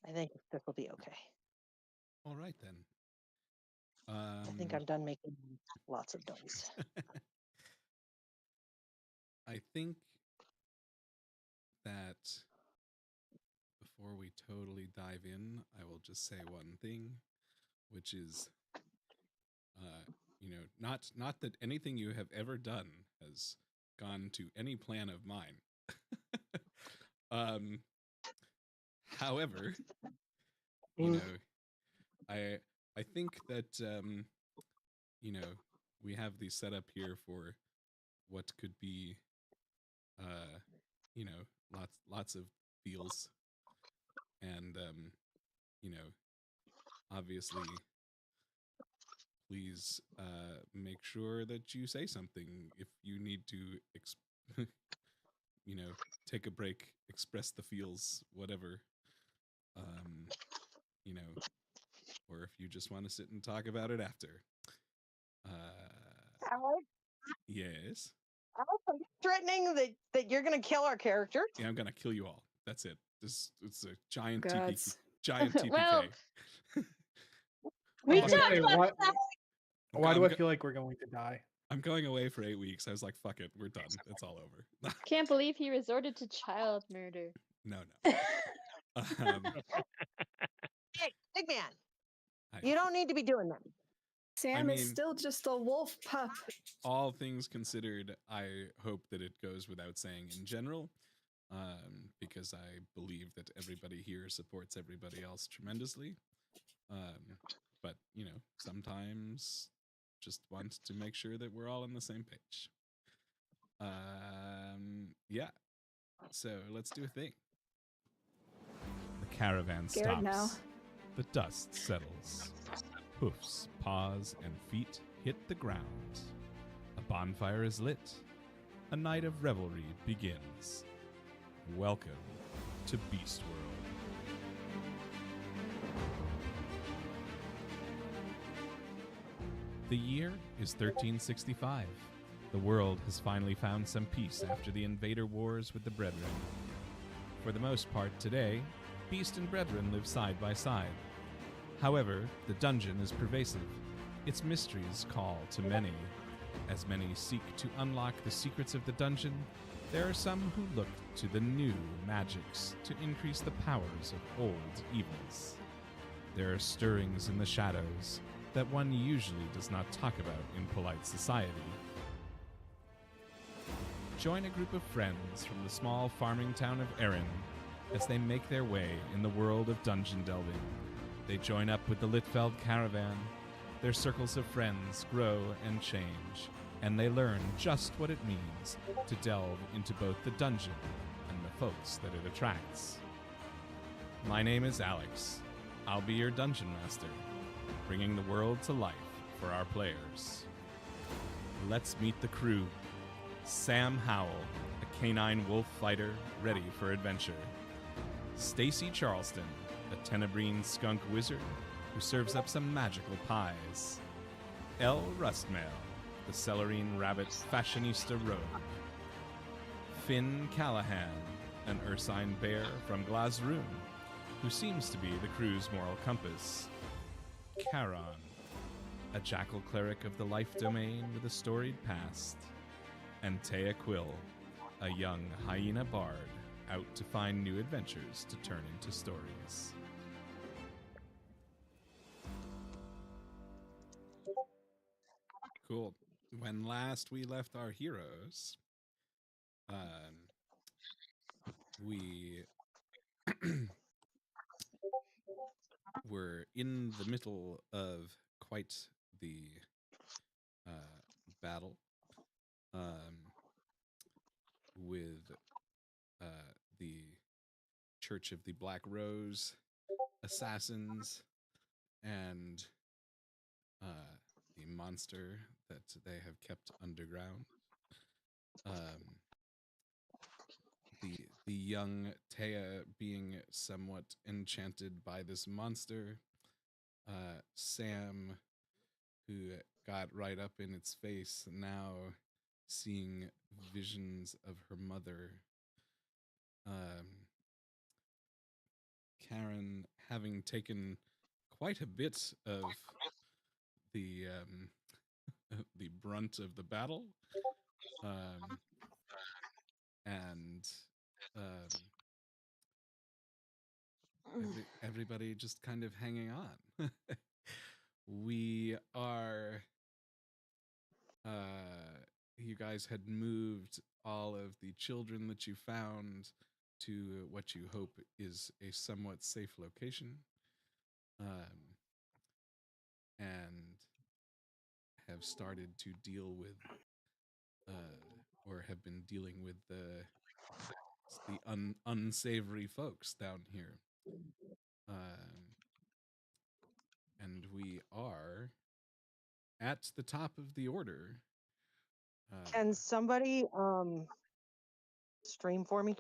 I think this will be okay. All right then. I think I'm done making lots of noise. I think that before we totally dive in, I will just say one thing, which is, not that anything you have ever done has gone to any plan of mine. However, I think that we have the setup here for what could be lots of feels, and obviously please make sure that you say something if you need to take a break, express the feels, whatever, or if you just want to sit and talk about it after. Alex? Yes. Alex, are you threatening that you're going to kill our characters? Yeah, I'm gonna kill you all. That's it. It's a giant Gods. giant TPK. Well, we Oh, talked hey, about what? that. Why do I feel like we're going to die? I'm going away for 8 weeks. I was like, fuck it, we're done. It's all over. Can't believe he resorted to child murder. No. Hey, big man. You don't need to be doing that. Sam is still just a wolf pup. All things considered, I hope that it goes without saying in general, because I believe that everybody here supports everybody else tremendously. But, sometimes just want to make sure that we're all on the same page. Yeah. So let's do a thing. The caravan stops. Now. The dust settles. Hoofs, paws, and feet hit the ground. A bonfire is lit. A night of revelry begins. Welcome to Beast World. The year is 1365. The world has finally found some peace after the invader wars with the Brethren. For the most part today, Beast and Brethren live side by side. However, the dungeon is pervasive. Its mysteries call to many. As many seek to unlock the secrets of the dungeon, there are some who look to the new magics to increase the powers of old evils. There are stirrings in the shadows that one usually does not talk about in polite society. Join a group of friends from the small farming town of Erin as they make their way in the world of dungeon delving. They join up with the Litfeld caravan. Their circles of friends grow and change, and they learn just what it means to delve into both the dungeon and the folks that it attracts. My name is Alex. I'll be your dungeon master, bringing the world to life for our players. Let's meet the crew. Sam Howell, a canine wolf fighter ready for adventure. Stacy Charleston, a tenebrine skunk wizard who serves up some magical pies. Elle Rustmail, the celarine rabbit fashionista rogue. Finn Callahan, an ursine bear from Glasroon, who seems to be the crew's moral compass. Charon, a jackal cleric of the life domain with a storied past. And Taya Quill, a young hyena bard out to find new adventures to turn into stories. Cool. When last we left our heroes, we were in the middle of quite the battle with the Church of the Black Rose assassins and the monster that they have kept underground. The young Taya being somewhat enchanted by this monster. Sam, who got right up in its face, now seeing visions of her mother. Karen having taken quite a bit of the the brunt of the battle, and everybody just kind of hanging on. We are. You guys had moved all of the children that you found to what you hope is a somewhat safe location, and have started to deal with, or have been dealing with the unsavory folks down here. And we are at the top of the order. Can somebody stream for me?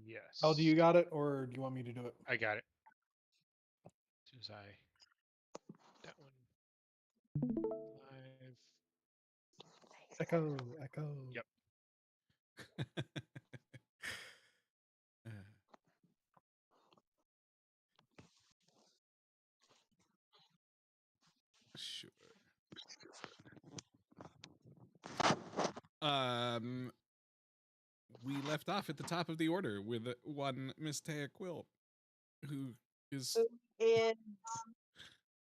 Yes. Oh, do you got it, or do you want me to do it? I got it. As soon as that one live. Echo. Yep. Sure. We left off at the top of the order with one Miss Taya Quill, who is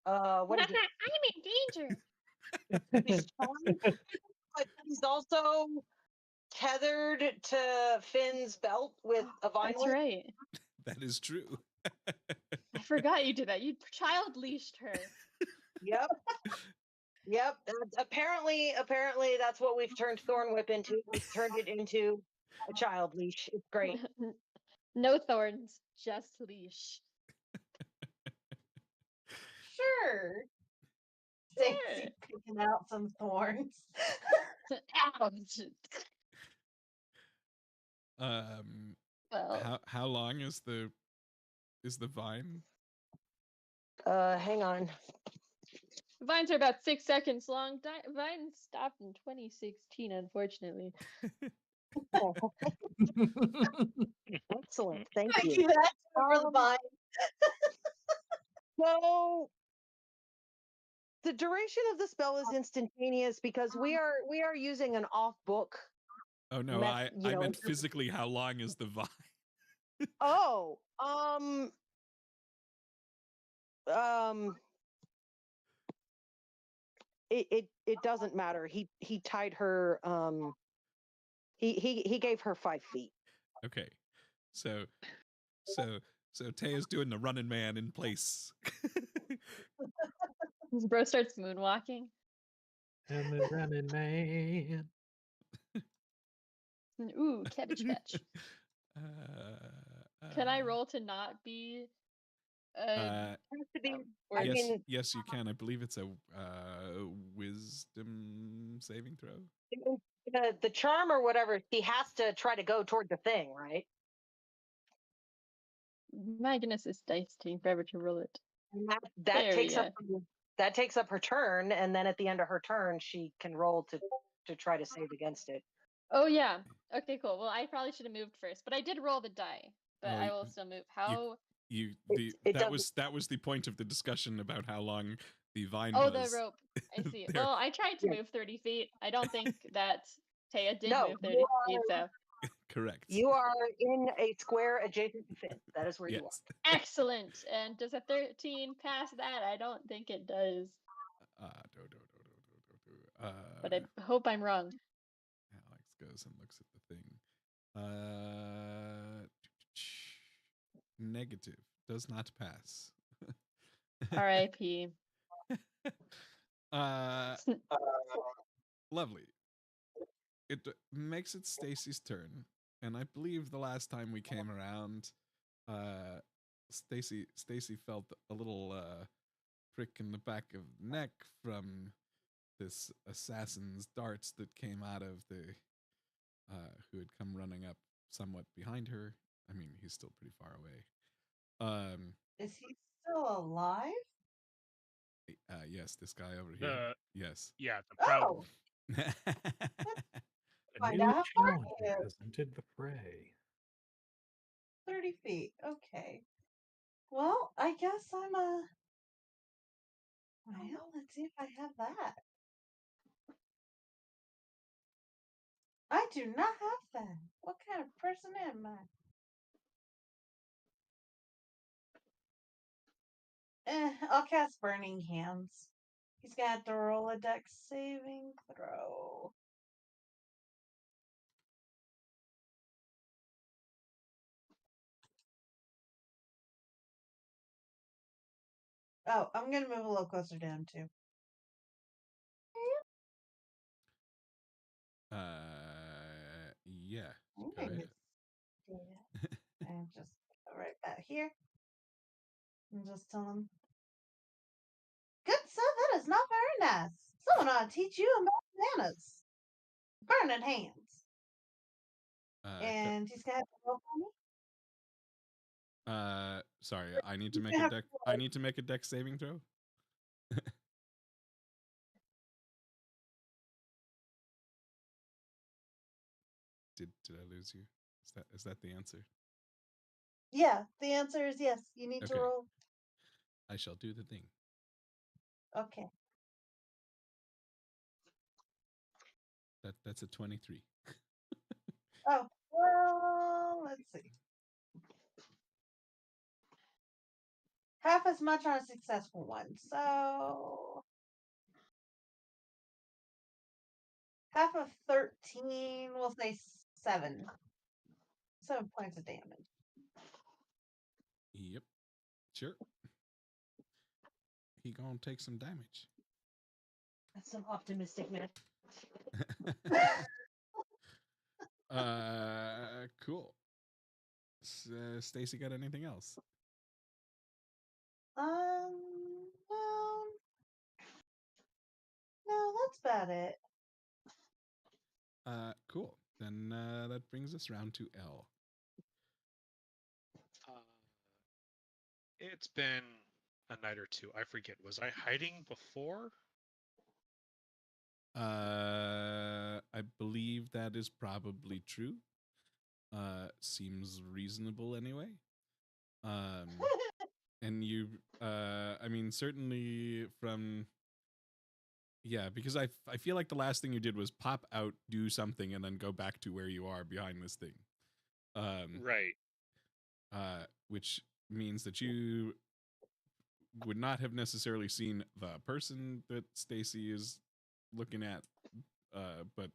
what is it? I'm in danger. He's charmed, but he's also tethered to Finn's belt with a vine. That's right. That is true. I forgot you did that. You child leashed her. Yep. Yep. Apparently, that's what we've turned Thornwhip into. We've turned it into a child leash. It's great. No thorns, just leash. Sure. Stacy picking out some thorns. Ouch. Well, how long is the vine? Hang on. Vines are about 6 seconds long. Vines stopped in 2016, unfortunately. Excellent. Thank Thank you. you. That's over the vine. So the duration of the spell is instantaneous because we are using an off book. Oh no, I meant physically. How long is the vine? Oh, it doesn't matter. He tied her. He gave her 5 feet. Okay, so Taya's doing the running man in place. Bro starts moonwalking. I'm a running man. Ooh, cabbage patch. Can I roll to not be? Yes, you can. I believe it's a wisdom saving throw. The charm or whatever, he has to try to go toward the thing, right? My goodness, this dice taking forever to roll it. And that takes up her turn, and then at the end of her turn, she can roll to try to save against it. Oh yeah. Okay, cool. Well, I probably should have moved first, but I did roll the die. But I will still move. How? That was the point of the discussion about how long the vine was. Oh, the rope. I see. Well, I tried to move 30 feet. I don't think that Taya did move 30 feet, so. Correct. You are in a square adjacent to Finn. That is where you are. Excellent. And does a 13 pass that? I don't think it does. But I hope I'm wrong. Alex goes and looks at the thing. Negative. Does not pass. R.I.P. Lovely. It makes it Stacy's turn, and I believe the last time we came around, Stacy felt a little prick in the back of the neck from this assassin's darts that came out of the who had come running up somewhat behind her. I mean, he's still pretty far away. Is he still alive? Yes, this guy over here. Yes. Yeah, the proud. find new out how far challenger he is. has entered the fray. 30 feet. Okay. Well, I guess I'm a. Well, let's see if I have that. I do not have that. What kind of person am I? I'll cast Burning Hands. He's gonna have to roll a dex saving throw. Oh, I'm gonna move a little closer down too. Yeah. Go Okay, ahead. and just go right back here. And just tell him, good son, that is not very nice. Someone ought to teach you about manners. Burning hands. And he's gonna have to roll for me. Sorry, I need to He's make gonna a have to deck. roll. I need to make a deck saving throw. Did I lose you? Is that the answer? Yeah, the answer is yes. You need to Okay. roll. I shall do the thing. Okay. That's a 23. Oh, well, let's see. Half as much on a successful one. So half of 13, we'll say 7. 7 points of damage. Yep. Sure. He gonna take some damage. That's some optimistic man. Cool. Stacy got anything else? No, no, that's about it. Cool. Then that brings us round to L. It's been a night or two. I forget. Was I hiding before? I believe that is probably true. Seems reasonable anyway. And you, I mean, certainly from, yeah, because I feel like the last thing you did was pop out, do something, and then go back to where you are behind this thing. Right. Which means that you would not have necessarily seen the person that Stacy is looking at, but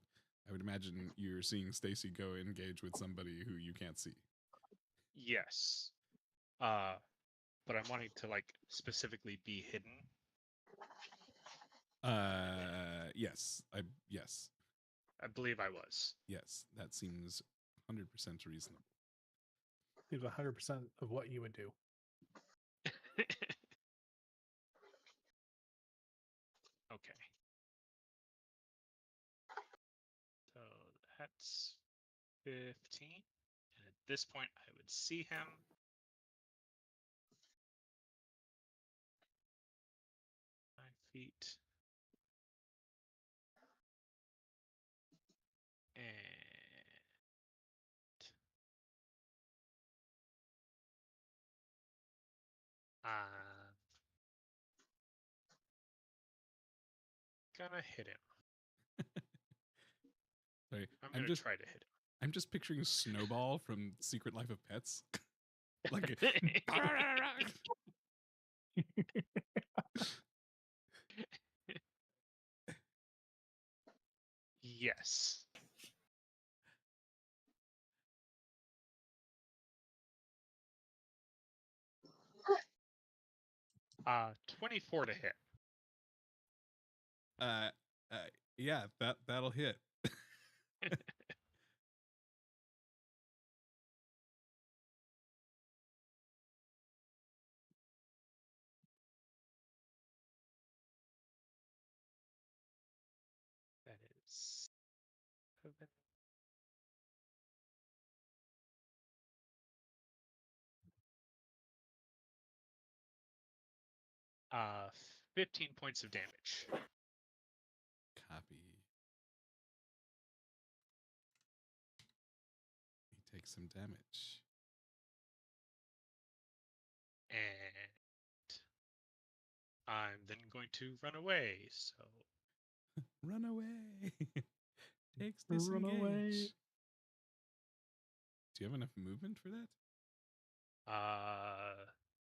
I would imagine you're seeing Stacy go engage with somebody who you can't see. Yes. But I'm wanting to like specifically be hidden. Yes. Yes. I believe I was. Yes, that seems 100% reasonable. It's 100% of what you would do. Okay. So that's 15. And at this point, I would see him. Feet. And gonna hit him. Sorry, I'm gonna try to hit him. I'm just picturing Snowball from Secret Life of Pets. Like Yes. 24 to hit. Yeah, that'll hit. That is 7. 15 points of damage. Copy. take some damage. And I'm then going to run away. So Run away. Takes Run disengage. away. Do you have enough movement for that? uh,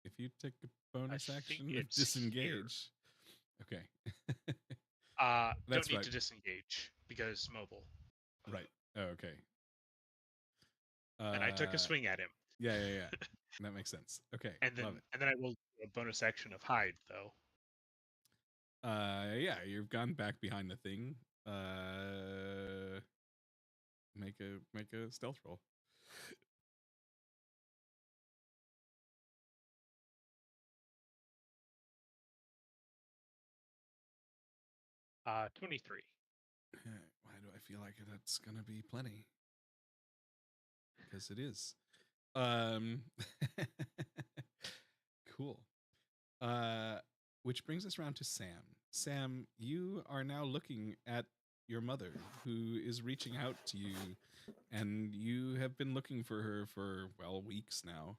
If you take a bonus think action of it's here. disengage. Okay. don't That's need right. to disengage because mobile. Right. Oh, okay. And I took a swing at him. Yeah. That makes sense. Okay. And then love it. and then I will do a bonus action of hide though. Yeah, you've gone back behind the thing. Make a stealth roll. 23. Why do I feel like that's gonna be plenty? Because it is. Cool. Which brings us around to Sam. Sam, you are now looking at your mother, who is reaching out to you, and you have been looking for her for, well, weeks now.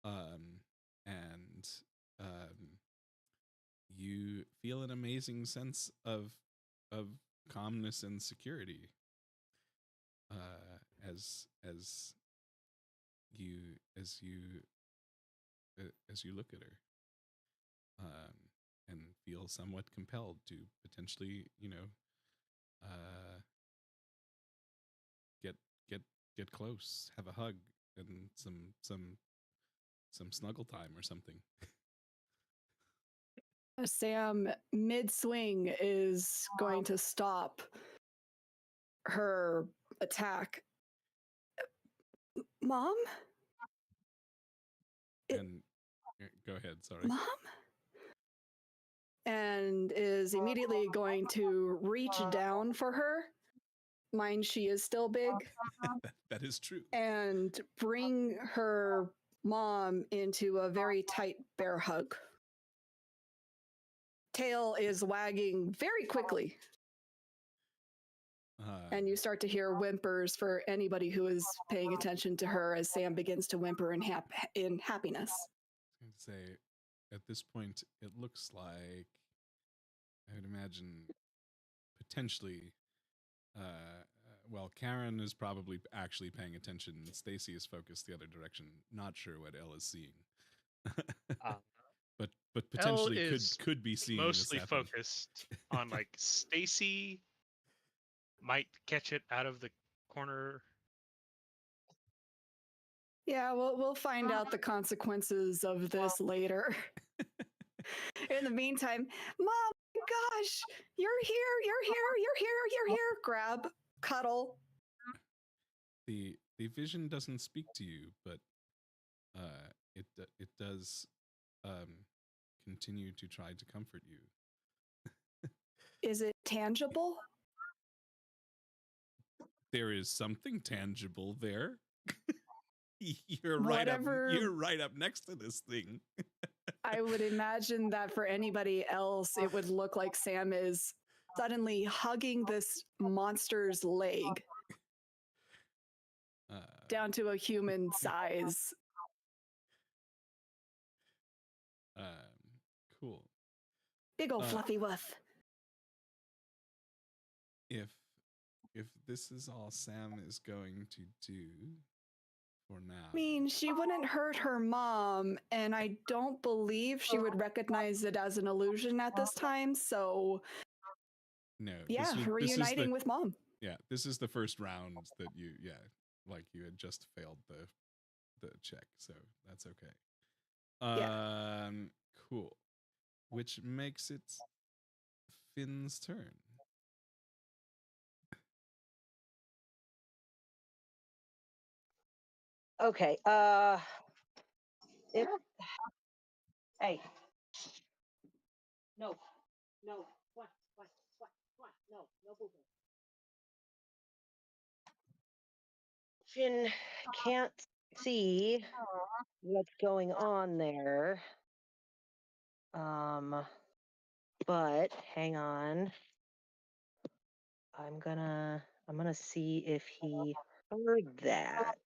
And you feel an amazing sense of calmness and security as you look at her, and feel somewhat compelled to potentially, get close, have a hug, and some snuggle time or something. Sam, mid swing, is going to stop her attack. Mom? And go ahead, sorry. Mom? And is immediately going to reach down for her. Mind she is still big. That is true. And bring her mom into a very tight bear hug. Tail is wagging very quickly. And you start to hear whimpers for anybody who is paying attention to her as Sam begins to whimper in happiness. I was going to say, at this point, it looks like, I would imagine, potentially, well, Karen is probably actually paying attention. Stacy is focused the other direction. Not sure what Elle is seeing. But potentially could be seeing mostly this happen. focused on like Stacy might catch it out of the corner. Yeah, we'll find out the consequences of this later. In the meantime, Mom, gosh, you're here. Grab, cuddle. The vision doesn't speak to you, but it does continue to try to comfort you. Is it tangible? There is something tangible there. You're Whatever. right up next to this thing. I would imagine that for anybody else, it would look like Sam is suddenly hugging this monster's leg down to a human size. Cool. Big old fluffy woof. If this is all Sam is going to do for now. I mean, she wouldn't hurt her mom, and I don't believe she would recognize it as an illusion at this time, so... No. Yeah, reuniting with mom. Yeah, this is the first round that you had just failed the check, so that's okay. Cool. Which makes it Finn's turn. Okay. Hey. No. What? No movement. Finn can't see what's going on there. But hang on. I'm gonna see if he heard that.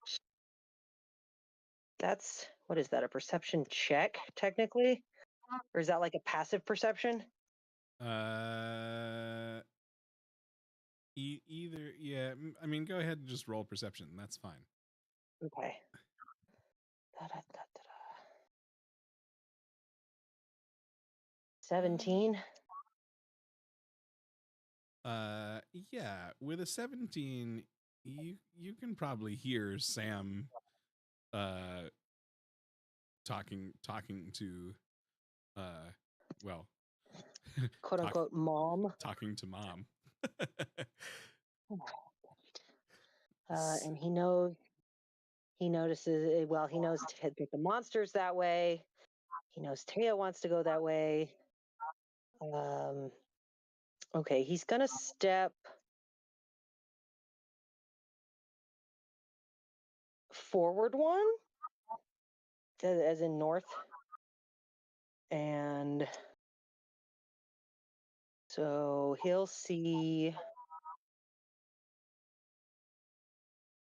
That's what is that? A perception check, technically, or is that like a passive perception? Either, yeah. I mean, go ahead and just roll perception. That's fine. Okay. Da-da-da-da-da. 17. Yeah. With a 17, you can probably hear Sam, talking to, well, Quote unquote mom. talking to mom. And he notices, well, he knows that the monster's that way. He knows Teo wants to go that way. Okay, he's gonna step forward one, as in north, and so he'll see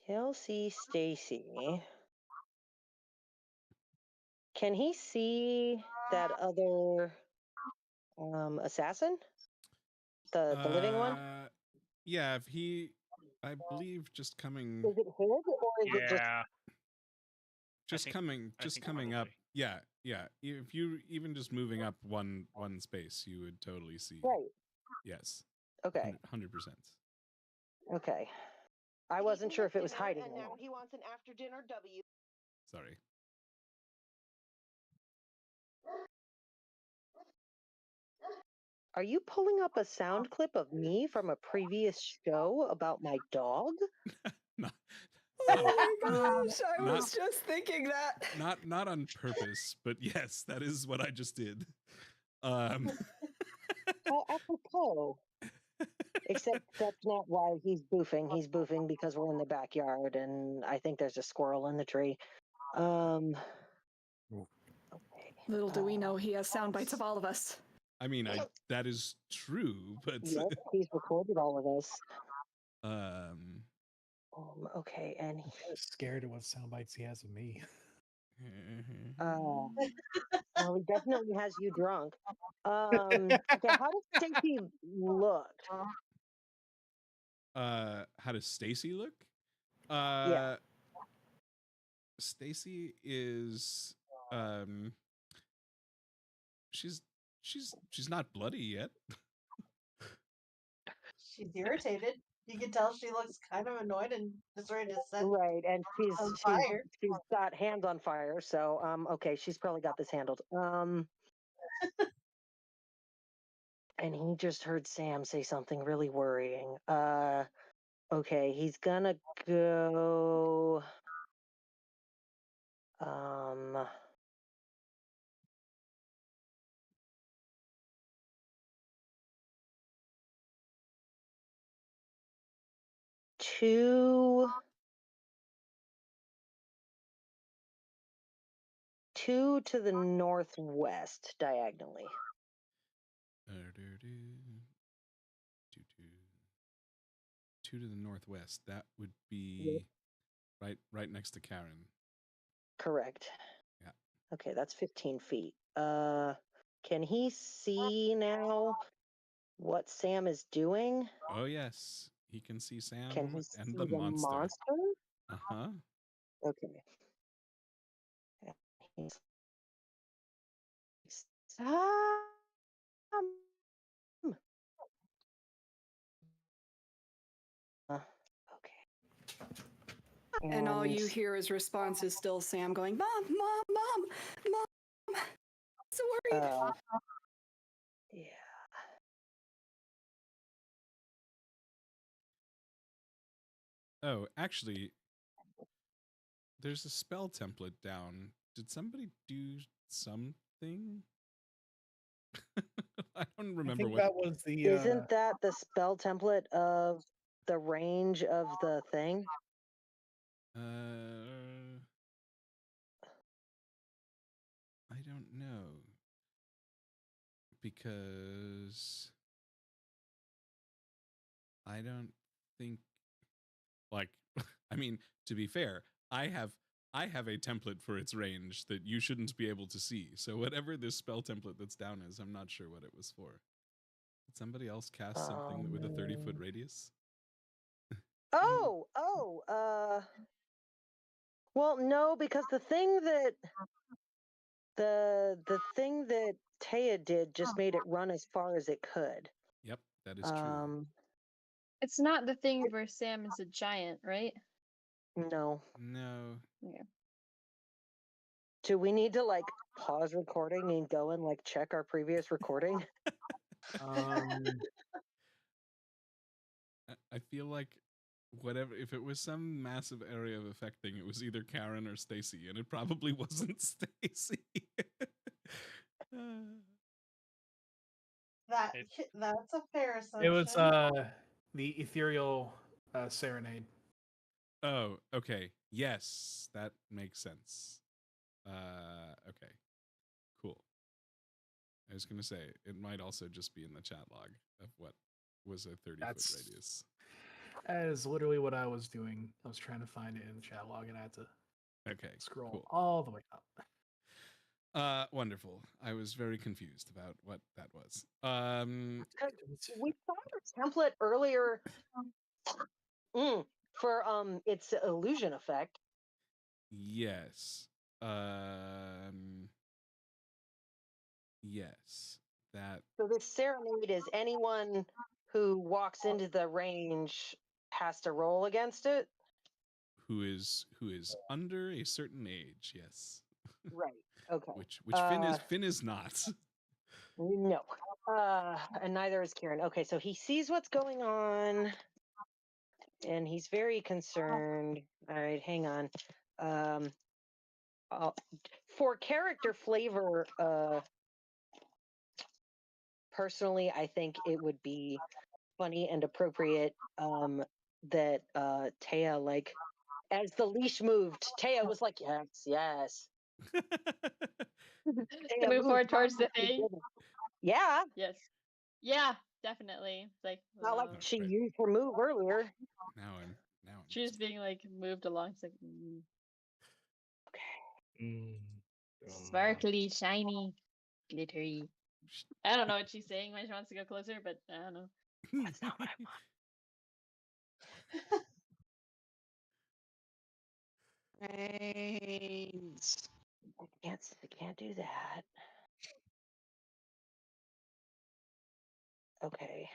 Stacy. Can he see that other assassin? The living one? Yeah, if he, I believe, just coming, Is it his or is it just Yeah. just think- coming, I just think coming up. probably. Yeah, yeah. If you even just moving up one space, you would totally see. right? Yes. Okay. 100%. Okay. I wasn't sure if it was hiding. And now he wants an after dinner W. Sorry. Are you pulling up a sound clip of me from a previous show about my dog? Not, Oh my gosh, I not- was just thinking that. not on purpose, but yes, that is what I just did. Oh, apropos. Except that's not why he's boofing. He's boofing because we're in the backyard and I think there's a squirrel in the tree. Okay. Little do we know he has sound bites of all of us. I mean, that is true, but Yep, he's recorded all of this. Okay, and I'm kind of scared of what sound bites he has of me. well, he definitely has you drunk. Okay, how does Stacy look? How does Stacy look? Yeah. Stacy is she's not bloody yet. She's irritated. You can tell she looks kind of annoyed and just ready to set Right, and on fire. she's got hands on fire, so okay, she's probably got this handled. And he just heard Sam say something really worrying. Okay, he's gonna go two to the northwest diagonally. Two to the northwest. That would be right next to Karen. Correct. Yeah. Okay, that's 15 feet. Can he see now what Sam is doing? Oh yes, he can see Sam Can he and see the monster. Uh-huh. Okay. Sam. Okay. And all you hear as response is still Sam going, Mom, Mom, Mom, Mom. I'm so worried. Yeah. Oh, actually, there's a spell template down. Did somebody do something? I don't remember I think what. that was the. Isn't that the spell template of the range of the thing? I don't know. Because I don't think, like, I mean, to be fair, I have I have a template for its range that you shouldn't be able to see. So whatever this spell template that's down is, I'm not sure what it was for. Did somebody else cast something with a 30-foot radius? Oh, well, no, because the thing that Taya did just made it run as far as it could. Yep, that is true. It's not the thing where Sam is a giant, right? No. No. Yeah. Do we need to like pause recording and go and like check our previous recording? I feel like whatever, if it was some massive area of effect thing, it was either Karen or Stacy, and it probably wasn't Stacy. That's a fair assumption. It was the ethereal serenade. Oh, okay. Yes, that makes sense. Okay. Cool. I was going to say, it might also just be in the chat log of what was a 30-foot radius. That is literally what I was doing. I was trying to find it in the chat log, and I had to scroll cool. all the way up. Wonderful. I was very confused about what that was. We saw your template earlier for its illusion effect. Yes. Yes. That. So this serenade is anyone who walks into the range has to roll against it. Who is under a certain age? Yes. Right. Okay. Which Finn is not. No. And neither is Kieran. Okay, so he sees what's going on, and he's very concerned. All right, hang on. For character flavor, personally, I think it would be funny and appropriate that Taya, like, as the leash moved, Taya was like, yes. To move forward towards the thing. Yeah. Yes. Yeah, definitely. It's like Not like she used her move earlier. Now I'm she's being like moved along. It's like sparkly, shiny, glittery. I don't know what she's saying when she wants to go closer, but I don't know. That's not what I want. I can't do that. Okay.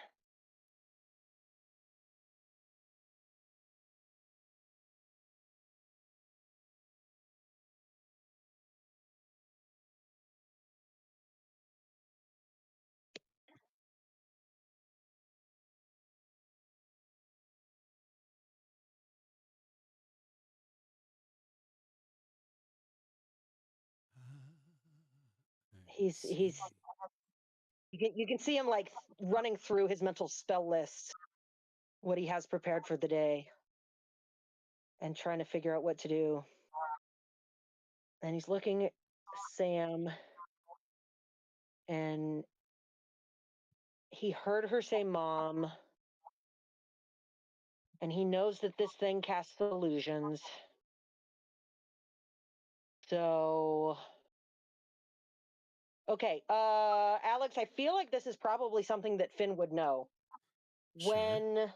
He's you can see him like running through his mental spell list, what he has prepared for the day, and trying to figure out what to do. And he's looking at Sam, and he heard her say mom, and he knows that this thing casts illusions. So okay, Alex, I feel like this is probably something that Finn would know. Sure. When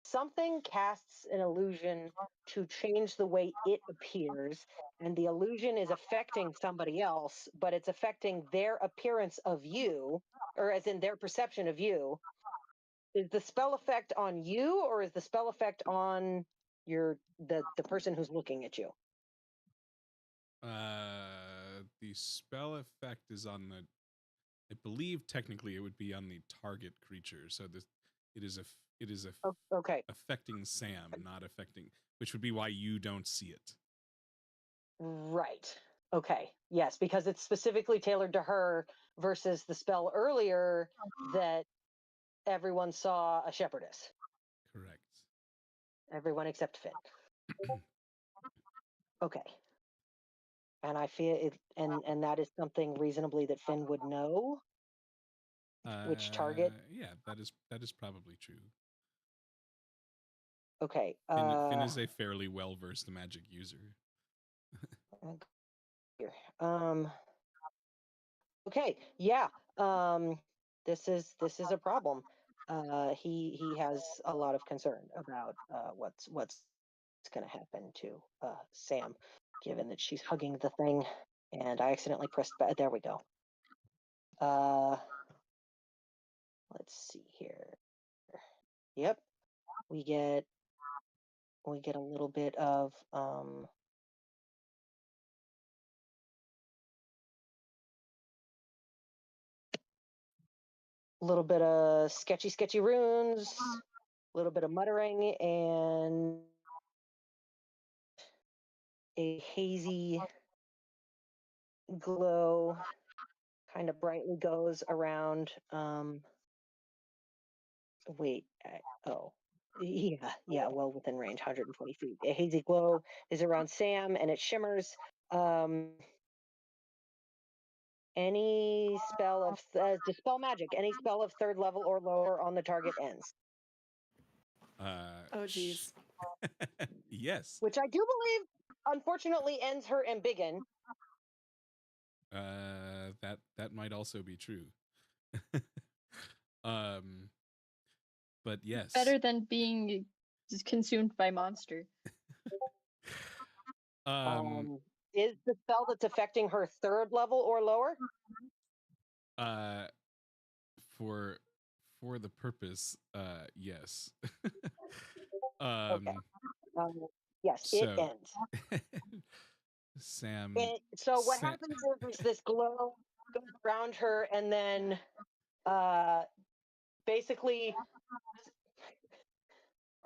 something casts an illusion to change the way it appears, and the illusion is affecting somebody else, but it's affecting their appearance of you, or as in their perception of you, is the spell effect on you, or is the spell effect on the person who's looking at you? The spell effect is on the. I believe technically it would be on the target creature. So it is Okay. affecting Sam, not affecting, which would be why you don't see it. Right. Okay. Yes, because it's specifically tailored to her versus the spell earlier that everyone saw a shepherdess. Correct. Everyone except Finn. Okay. And I feel it, and that is something reasonably that Finn would know. Which target? Yeah, that is probably true. Okay. Finn is a fairly well-versed magic user. Here. Okay, yeah. This is a problem. He has a lot of concern about what's going to happen to Sam, given that she's hugging the thing, and I accidentally pressed. There we go. Let's see here. Yep, we get a little bit of sketchy runes, a little bit of muttering, and a hazy glow kind of brightly goes around. Wait, yeah, well within range, 120 feet. A hazy glow is around Sam, and it shimmers. Any spell of dispel magic. Any spell of 3rd level or lower on the target ends. Oh, geez. Yes. Which I do believe, unfortunately, ends her embiggen. That might also be true. But yes. Better than being consumed by monster. Is the spell that's affecting her 3rd level or lower? For the purpose, yes. Okay. Yes, so, it ends. Sam. So what happens is this glow goes around her, and then basically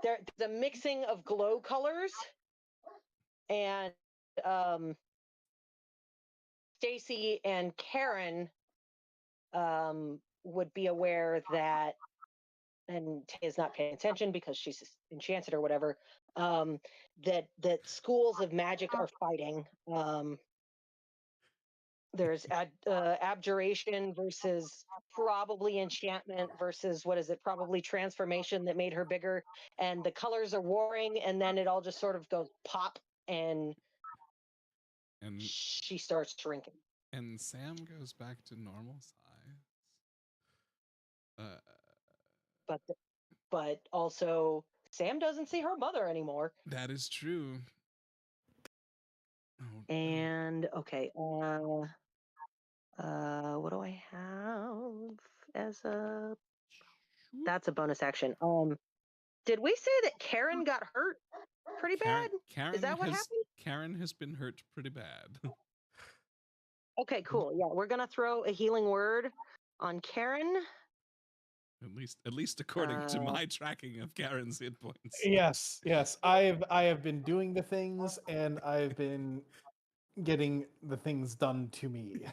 there's a mixing of glow colors, and Stacy and Karen would be aware that, and Taya's not paying attention because she's enchanted or whatever, that schools of magic are fighting. There's abjuration versus probably enchantment versus what is it? Probably transformation that made her bigger, and the colors are warring, and then it all just sort of goes pop, and she starts shrinking. And Sam goes back to normal size. But also Sam doesn't see her mother anymore. That is true. Oh, and okay, what do I have as a? That's a bonus action. Did we say that Karen got hurt pretty bad? Is that what happened? Karen has been hurt pretty bad. Okay, cool. Yeah, we're gonna throw a healing word on Karen. At least according to my tracking of Karen's hit points. Yes. I have been doing the things, and I've been getting the things done to me.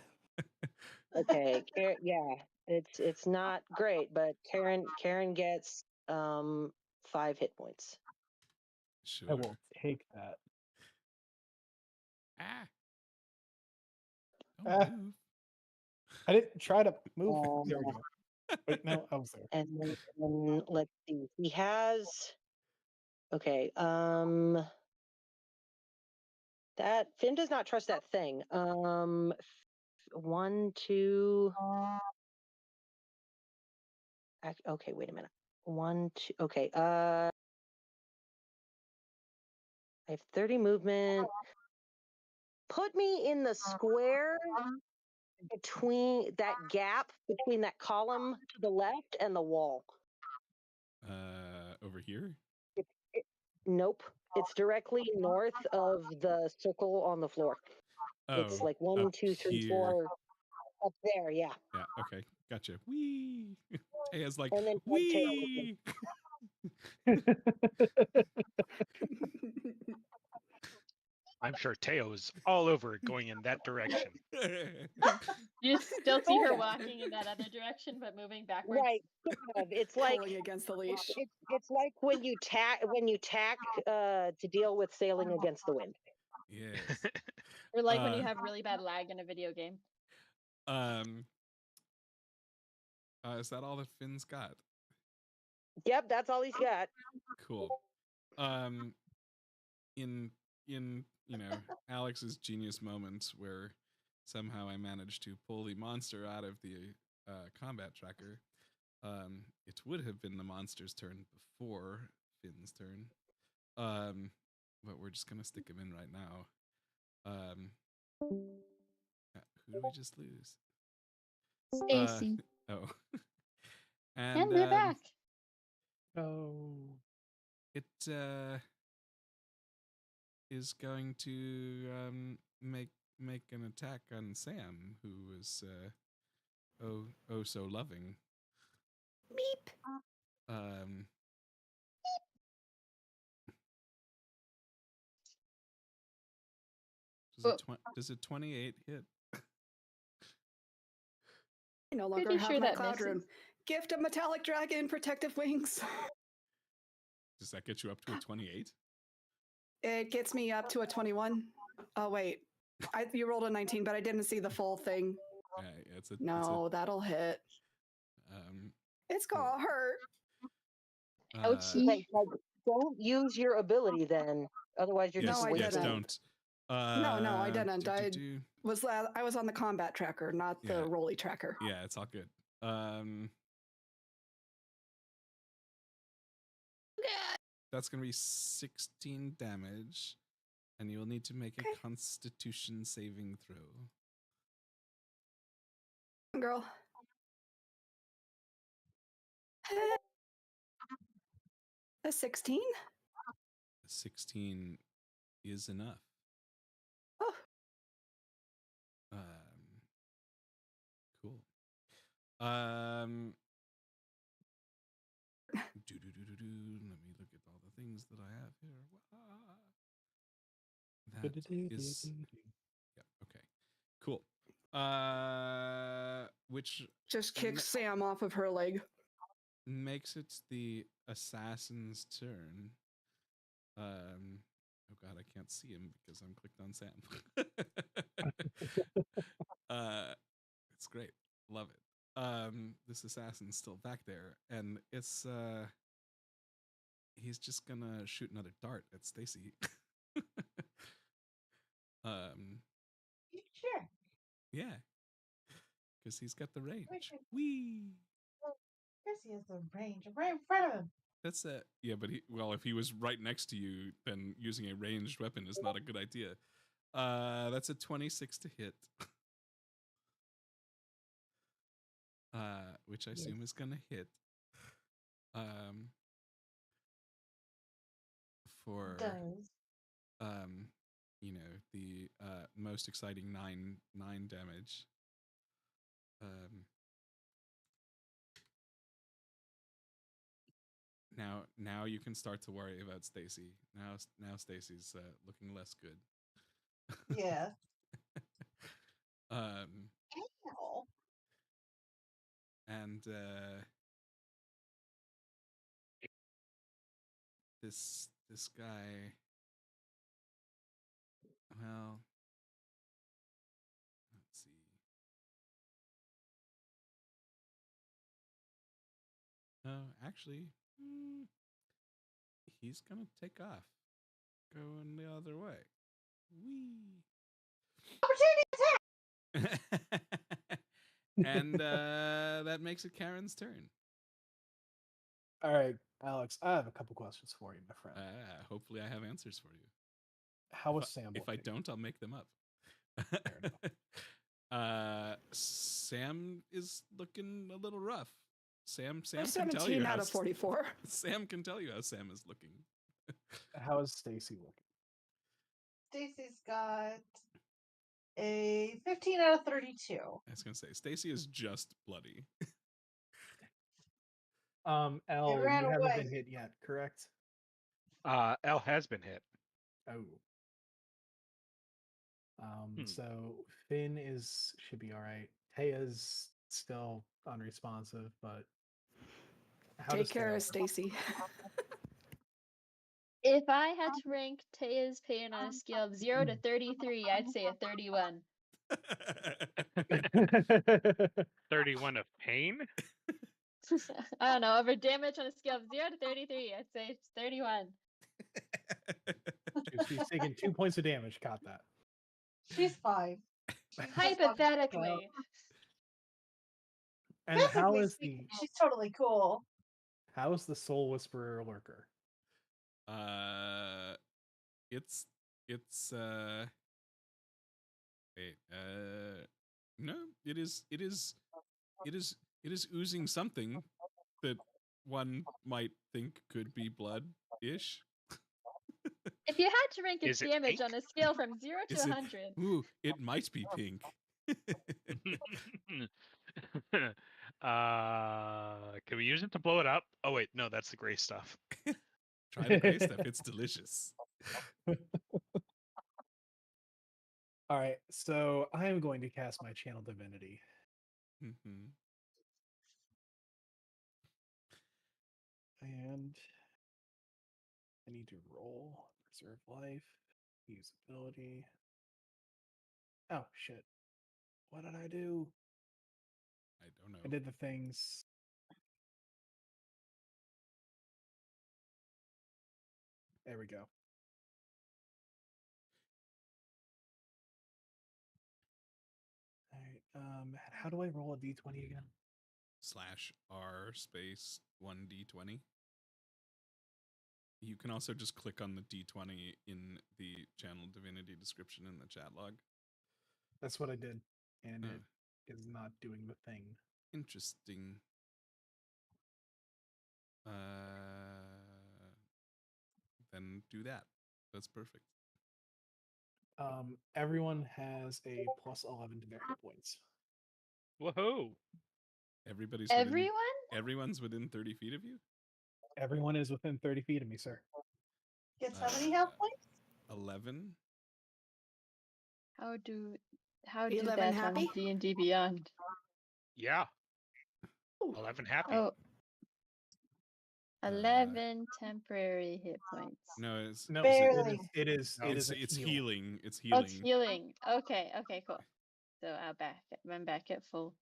Okay, yeah, it's not great, but Karen gets 5 hit points. Sure. I will take that. Don't move. I didn't try to move. There we go. Wait, no, I was there. And then let's see. He has. Okay. That Finn does not trust that thing. 1, 2. Okay, wait a minute. 1, 2. Okay. I have 30 movement. Put me in the square between that gap between that column to the left and the wall. Over here? Nope. It's directly north of the circle on the floor. It's like 1, 2, 3, here. 4 up there. Yeah. Yeah. Okay. Gotcha. Wee. Taya's like, and then wee. I'm sure Teo is all over it going in that direction. You still see her walking in that other direction, but moving backwards. Right. It's like pulling against the leash. It's like when you tack to deal with sailing against the wind. Yes. Or like when you have really bad lag in a video game. Is that all that Finn's got? Yep, that's all he's got. Cool. In in Alex's genius moment where somehow I managed to pull the monster out of the combat tracker, it would have been the monster's turn before Finn's turn. But we're just gonna stick him in right now. Who do we just lose? Stacy. Oh. And they're back. Oh. It is going to make an attack on Sam, who was oh so loving. Meep. Does a 28 hit? I no longer Pretty have sure my that cloud misses. rune. Gift of metallic dragon, protective wings. Does that get you up to a 28? It gets me up to a 21. Oh wait, you rolled a 19, but I didn't see the full thing. Yeah, No, that'll hit. It's gonna hurt. Ouchie. Okay, so don't use your ability then. Otherwise, you're yes, just I yes, wasting. didn't. don't. No, I didn't. I do. was on the combat tracker, not the Yeah. rolly tracker. Yeah, it's all good. That's gonna be 16 damage, and you will need to make a Constitution saving throw. Girl. A 16? 16 is enough. Oh. Cool. Let me look at all the things that I have here. That is. Yeah. Okay. Cool. Which just kicks Sam off of her leg. Makes it the assassin's turn. Oh god, I can't see him because I'm clicked on Sam. It's great. Love it. This assassin's still back there, and it's he's just gonna shoot another dart at Stacy. Sure. Yeah. Because he's got the range. Whee! Of course he has the range. I'm right in front of him. That's yeah, but if he was right next to you, then using a ranged weapon is not a good idea. That's a 26 to hit. Which I assume is gonna hit. For the most exciting 9 damage. Now you can start to worry about Stacy. Now Stacy's looking less good. Yeah. And this guy, well, let's see. Actually, he's gonna take off, going the other way. Whee! Opportunity attack! And that makes it Karen's turn. All right, Alex, I have a couple questions for you, my friend. Hopefully I have answers for you. How was Sam looking? If I don't, I'll make them up. Sam is looking a little rough. Sam can tell you 17 out of 44. Sam can tell you how Sam is looking. How is Stacy looking? Stacy's got a 15 out of 32. I was gonna say Stacy is just bloody. Elle, you haven't been hit yet, correct? Elle has been hit. Oh. So Finn should be all right. Taya's still unresponsive, but take care of Stacy. If I had to rank Taya's pain on a scale of 0 to 33, I'd say a 31. 31 of pain? I don't know. Over damage on a scale of 0 to 33, I'd say it's 31. She's taking 2 points of damage. Caught that. She's fine. She's just fucking Hypothetically. And how Physically is speaking, she's totally cool. the Soul Whisperer Lurker? It's wait, no, it is oozing something that one might think could be blood-ish. If you had to rank its Is it damage pink? on a scale from 0 to Is it? 100, Ooh, it might be pink. Can we use it to blow it up? Oh wait, no, that's the gray stuff. Try the gray stuff. It's delicious. All right, so I am going to cast my Channel Divinity. Mm-hmm. And I need to roll, preserve life, use ability. Oh, shit. What did I do? I don't know. I did the things. There we go. All right. How do I roll a d20 again? /R space 1d20. You can also just click on the d20 in the Channel Divinity description in the chat log. That's what I did, and Oh. it is not doing the thing. Interesting. Then do that. That's perfect. Everyone has a plus 11 to their hit points. Whoa! Everyone's within 30 feet of you? Everyone is within 30 feet of me, sir. Gets how many health points? 11. how do 11 that happy? on D&D Beyond? Yeah. 11 happy. Oh, 11 temporary hit points. No, it's No, Barely. it is it's heal. healing. It's Oh, healing. it's healing. Okay, cool. So I'm back at full.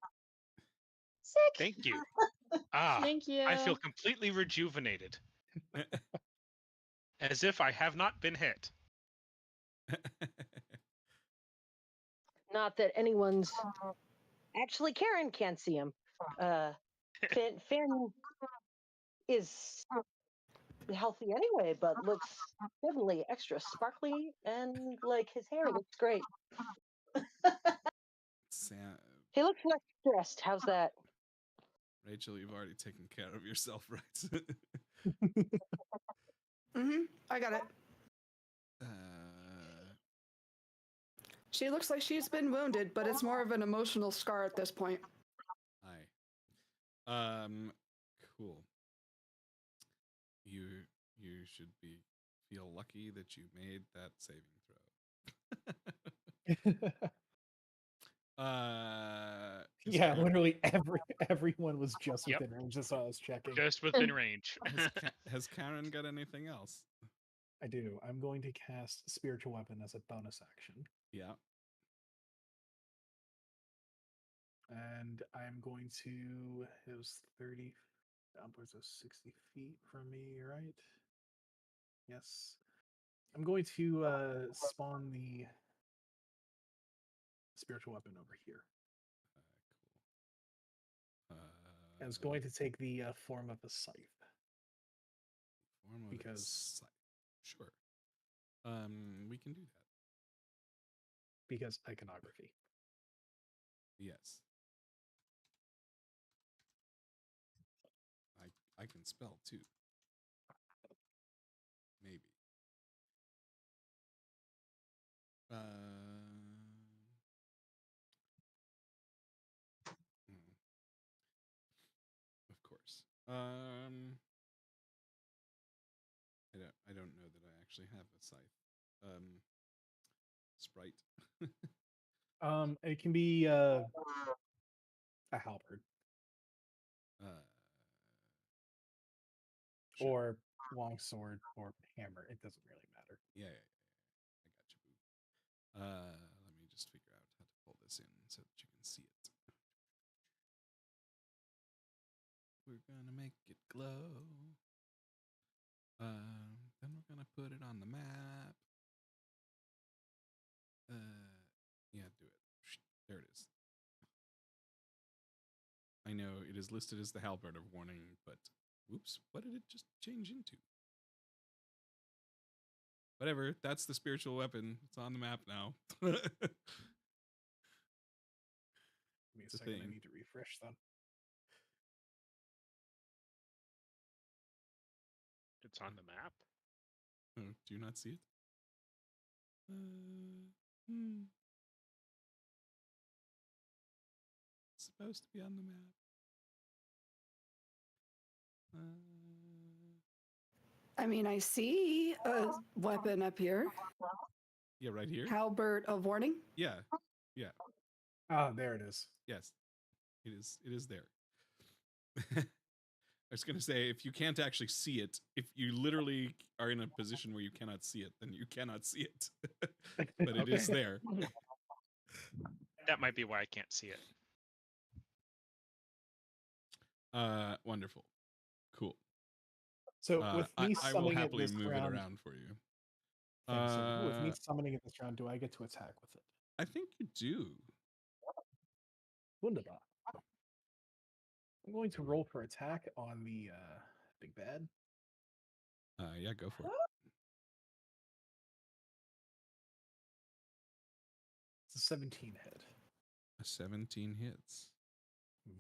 Sick. Thank you. Thank you. I feel completely rejuvenated. As if I have not been hit. Not that anyone's actually. Karen can't see him. Finn is healthy anyway, but looks suddenly extra sparkly and like his hair looks great. He looks less stressed. How's that? Rachel, you've already taken care of yourself, right? I got it. She looks like she's been wounded, but it's more of an emotional scar at this point. Hi. Cool. You should feel lucky that you made that saving throw. Yeah, literally everyone was just within range. That's what I was checking. Just within range. Has Karen got anything else? I do. I'm going to cast Spiritual Weapon as a bonus action. Yeah. And I'm going to, it was 30, upwards of 60 feet from me, right? Yes. I'm going to spawn the Spiritual Weapon over here. Cool. I was going to take the form of a scythe. Form of because scythe. Sure. We can do that. Because iconography. Yes. I can spell too. Maybe. Of course. I don't know that I actually have a scythe. Sprite. It can be a halberd. Sure. Or long sword or hammer. It doesn't really matter. Yeah. I got you, boo. Let me just figure out how to pull this in so that you can see it. We're gonna make it glow. Then we're gonna put it on the map. Yeah, do it. There it is. I know it is listed as the halberd of warning, but whoops, what did it just change into? Whatever, that's the spiritual weapon. It's on the map now. Give me a It's a second. I thing. need to refresh them. It's on the map. Oh, do you not see it? It's supposed to be on the map. I mean, I see a weapon up here. Yeah, right here. Halberd of warning. Yeah, Ah, there it is. yes, it is. It is there. I was gonna say, if you can't actually see it, if you literally are in a position where you cannot see it, then you cannot see it. But it is there. That might be why I can't see it. Wonderful, cool. So with me I will summoning it happily this move round, it around for you. thanks, so with me summoning it this round, do I get to attack with it? I think you do. Wunderbar. I'm going to roll for attack on the big bad. Yeah, go for it. It's a 17 hit. A 17 hits.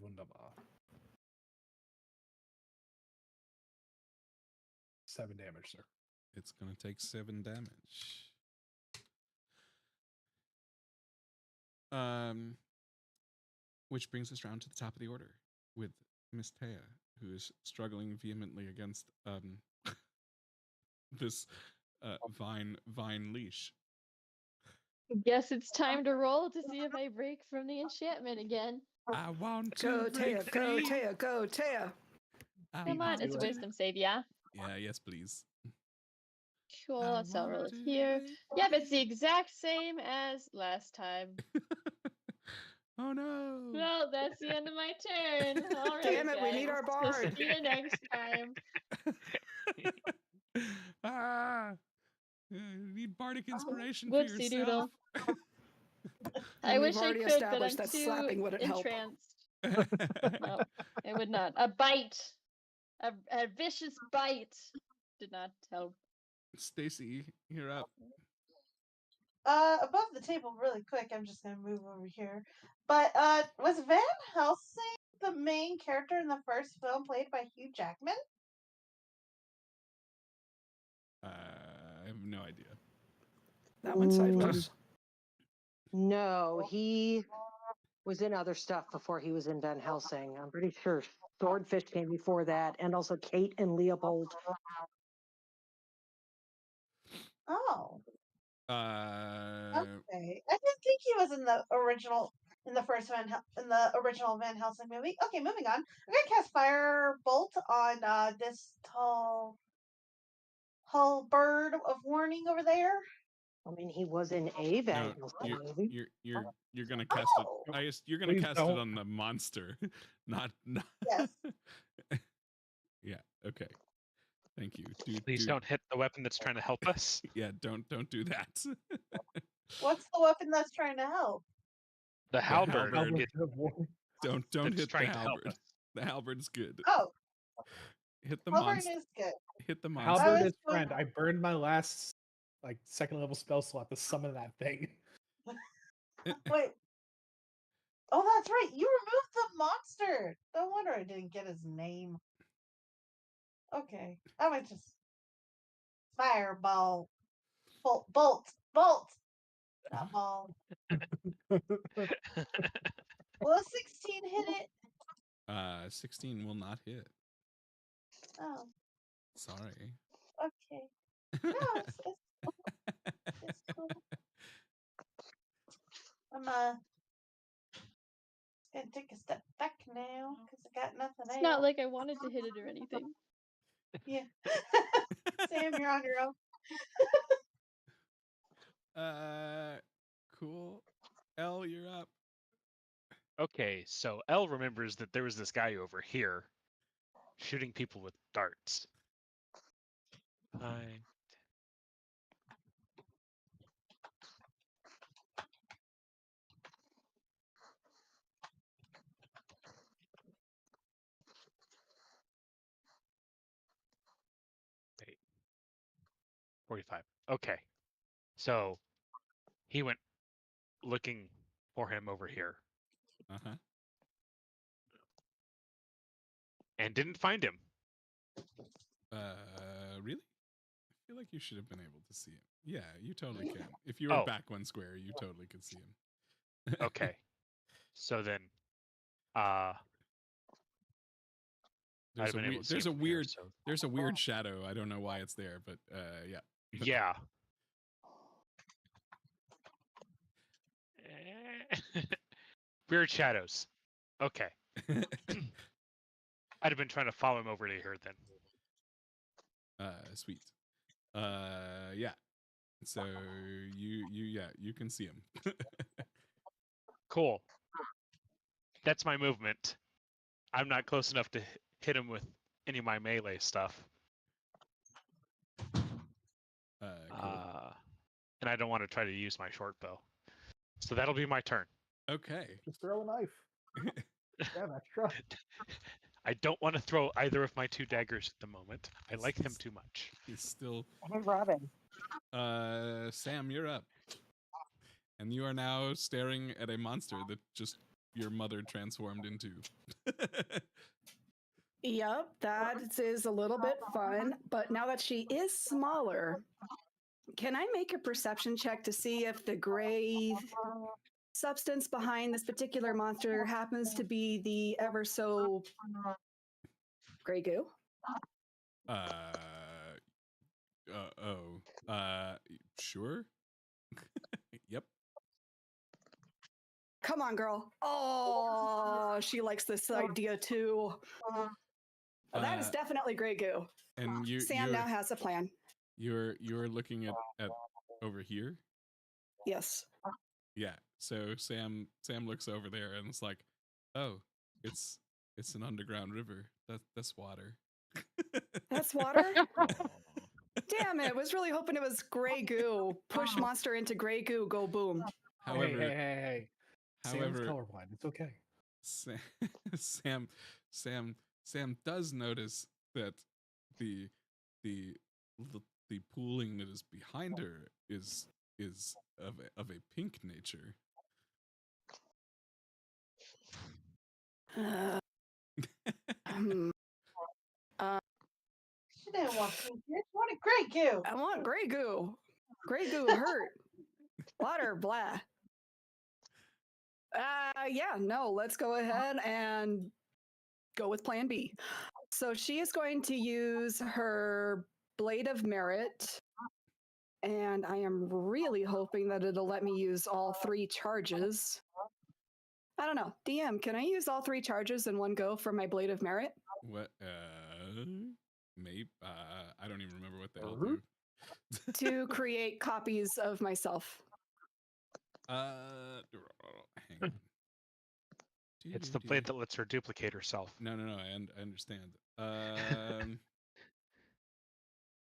Wunderbar. 7 damage, sir. It's gonna take 7 damage. Which brings us round to the top of the order with Miss Taya, who is struggling vehemently against this vine leash. Guess it's time to roll to see if I break from the enchantment again. I want to Go, break Taya, go, free. Taya, go, Taya. Come on, it's a wisdom save, yeah? Yeah, yes, please. Cool, so I'll roll it here. Yep, it's the exact same as last time. Oh no! Well, that's the end of my turn. All right, Damn it, we need guys. our So bard. see you next time. You need bardic inspiration for Whoopsie yourself. I And wish we've I already could, but I'm established that too slapping wouldn't help. entranced. No, it would not. A bite, a vicious bite, did not help. Stacy, you're up. Above the table, really quick. I'm just gonna move over here. But was Van Helsing the main character in the first film, played by Hugh Jackman? I have no idea. That went sideways. No, he was in other stuff before he was in Van Helsing. I'm pretty sure Swordfish came before that, and also Kate and Leopold. Oh, Uh, okay. I didn't think he was in the original, in the first in the original Van Helsing movie. Okay, moving on. I'm gonna cast Firebolt on this tall bird of warning over there. I mean, he was in a Van Helsing movie. you're gonna cast it. You're gonna Please cast it don't. on the monster, not. Yes. Yeah. Okay. Thank you. Please don't hit the weapon that's trying to help us. Yeah. Don't do that. What's the weapon that's trying to help? The halberd. halberd. It, Don't that's hit the trying to help halberd. us. The halberd's good. Oh, Hit the Halberd monster. is good. Hit the monster. Halberd was is friend. I burned my last second level spell slot to summon that thing. Wait. Oh, that's right. You removed the monster. No wonder I didn't get his name. Okay. I was just fireball. Bolt. Not ball. Will a 16 hit it? 16 will not hit. Oh, Sorry. okay. No, it's cool. I'm gonna take a step back now because I got nothing It's else. not like I wanted to hit it or anything. Yeah. Sam, you're on your own. Cool. Elle, you're up. Okay, so Elle remembers that there was this guy over here shooting people with darts. 5, 45. Okay. So he went looking for him over here Uh-huh. and didn't find him. Really? I feel like you should have been able to see him. Yeah, you totally can. If you were Oh. back one square, you totally could see him. Okay. So then There's I'd a have been able weird to see him from here, so there's a weird shadow. I don't know why it's there, but yeah. yeah. Weird shadows. Okay. I'd have been trying to follow him over to here then. Sweet. Yeah. So you can see him. Cool. That's my movement. I'm not close enough to hit him with any of my melee stuff. Cool. And I don't want to try to use my short bow. So that'll be my turn. Okay. Just throw a knife. Grab extra. I don't want to throw either of my 2 daggers at the moment. I like them too much. He's still. Hey, Robin. Sam, you're up. And you are now staring at a monster that just your mother transformed into. Yep, that is a little bit fun. But now that she is smaller, can I make a perception check to see if the gray substance behind this particular monster happens to be the ever so gray goo? Sure. Yep. Come on, girl. Oh, she likes this idea too. That is definitely gray goo. And Sam now has a plan. You're looking at over here. Yes. Yeah. So Sam looks over there and it's like, oh, it's an underground river. That's water. That's water? Damn it. Was really hoping it was gray goo. Push monster into gray goo, go boom. However, hey. Sam's however, colorblind. It's okay. Sam does notice that the pooling that is behind her is of a pink nature. She didn't want pink goo. She wanted gray goo. I want gray goo. Gray goo hurt. Water, blah. Yeah, no, let's go ahead and go with plan B. So she is going to use her Blade of Merit. And I am really hoping that it'll let me use all 3 charges. I don't know. DM, can I use all 3 charges in one go for my Blade of Merit? What? Maybe. I don't even remember what the hell do. To create copies of myself. Hang on. It's the blade that lets her duplicate herself. No, I understand.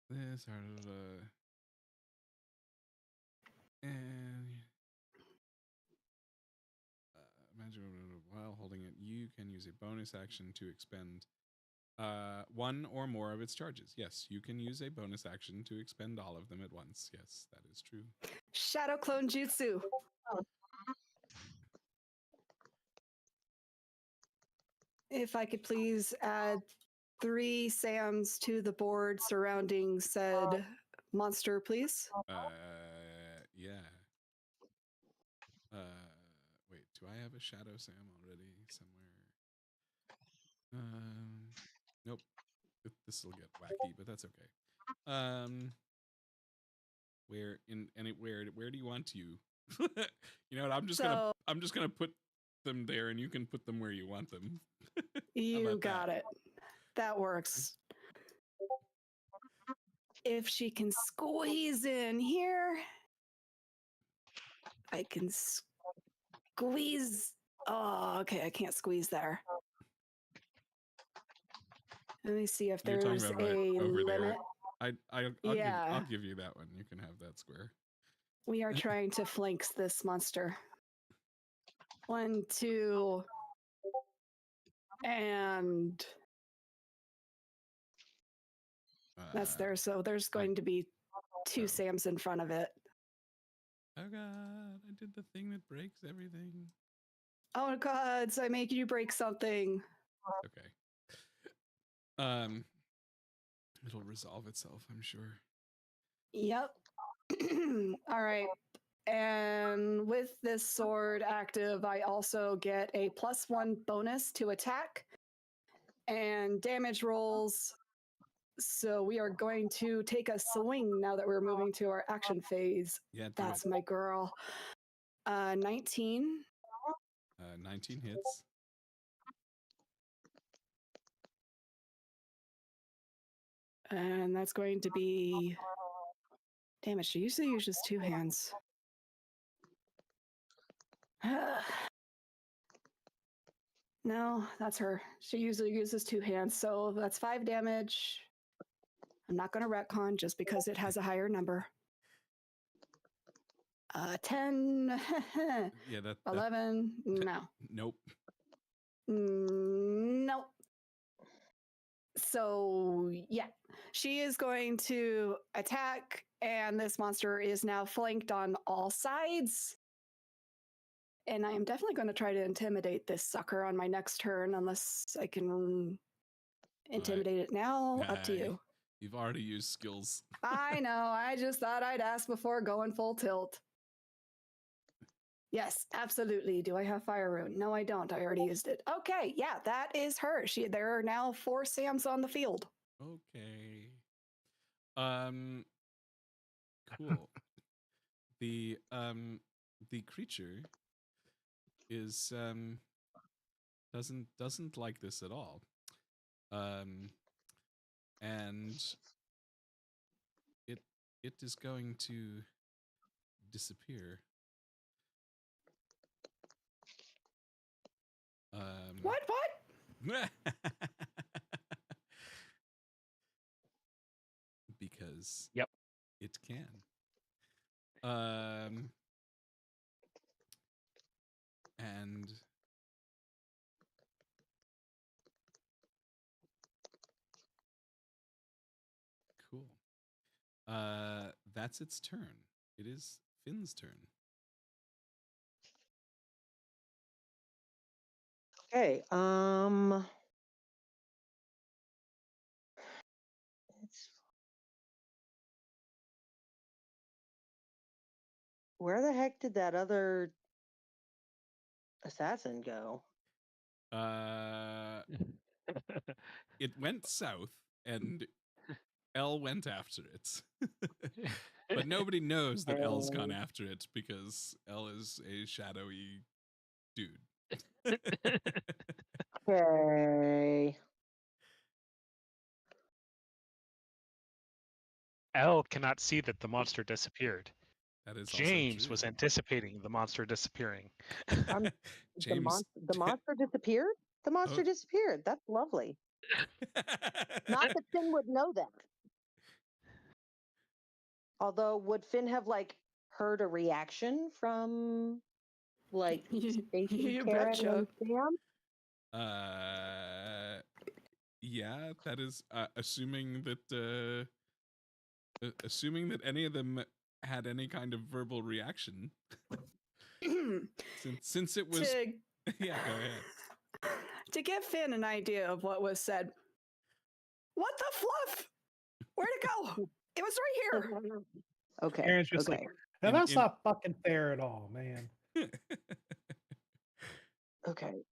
This sort of and imagine while holding it, you can use a bonus action to expend 1 or more of its charges. Yes, you can use a bonus action to expend all of them at once. Yes, that is true. Shadow Clone Jutsu. If I could please add 3 Sams to the board surrounding said monster, please. Yeah. Wait, do I have a Shadow Sam already somewhere? Nope. This will get wacky, but that's okay. Where do you want to? You know what? I'm just gonna put them there, and you can put them where you want them. You got it. That works. If she can squeeze in here, I can squeeze. Oh, okay. I can't squeeze there. Let me see if there's You're talking about a over limit. there. I'll give you that one. You can have that square. We are trying to flank this monster. 1, 2, and that's there. So there's going to be two Oh. Sams in front of it. Oh god, I did the thing that breaks everything. Oh gods, I make you break something. Okay. It'll resolve itself, I'm sure. Yep. All right. And with this sword active, I also get a +1 bonus to attack and damage rolls. So we are going to take a swing now that we're moving to our action phase. Yeah, do That's it. my girl. 19. 19 hits. And that's going to be damage. She usually uses two hands. No, that's her. She usually uses two hands, so that's 5 damage. I'm not going to retcon just because it has a higher number. 10, Yeah, that 11, no. Nope. Nope. So, yeah, she is going to attack, and this monster is now flanked on all sides. And I am definitely going to try to intimidate this sucker on my next turn, unless I can intimidate it now. Up to you. You've already used skills. I know. I just thought I'd ask before going full tilt. Yes, absolutely. Do I have Fire Rune? No, I don't. I already used it. Okay, yeah, that is her. There are now 4 Sams on the field. Okay. Cool. The creature is doesn't like this at all. And it is going to disappear. What? Because Yep. it can. And cool. That's its turn. It is Finn's turn. Okay. Where the heck did that other assassin go? It went south, and L went after it. But nobody knows that L's gone after it because L is a shadowy dude. Okay. L cannot see that the monster disappeared. That is James also was true. anticipating the monster disappearing. James, The monster disappeared? The monster disappeared. That's lovely. Not that Finn would know that. Although, would Finn have heard a reaction from Stacy, You Karen, betcha. and Sam? Yeah, that is assuming that any of them had any kind of verbal reaction. since it was yeah, go ahead. To give Finn an idea of what was said. What the fluff? Where'd it go? It was right here. Okay. Karen's just okay. now that's not fucking fair at all, man. Okay.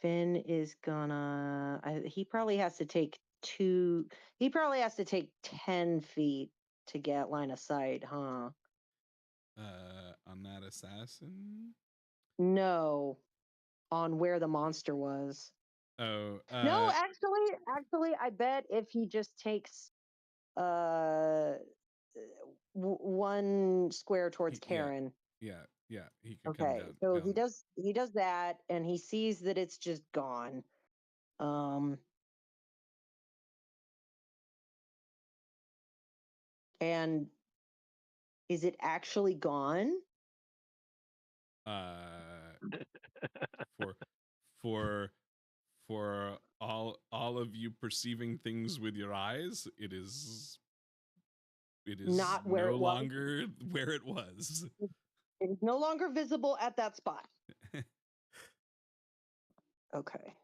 Finn is gonna. He probably has to take 10 feet to get line of sight, huh? On that assassin? No, on where the monster was. Oh, No, actually, I bet if he just takes 1 square towards Karen. Yeah, he could come Okay, down. so he does that, and he sees that it's just gone. And is it actually gone? For all of you perceiving things with your eyes, it is Not where no it was. longer where it was. It is no longer visible at that spot. Okay.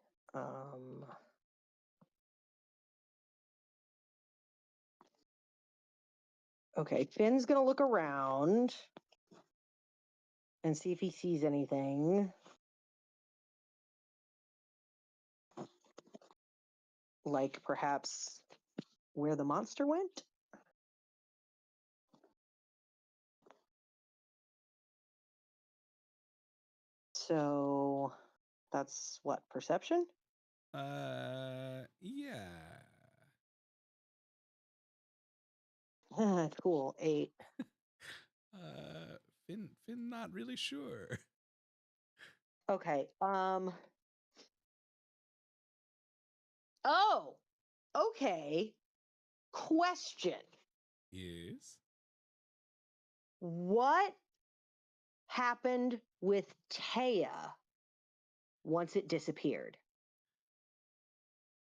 Okay, Finn's gonna look around and see if he sees anything. Like perhaps where the monster went? So that's what, perception? Yeah. Cool, 8. Finn, not really sure. Okay. Oh, okay. Question. Yes. What happened with Taya once it disappeared?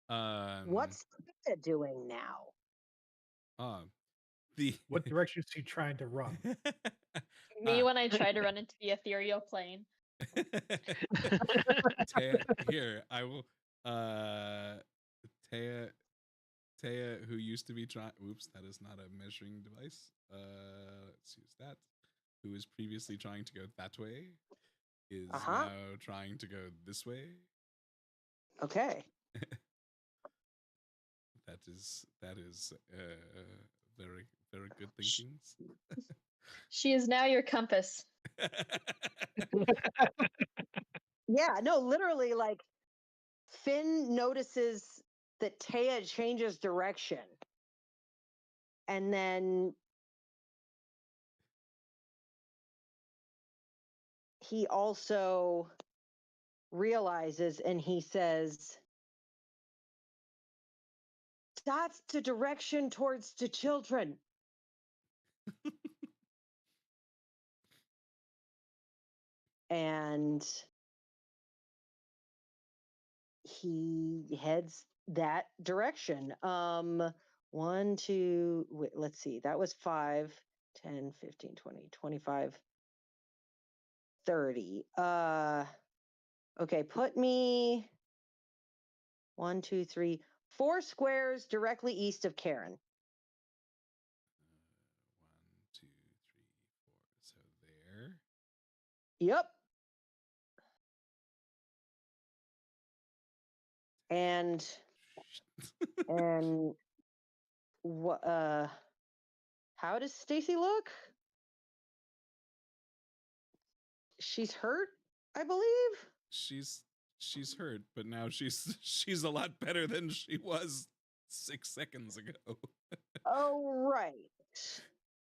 What's Taya doing now? What direction is she trying to run? Me when I try to run into the ethereal plane. Taya, here, I will Taya, who used to be trying, oops, that is not a measuring device. Let's use that. Who was previously trying to go that way is now trying to go this way. Okay. That is very, very good thinkings. She is now your compass. Yeah, no, literally, like, Finn notices that Taya changes direction. And then he also realizes and he says, that's the direction towards the children. And he heads that direction. 1, 2, wait, let's see. That was 5, 10, 15, 20, 25, 30. Okay, put me 1, 2, 3, 4 squares directly east of Karen. 1, 2, 3, 4. So there. Yep. And what how does Stacy look? She's hurt, I believe. She's hurt, but now she's a lot better than she was 6 seconds ago. Oh, right.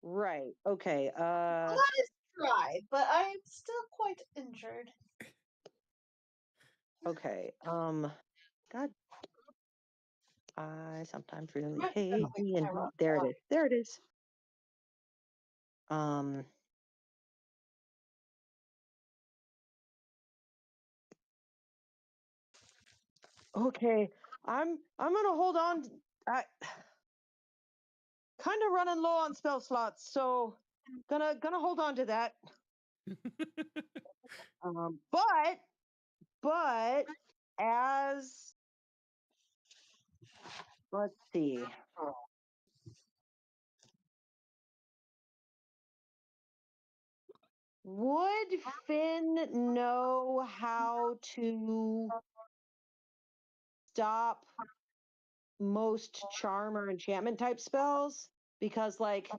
Right. Okay. That is dry, but I am still quite injured. Okay. God, I sometimes really hate being. There it is. There it is. Okay. I'm gonna hold on. I kind of running low on spell slots, so gonna hold on to that. But as let's see. Would Finn know how to stop most charm or enchantment type spells? Because like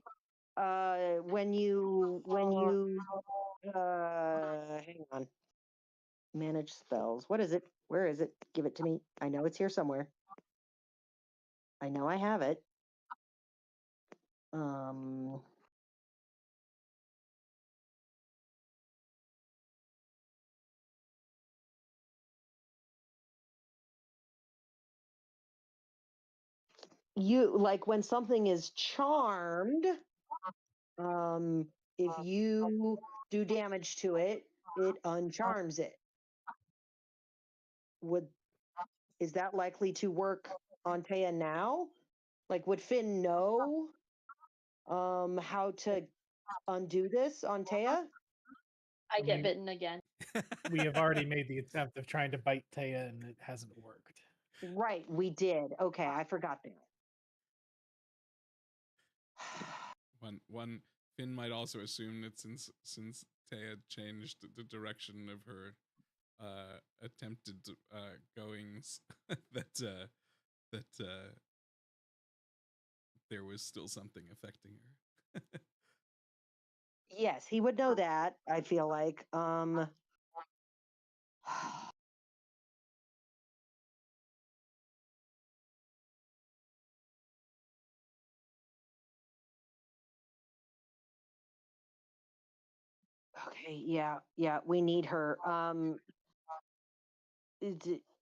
when you hang on. Manage spells. What is it? Where is it? Give it to me. I know it's here somewhere. I know I have it. You like when something is charmed, if you do damage to it, it uncharms it. Would Is that likely to work on Taya now? Like, would Finn know how to undo this on Taya? I get mean- bitten again. We have already made the attempt of trying to bite Taya, and it hasn't worked. Right, we did. Okay, I forgot that. One Finn might also assume that since Taya changed the direction of her attempted goings, that there was still something affecting her. Yes, he would know that, I feel like. Okay, yeah, we need her.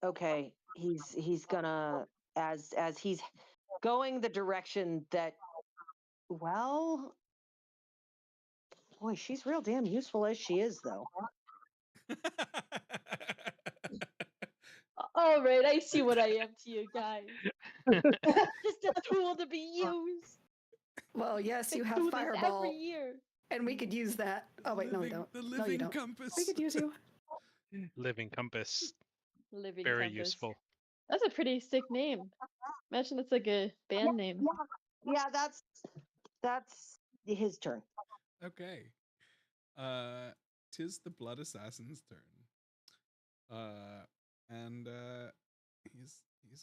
Okay, he's gonna as he's going the direction that, well, boy, she's real damn useful as she is, though. All right, I see what I am to you guys. Just a tool to be used. Well, yes, I you do have this fireball, every year. and we could use that. Oh wait, no, we don't. The No, you living don't. compass. We could use you. Living compass. Living Very compass. useful. That's a pretty sick name. Imagine it's like a band name. Yeah, that's his turn. Okay. Tis the Blood Assassin's turn. And he's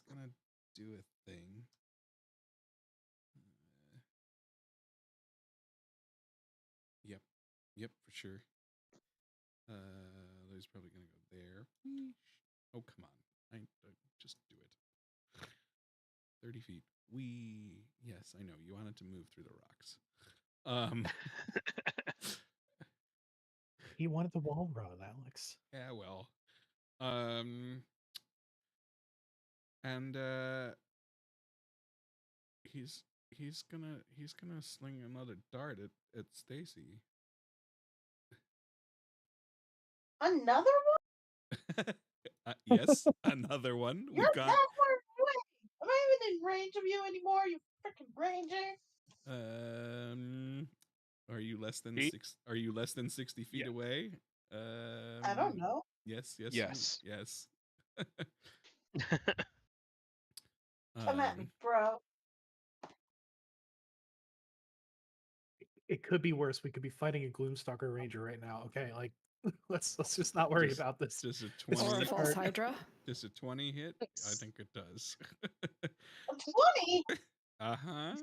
gonna do a thing. Yep, for sure. He's probably gonna go there. Oh, come on. I just do it. 30 feet. Yes, I know. You wanted to move through the rocks. He wanted the wall run, Alex. Yeah, well. And he's gonna sling another dart at Stacy. Another one? Yes, another one. You're that far away. Am I even in range of you anymore, you freaking ranger? Are you less than Feet? Are you less than 60 feet Yeah. away? I don't know. Yes. Yes. Yes. Come at me, bro. It could be worse. We could be fighting a Gloomstalker Ranger right now. Okay, like let's just not worry about this. Just a This 20. Or a is false hard. hydra. Just a 20 hit. I think it does. 20? Uh-huh.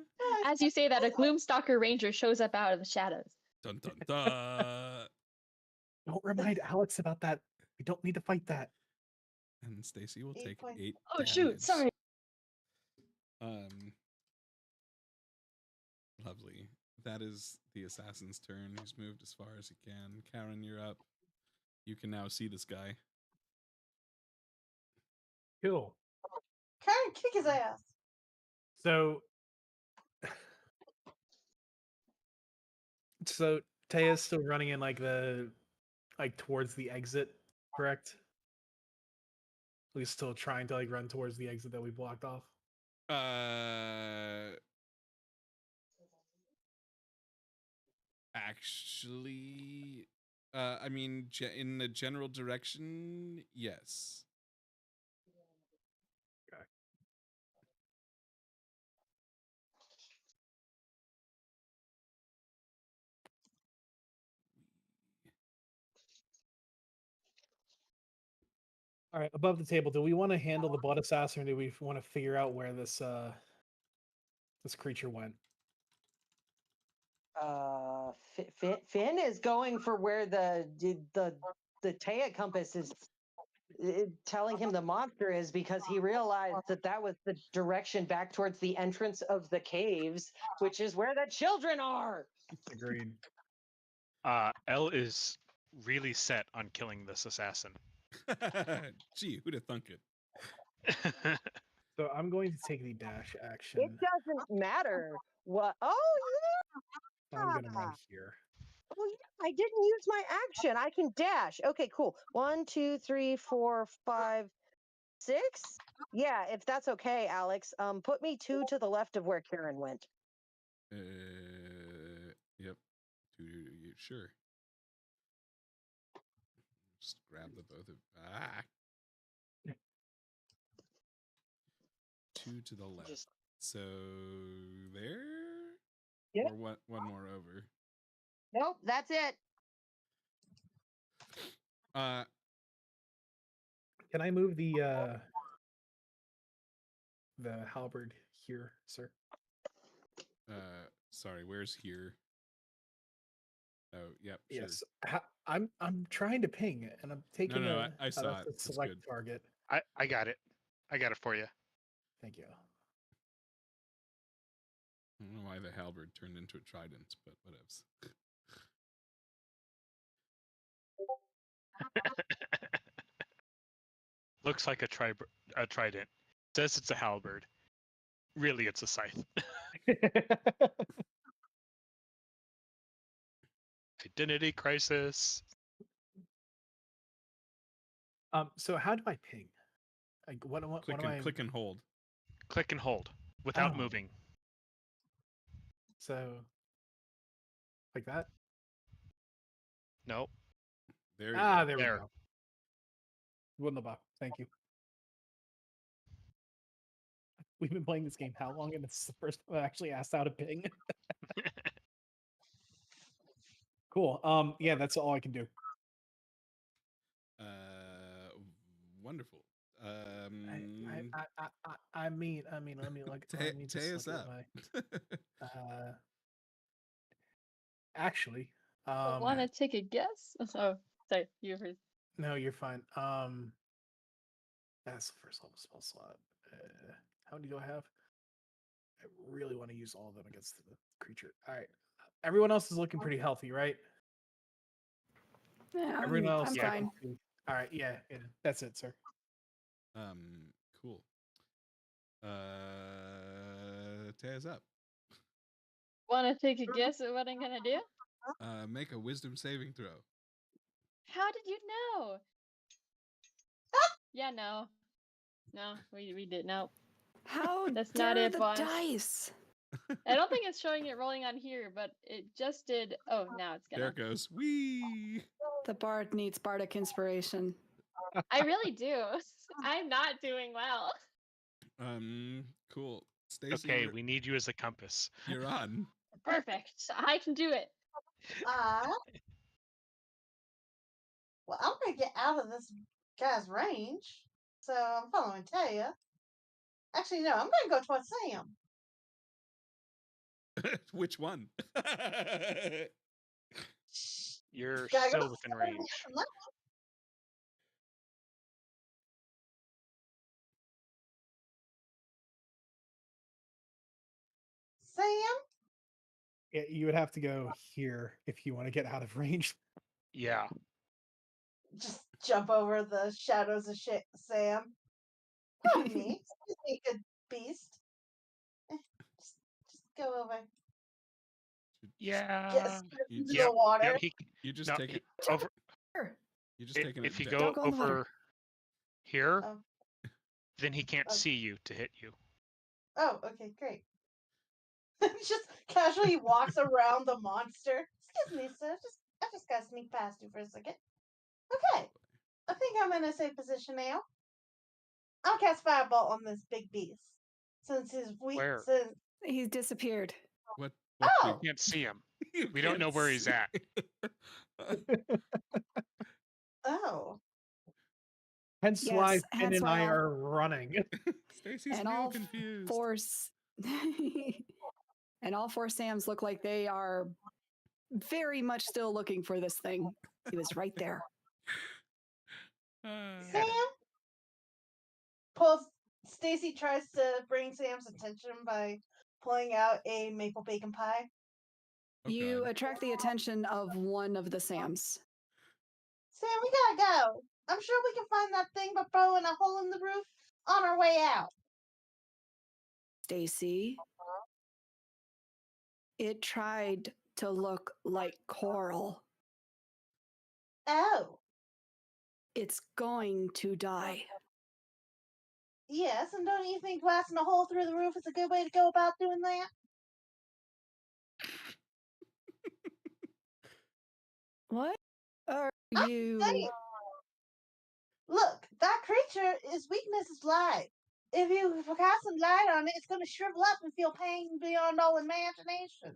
As you say that, a Gloomstalker Ranger shows up out of the shadows. Dun dun dun. Don't remind Alex about that. We don't need to fight that. And Stacy will take 8 8 Oh damage. shoot! Sorry. Lovely. That is the assassin's turn. He's moved as far as he can. Karen, you're up. You can now see this guy. Cool. Karen, kick his ass. So Taya's still running in like towards the exit, correct? He's still trying to like run towards the exit that we blocked off. Actually, I mean, in the general direction, yes. Okay. All right, above the table, do we want to handle the blood assassin, or do we want to figure out where this creature went? Finn is going for where the Taya compass is telling him the monster is, because he realized that was the direction back towards the entrance of the caves, which is where the children are. Agreed. Elle is really set on killing this assassin. Gee, who'd have thunk it? So I'm going to take the dash It action. doesn't matter what. Oh I'm going to run yeah. here. Oh yeah. I didn't use my action. I can dash. Okay, cool. 1, 2, 3, 4, 5, 6. Yeah, if that's okay, Alex. Put me 2 to the left of where Karen went. Yep. Sure. Just grab the both of. 2 to the left. Just So there. Yep. Or one more over. Nope, that's it. Can I move the halberd here, sir? Sorry, where's here? Oh, yep, sure. Yes. I'm trying to ping it, and I'm taking No, the. I saw that's it. the It's select good. target. I got it. I got it for you. Thank you. I don't know why the halberd turned into a trident, but whatevs. Looks like a trident. Says it's a halberd. Really, it's a scythe. Identity crisis. So how do I ping? Like, what am I? Click and hold. Click and hold without Oh. moving. So, like that? No. There you Ah, go. there we There. go. Wunderbar. Thank you. We've been playing this game how long? And this is the first time I actually asked how to ping. Cool. Yeah, that's all I can do. Wonderful. I mean, let me look. Let me just us look up. at my. Actually, Want to take a guess? Oh, sorry, you first. no, you're fine. That's the first level spell slot. How many do I have? I really want to use all of them against the creature. All right, everyone else is looking pretty healthy, right? Yeah, Everyone else, I'm yeah. fine. All right, yeah, that's it, sir. Cool. Tears up. Want to take a guess at what I'm gonna do? Make a wisdom saving throw. How did you know? Yeah, no, we did no. How That's dare not it, the boss. dice? I don't think it's showing it rolling on here, but it just did. Oh, now it's gonna. There it goes. Whee! The bard needs bardic inspiration. I really do. I'm not doing well. Cool. Stacy, Okay, we need you as a compass. you're on. Perfect. I can do it. Well, I'm gonna get out of this guy's range, so I'm following Taya. Actually, no, I'm gonna go towards Sam. Which one? You're Gotta go still within range. Sam, Yeah, you would have to go here if you want to get out of range. Yeah. just jump over the shadows of Sam. Pardon me, excuse me, good beast. Just go over. Yeah. Get into Yep, the water. yep, You just no, take it. over. You just taking If it. you down. go Don't go in the water. over here, Oh. then he can't Oh. see you to hit you. Oh, okay, great. Just casually walks around the monster. Excuse me, sir. I just gotta sneak past you for a second. Okay. I think I'm in a safe position now. I'll cast Firebolt on this big beast. Since his weak Where? He's disappeared. What? Oh! You can't see him. You We don't know can't where he's see. at. Oh. Hence Yes, why Finn hence and why I all- are running. Stacy's And real all confused. Force and all four Sams look like they are very much still looking for this thing. He was right there. Sam? Stacy tries to bring Sam's attention by pulling out a maple bacon pie. Oh, You God. attract the attention of one of the Sams. Sam, we gotta go. I'm sure we can find that thing by blowing a hole in the roof on our way out. Stacy, it tried to look like coral. Oh. It's going to die. Yes, and don't you think blasting a hole through the roof is a good way to go about doing that? What are I'm you? saying, look, that creature, his weakness is light. If you cast some light on it, it's going to shrivel up and feel pain beyond all imagination.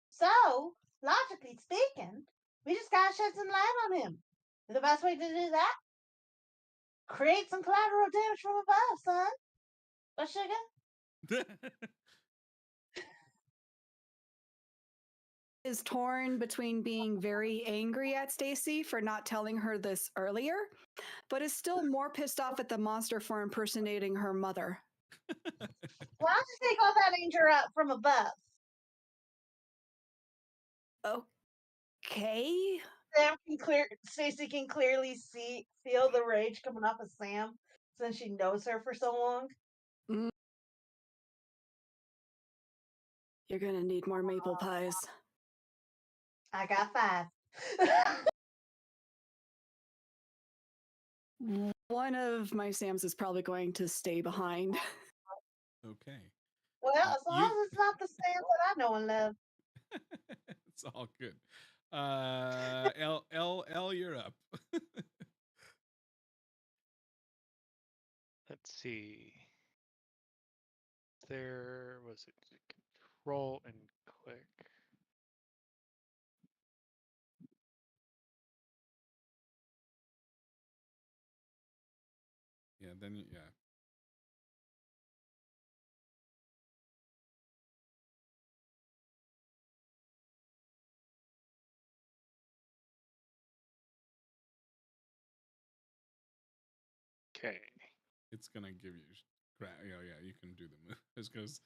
So, logically speaking, we just gotta shed some light on him. And the best way to do that? Create some collateral damage from above, son. What, sugar? Is torn between being very angry at Stacy for not telling her this earlier, but is still more pissed off at the monster for impersonating her mother. Why don't you take all that anger up from above? Okay. Stacy can clearly feel the rage coming off of Sam since she knows her for so long. You're gonna need more maple pies. I got 5. One of my Sams is probably going to stay behind. Okay. Well, as long as it's not the Sam that I know and love. It's all good. L, you're up. Let's see. There was it. Control and click. Yeah, then yeah. Okay. It's gonna give you yeah, you can do the move. It's because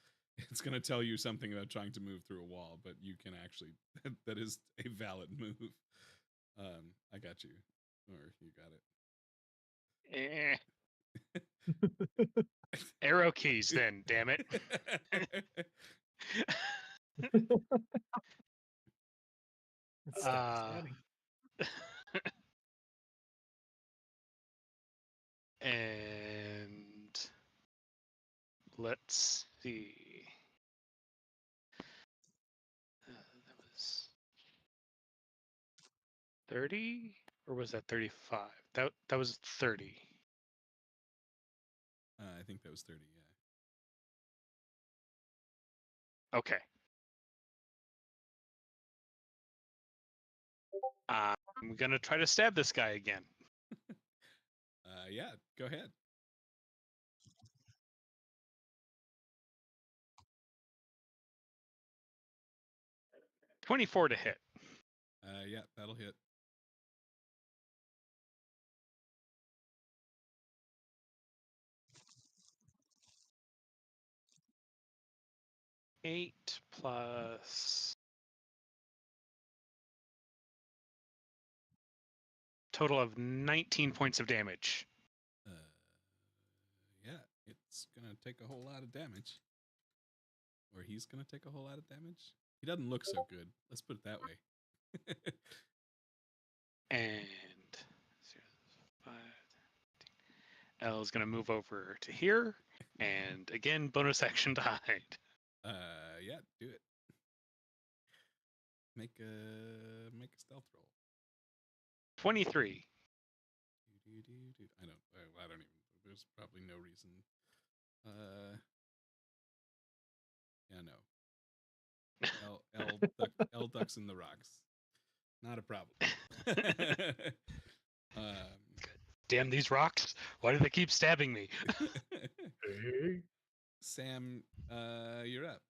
it's gonna tell you something about trying to move through a wall, but you can actually that is a valid move. I got you. Or you got it. Arrow keys then, damn it. And let's see. That was 30 or was that 35? That was 30. I think that was 30, yeah. Okay. I'm gonna try to stab this guy again. Yeah, go ahead. $24 to hit. Yeah, that'll hit. Eight plus total of 19 points of damage. Yeah, it's gonna take a whole lot of damage. Or he's gonna take a whole lot of damage. He doesn't look so good. Let's put it that way. And 5. L is gonna move over to here, and again, bonus action to hide. Yeah, do it. Make a stealth roll. 23. I don't even. There's probably no reason. Yeah, no. L ducks in the rocks. Not a problem. Damn these rocks! Why do they keep stabbing me? Sam, you're up.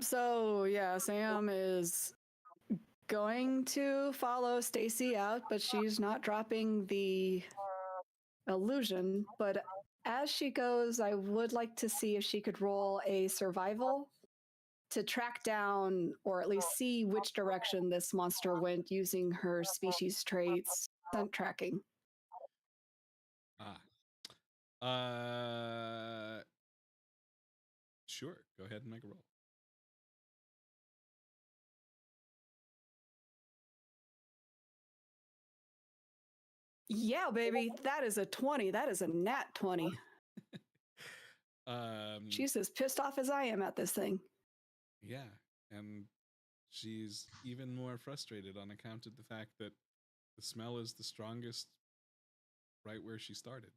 So yeah, Sam is going to follow Stacy out, but she's not dropping the illusion. But as she goes, I would like to see if she could roll a survival to track down or at least see which direction this monster went using her species traits, scent tracking. Sure. Go ahead and make a roll. Yeah, baby, that is a 20. That is a nat 20. She's as pissed off as I am at this thing. Yeah, and she's even more frustrated on account of the fact that the smell is the strongest right where she started.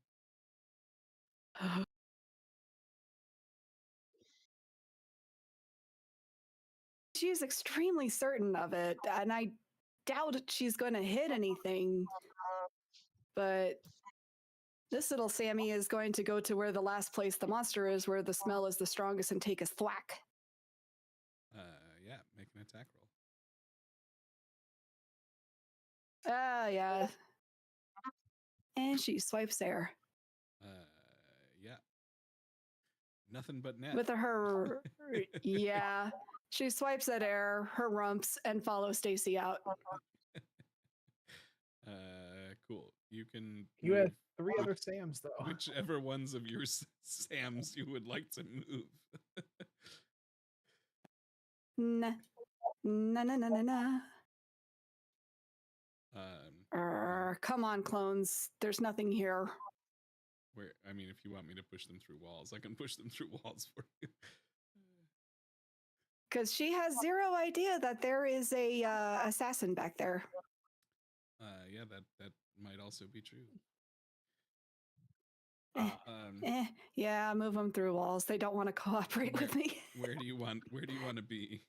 She's extremely certain of it, and I doubt she's going to hit anything. But this little Sammy is going to go to where the last place the monster is, where the smell is the strongest, and take a thwack. Yeah, make an attack roll. Yeah. And she swipes air. Yeah. Nothing but net. With her, yeah. She swipes at air, her rumps, and follows Stacy out. Cool. You can. You had 3 other Sams, though. Whichever ones of your Sams you would like to move. Nah. Come on, clones. There's nothing here. Where, I mean, if you want me to push them through walls, I can push them through walls for you. Because she has zero idea that there is a assassin back there. Yeah, that might also be true. Yeah, move them through walls. They don't want to cooperate with me. Where do you want to be?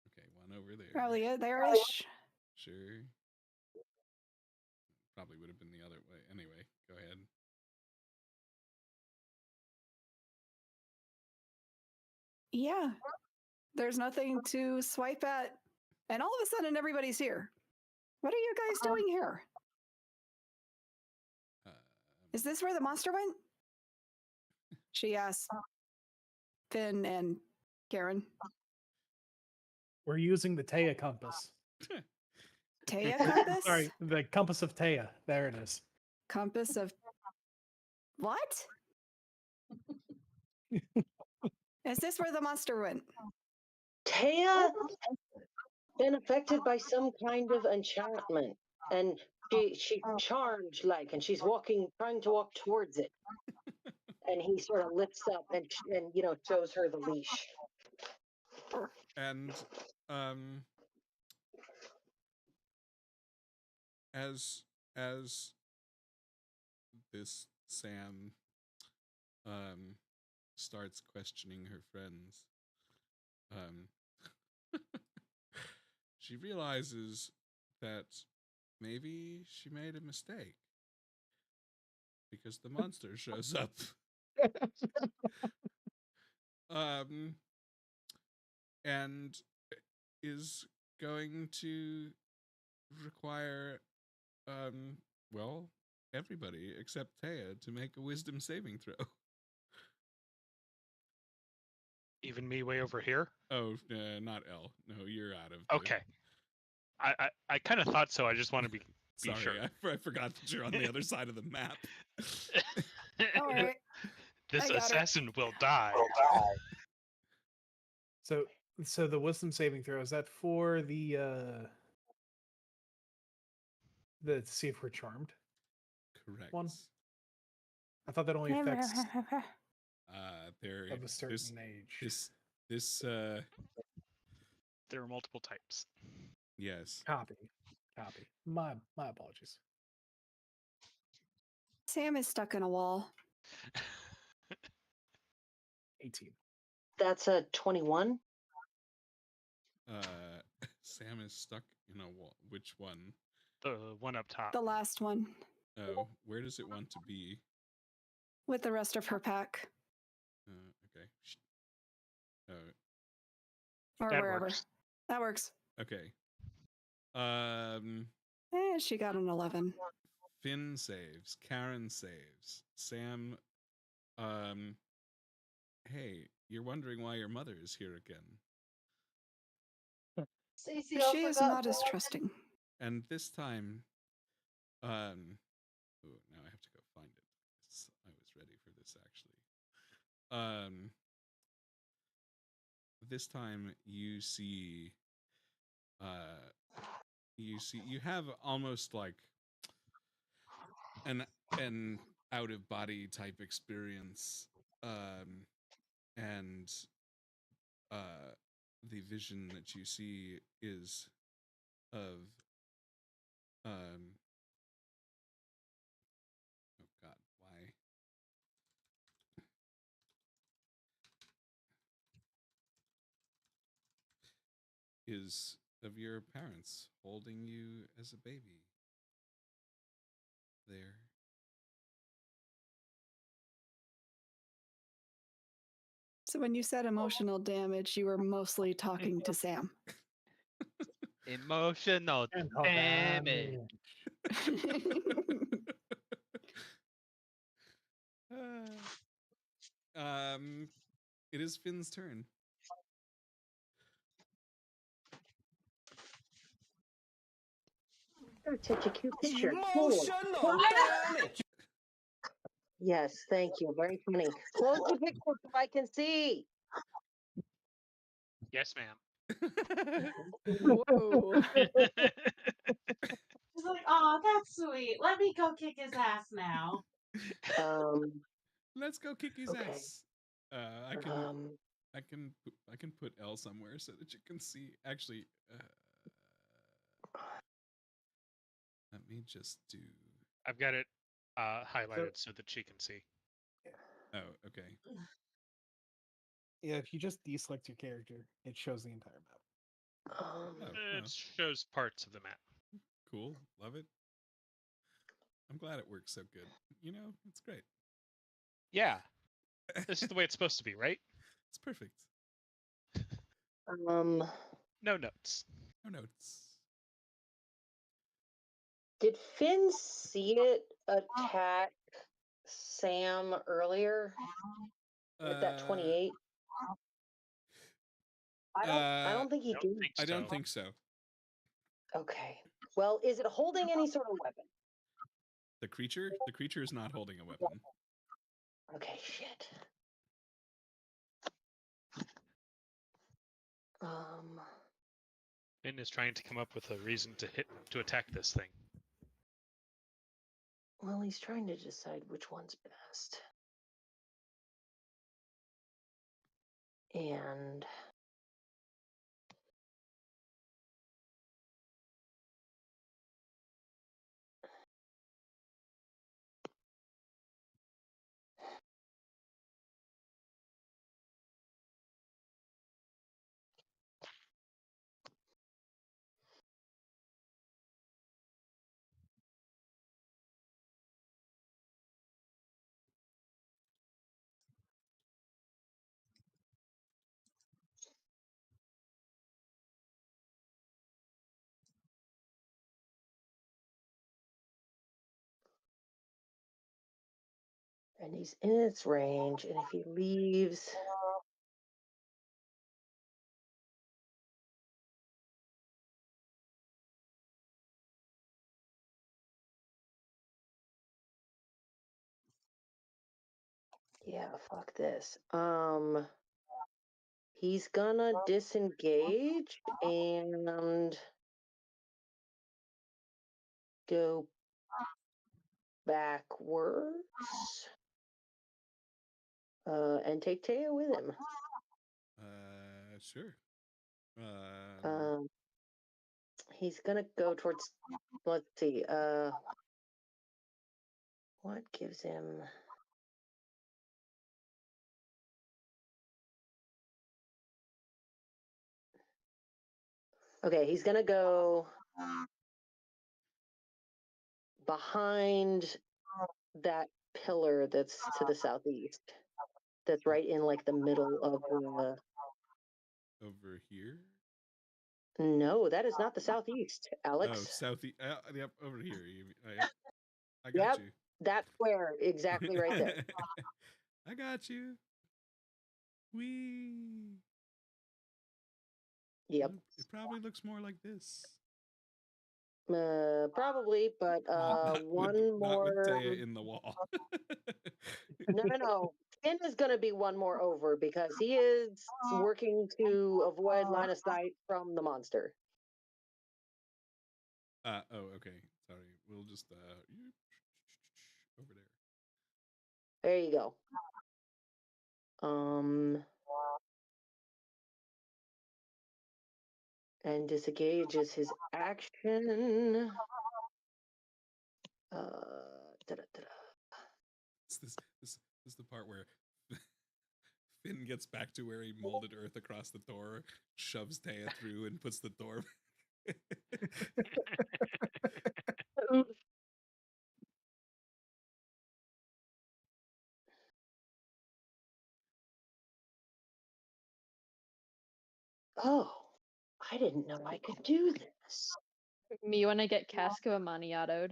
Okay, one over there. Probably there-ish. Sure. Probably would have been the other way. Anyway, go ahead. Yeah. There's nothing to swipe at. And all of a sudden, everybody's here. What are you guys doing here? Is this where the monster went? She asks Finn and Karen. We're using the Taya compass. Taya compass? Sorry, the compass of Taya. There it is. Compass of what? Is this where the monster went? Taya been affected by some kind of enchantment, and she charmed and she's trying to walk towards it. And he sort of lifts up and shows her the leash. And as this Sam starts questioning her friends, she realizes that maybe she made a mistake because the monster shows up. And is going to require everybody except Taya to make a wisdom saving throw. Even me way over here? Oh, not L. No, you're out of. Okay. I kind of thought so. I just want to be Sorry, sure. I forgot that you're on the other side of the map. All right. This assassin will die. So the wisdom saving throw, is that for the to see if we're charmed? Correct. One. I thought that only affects there of a certain age. This there are multiple types. Yes. Copy. My apologies. Sam is stuck in a wall. 18. That's a 21. Sam is stuck in a wall. Which one? The one up top. The last one. Oh, where does it want to be? With the rest of her pack. Okay. Or that wherever. Works. That works. Okay. She got an 11. Finn saves. Karen saves. Sam, hey, you're wondering why your mother is here again. Stacey She is not as trusting. And this time, now I have to go find it. I was ready for this, actually. This time you see, you see you have almost like an out of body type experience, and the vision that you see is of oh god, why is of your parents holding you as a baby there. So when you said emotional damage, you were mostly talking to Sam. Emotional damage. It is Finn's turn. That's such a cute picture. Cool. damage. Yes, thank you. Very funny. Close the picture so I can see. Yes, ma'am. Whoa. He's like, oh, that's sweet. Let me go kick his ass now. Let's go kick his Okay. ass. I can put L somewhere so that you can see. Actually, let me just do. I've got it highlighted so that she can see. Oh, okay. Yeah, if you just deselect your character, it shows the entire map. It shows parts of the map. Cool. Love it. I'm glad it works so good. You know, it's great. Yeah. This is the way it's supposed to be, right? It's perfect. No notes. No notes. Did Finn see it attack Sam earlier with that 28? I don't think he did. I don't think so. Okay. Well, is it holding any sort of weapon? The creature is not holding a weapon. Okay, shit. Finn is trying to come up with a reason to attack this thing. Well, he's trying to decide which one's best. And he's in its range, and if he leaves, yeah, fuck this. He's gonna disengage and go backwards. And take Teo with him. Sure. He's gonna go towards. Let's see. What gives him? Okay, he's gonna go behind that pillar that's to the southeast. That's right in like the middle of the. Over here. No, that is not the southeast, Alex. Oh, southeast. Yep, over here. Yep. I got you. That square, exactly right there. I got you. Wee. Yep. It probably looks more like this. Probably, but one more. Not with Taya in the wall. No. Finn is going to be one more over because he is working to avoid line of sight from the monster. Oh, okay. Sorry. We'll just over there. There you go. And disengage is his action. This is the part where Finn gets back to where he molded Earth across the door, shoves Taya through, and puts the door. Oh, I didn't know I could do this. Me when I get Cask of Amontillado.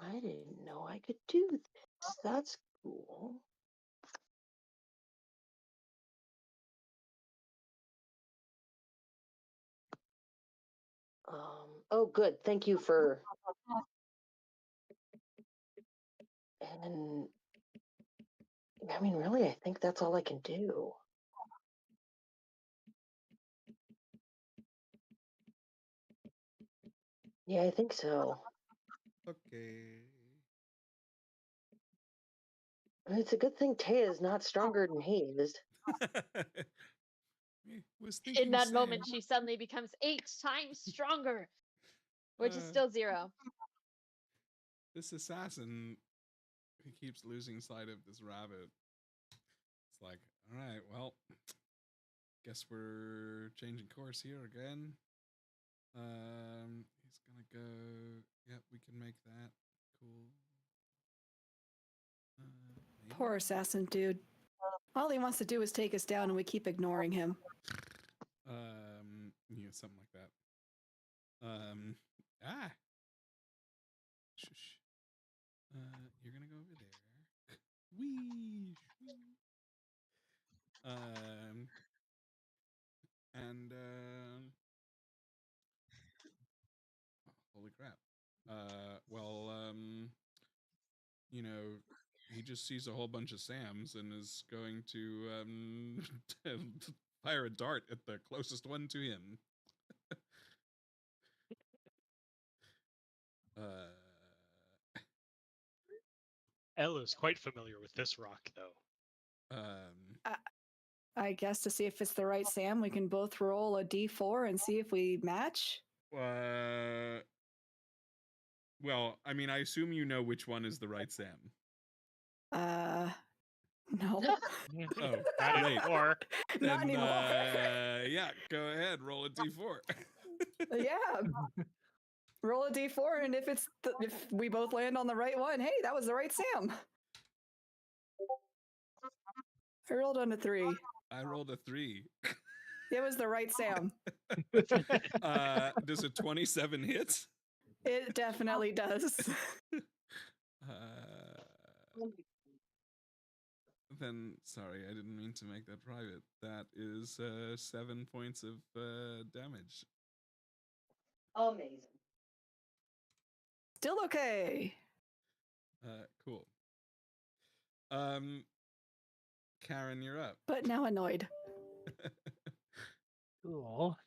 I didn't know I could do this. That's cool. Oh, good. Thank you for. And I mean, really, I think that's all I can do. Yeah, I think so. Okay. It's a good thing Taya is not stronger than he is. In that moment, she suddenly becomes 8 times stronger, which is still 0. This assassin, he keeps losing sight of this rabbit. It's like, all right, well, guess we're changing course here again. He's gonna go. Yep, we can make that. Cool. Poor assassin dude. All he wants to do is take us down, and we keep ignoring him. Yeah, something like that. Shush. You're gonna go over there. Wee. And holy crap. You know, he just sees a whole bunch of Sams and is going to fire a dart at the closest one to him. Ella's quite familiar with this rock, though. I guess to see if it's the right Sam, we can both roll a d4 and see if we match. Well, I mean, I assume you know which one is the right Sam. No. Oh, not anymore. Not anymore. Yeah, go ahead, roll a d4. Yeah. Roll a d4, and if we both land on the right one, hey, that was the right Sam. I rolled on a 3. I rolled a 3. It was the right Sam. Does a 27 hit? It definitely does. Then, sorry, I didn't mean to make that private. That is 7 points of damage. Amazing. Still okay. Cool. Karen, you're up. But now annoyed. Cool.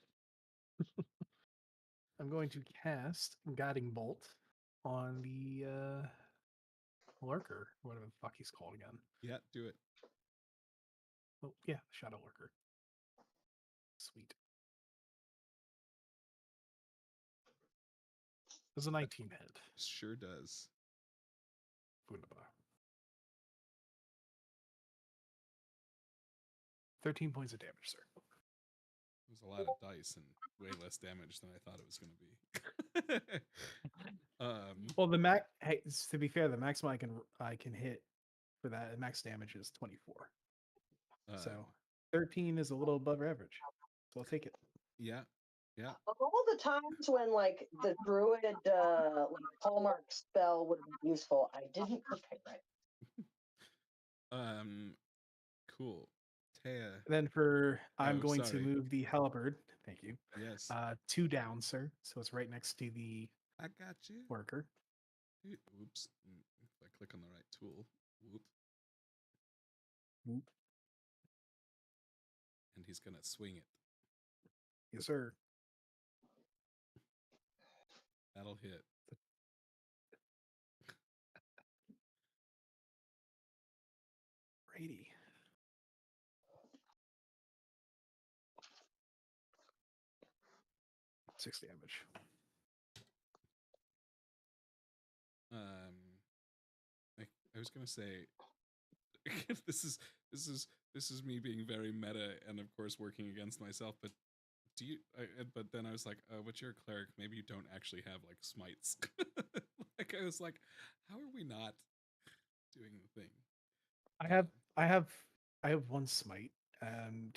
I'm going to cast Guiding Bolt on the Lurker, whatever the fuck he's called again. Yeah, do it. Oh, yeah, Shadow Lurker. Sweet. Does a 19 hit? Sure does. Wunderbar. 13 points of damage, sir. It was a lot of dice and way less damage than I thought it was going to be. Well, the max. Hey, to be fair, the maximum I can hit for that max damage is 24. So 13 is a little above average. So I'll take it. Yeah. Of all the times when like the druid hallmark spell would be useful, I didn't prepare it. Cool. Taya. Then I'm going to move the halberd. Thank you. Yes. 2 down, sir. So it's right next to the I got you. Worker. Oops. If I click on the right tool. Whoop. Whoop. And he's gonna swing it. Yes, sir. That'll hit. Brady. Six damage. I was gonna say, this is me being very meta and of course working against myself. But but then I was like, but you're a cleric. Maybe you don't actually have like smites. Like I was like, how are we not doing the thing? I have one smite, and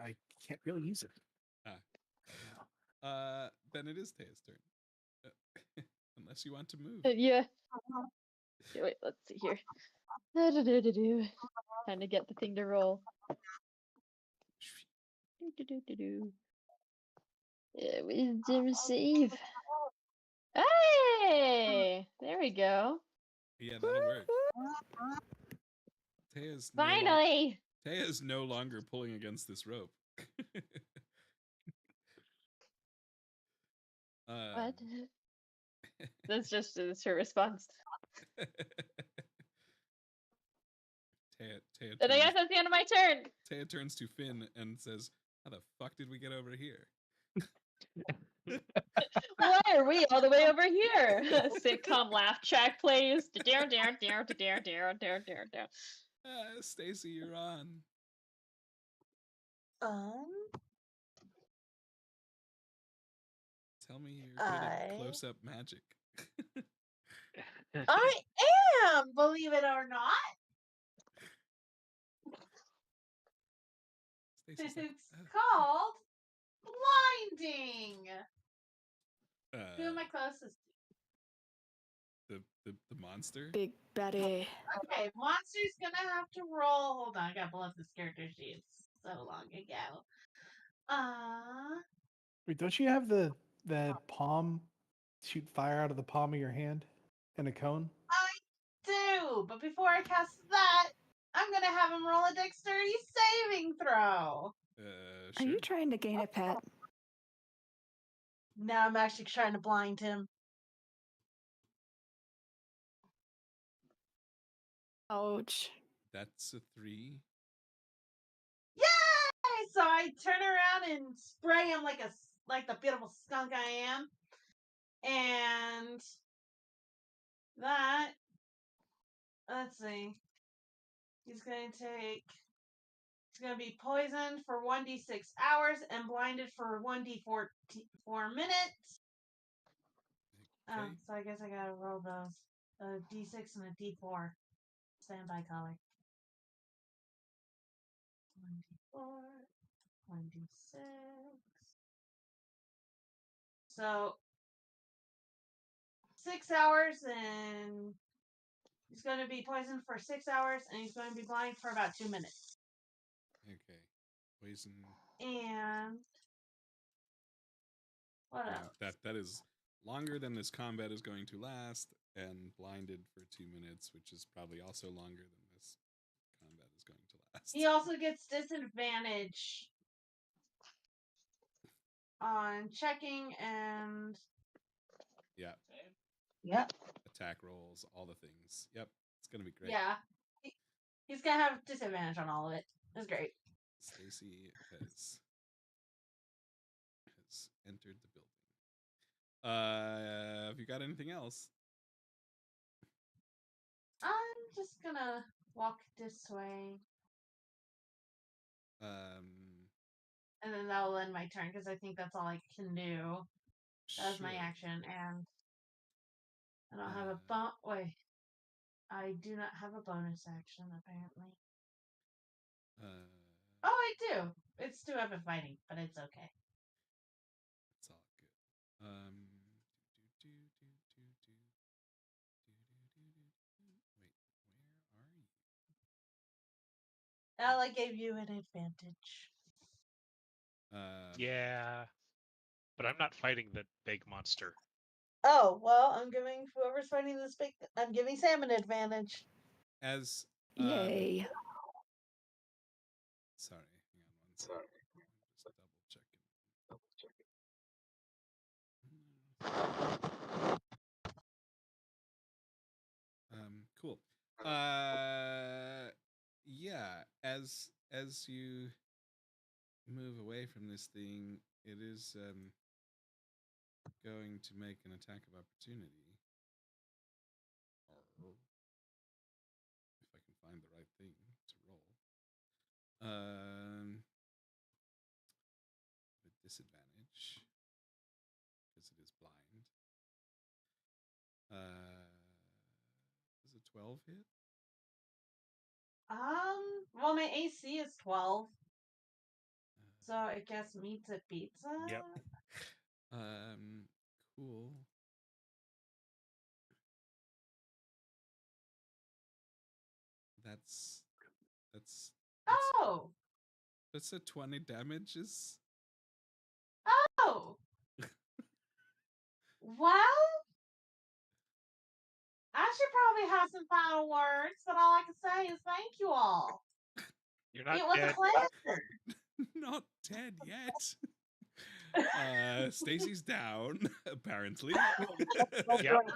I can't really use it. Then it is Taya's turn. Unless you want to move. Yeah. Okay, wait, let's see here. Time to get the thing to roll. Wisdom save. Hey! There we go. Yeah, that'll work. Taya's Finally! Taya is no longer pulling against this rope. What? That's her response. Taya And I guess that's the end of my turn. Taya turns to Finn and says, "How the fuck did we get over here?" Why are we all the way over here? Sitcom laugh track plays. Stacy, you're on. Tell me you're good at close-up magic. I am, believe it or not. Stacy's like, It's called blinding. Who am I closest to? The monster? Big Betty. Okay, monster's gonna have to roll. Hold on, I gotta pull up this character sheet. It's so long ago. Wait, don't you have the palm shoot fire out of the palm of your hand in a cone? I do, but before I cast that, I'm gonna have him roll a dexterity saving throw. Are you trying to gain a pet? No, I'm actually trying to blind him. Ouch. That's a 3. Yay! So I turn around and spray him like the beautiful skunk I am. And that, let's see. He's going to be poisoned for 1d6 hours and blinded for 1d4 minutes. Okay. So I guess I gotta roll those. A d6 and a d4. Standby color. 1d4, 1d6. So 6 hours, and he's going to be poisoned for 6 hours, and he's going to be blind for about 2 minutes. Okay. Poison. And what else? That is longer than this combat is going to last, and blinded for 2 minutes, which is probably also longer than this combat is going to last. He also gets disadvantage on checking and Yep. Attack rolls, all the things. Yep. It's gonna be great. Yeah. He's gonna have disadvantage on all of it. It's great. Stacy has entered the building. Have you got anything else? I'm just gonna walk this way. And then that will end my turn because I think that's all I can do. That was my action, and I don't have a wait. I do not have a bonus action apparently. Oh, I do. It's 2 weapon fighting, but it's okay. It's all good. Wait, where are you? Ella gave you an advantage. Yeah, but I'm not fighting the big monster. Oh, well, I'm giving whoever's fighting this big. I'm giving Sam an advantage. As Yay. sorry, hang on one sorry. Just double checking. Cool. Yeah. As you move away from this thing, it is going to make an attack of opportunity. Or if I can find the right thing to roll. With disadvantage because it is blind. Does a 12 hit? Well, my AC is 12. So I guess meets a pizza. Yep. Cool. That's Oh. That's a 20 damages. Oh. Well, I should probably have some final words, but all I can say is thank you all. You're not It was dead. a pleasure. Not dead yet. Stacy's down, apparently. Yep.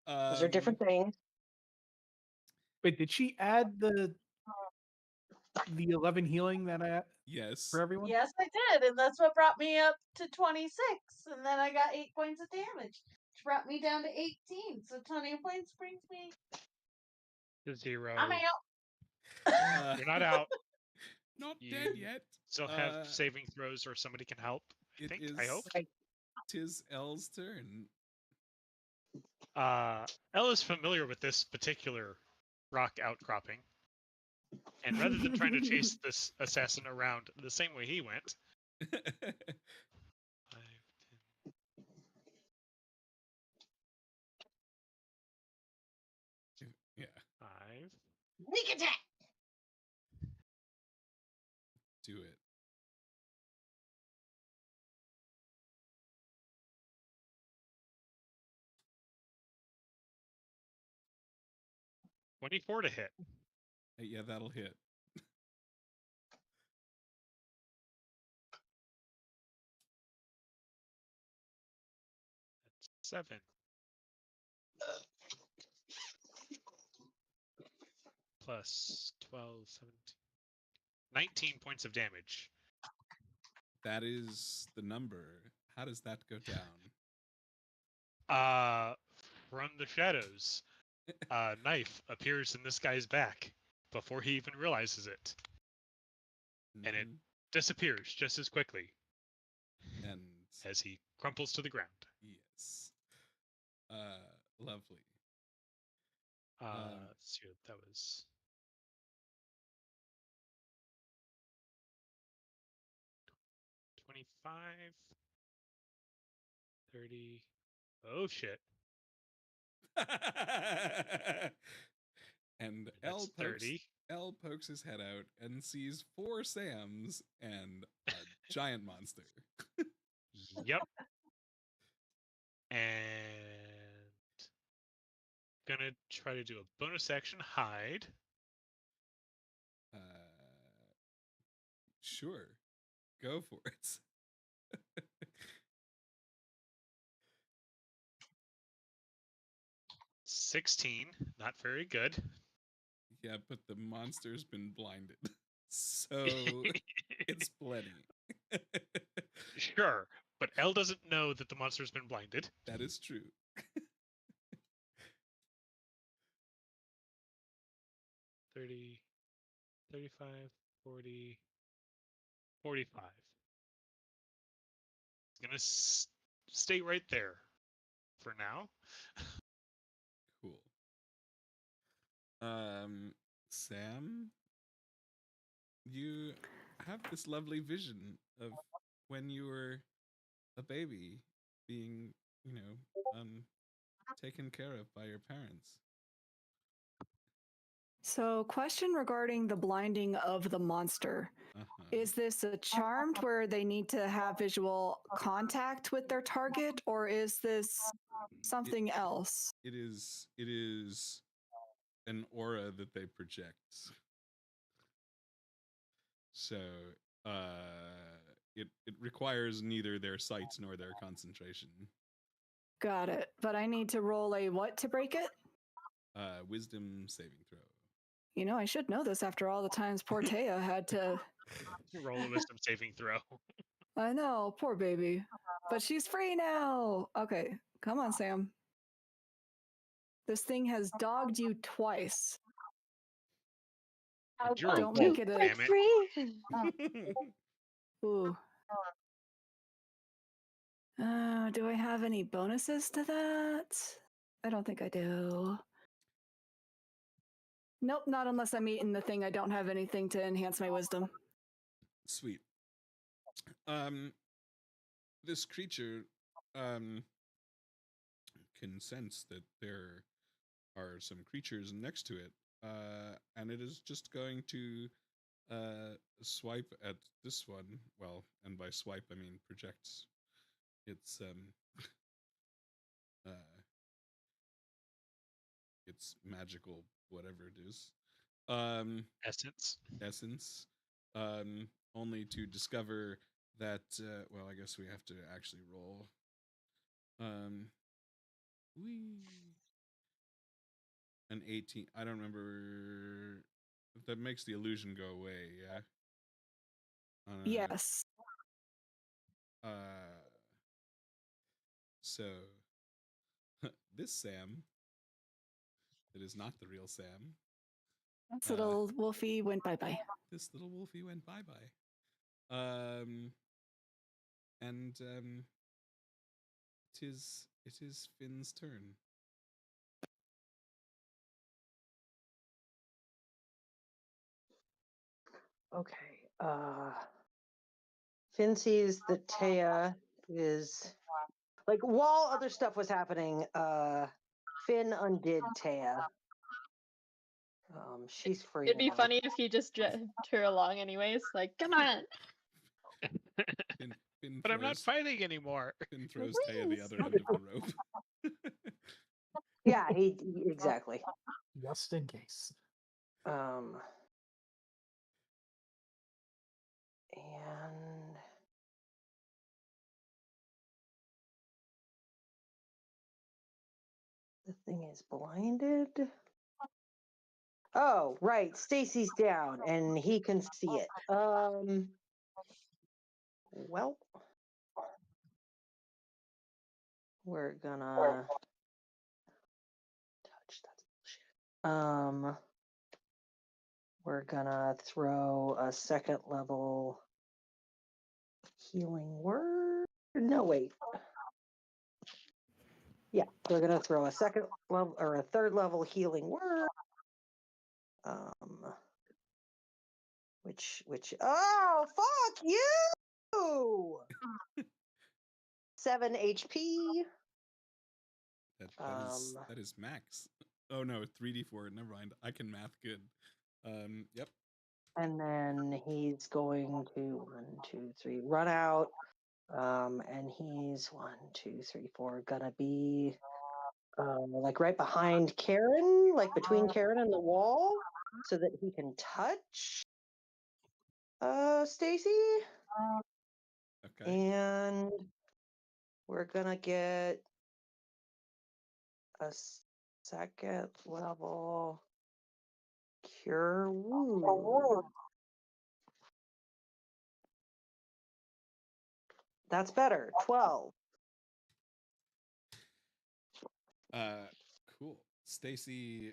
Those are different things. Wait, did she add the 11 healing that I Yes. for everyone? Yes, I did, and that's what brought me up to 26, and then I got 8 points of damage, which brought me down to 18. So 20 points brings me To 0. I'm out. You're not out. Not You dead yet. Still have saving throws, or somebody can help. I hope. Tis Elle's turn. Elle is familiar with this particular rock outcropping, and rather than trying to chase this assassin around the same way he went, 5, 10. Yeah. 5. Sneak attack. Do it. $24 to hit. Yeah, that'll hit. That's 7. Plus 12, 17. 19 points of damage. That is the number. How does that go down? From the shadows, a knife appears in this guy's back before he even realizes it. And it disappears just as quickly. And as he crumples to the ground. Yes. Lovely. Let's see what that was. 25, 30. Oh shit. And That's 30. Elle pokes his head out and sees 4 Sams and a giant monster. Yep. And gonna try to do a bonus action hide. Sure. Go for it. $16, not very good. Yeah, but the monster's been blinded. So it's plenty. Sure, but Elle doesn't know that the monster's been blinded. That is true. 30, 35, 40, 45. It's gonna stay right there for now. Cool. Sam, you have this lovely vision of when you were a baby being, taken care of by your parents. So, question regarding the blinding of the monster. Is this a charmed where they need to have visual contact with their target, or is this something else? It is an aura that they project. So it requires neither their sight nor their concentration. Got it. But I need to roll a what to break it? Wisdom saving throw. You know, I should know this after all the times poor Taya had to. Roll a wisdom saving throw. I know, poor baby. But she's free now. Okay, come on, Sam. This thing has dogged you twice. You're Don't a make wolf, it a. damn it. Free. Ooh. Do I have any bonuses to that? I don't think I do. Nope, not unless I'm eating the thing. I don't have anything to enhance my wisdom. Sweet. This creature can sense that there are some creatures next to it, and it is just going to swipe at this one. Well, and by swipe I mean project its its magical whatever it is essence only to discover that well, I guess we have to actually roll. An 18. I don't remember. That makes the illusion go away, yeah? Yes. So this Sam, it is not the real Sam. This little wolfie went bye-bye. This little wolfie went bye-bye. And it is Finn's turn. Okay. Finn sees that Taya is like while other stuff was happening, Finn undid Taya. She's free. It'd be now. funny if he just dragged her along anyways. Like, come on. Finn But I'm not throws- fighting anymore. Finn throws Taya the other end of the rope. Yeah, he exactly. Just in case. And the thing is blinded. Oh, right. Stacy's down and he can see it. Well, we're gonna touch that bullshit. We're gonna throw a second level healing word. No, wait. Yeah, we're gonna throw a second level or a third level healing word. Which oh fuck you! 7 HP. That is max. Oh no, 3d4. Never mind. I can math good. Yep. And then he's going to 1, 2, 3 run out. And he's 1, 2, 3, 4 gonna be like right behind Karen, like between Karen and the wall, so that he can touch Stacy. Okay. And we're gonna get a second level cure wound. That's better. 12. Cool. Stacy's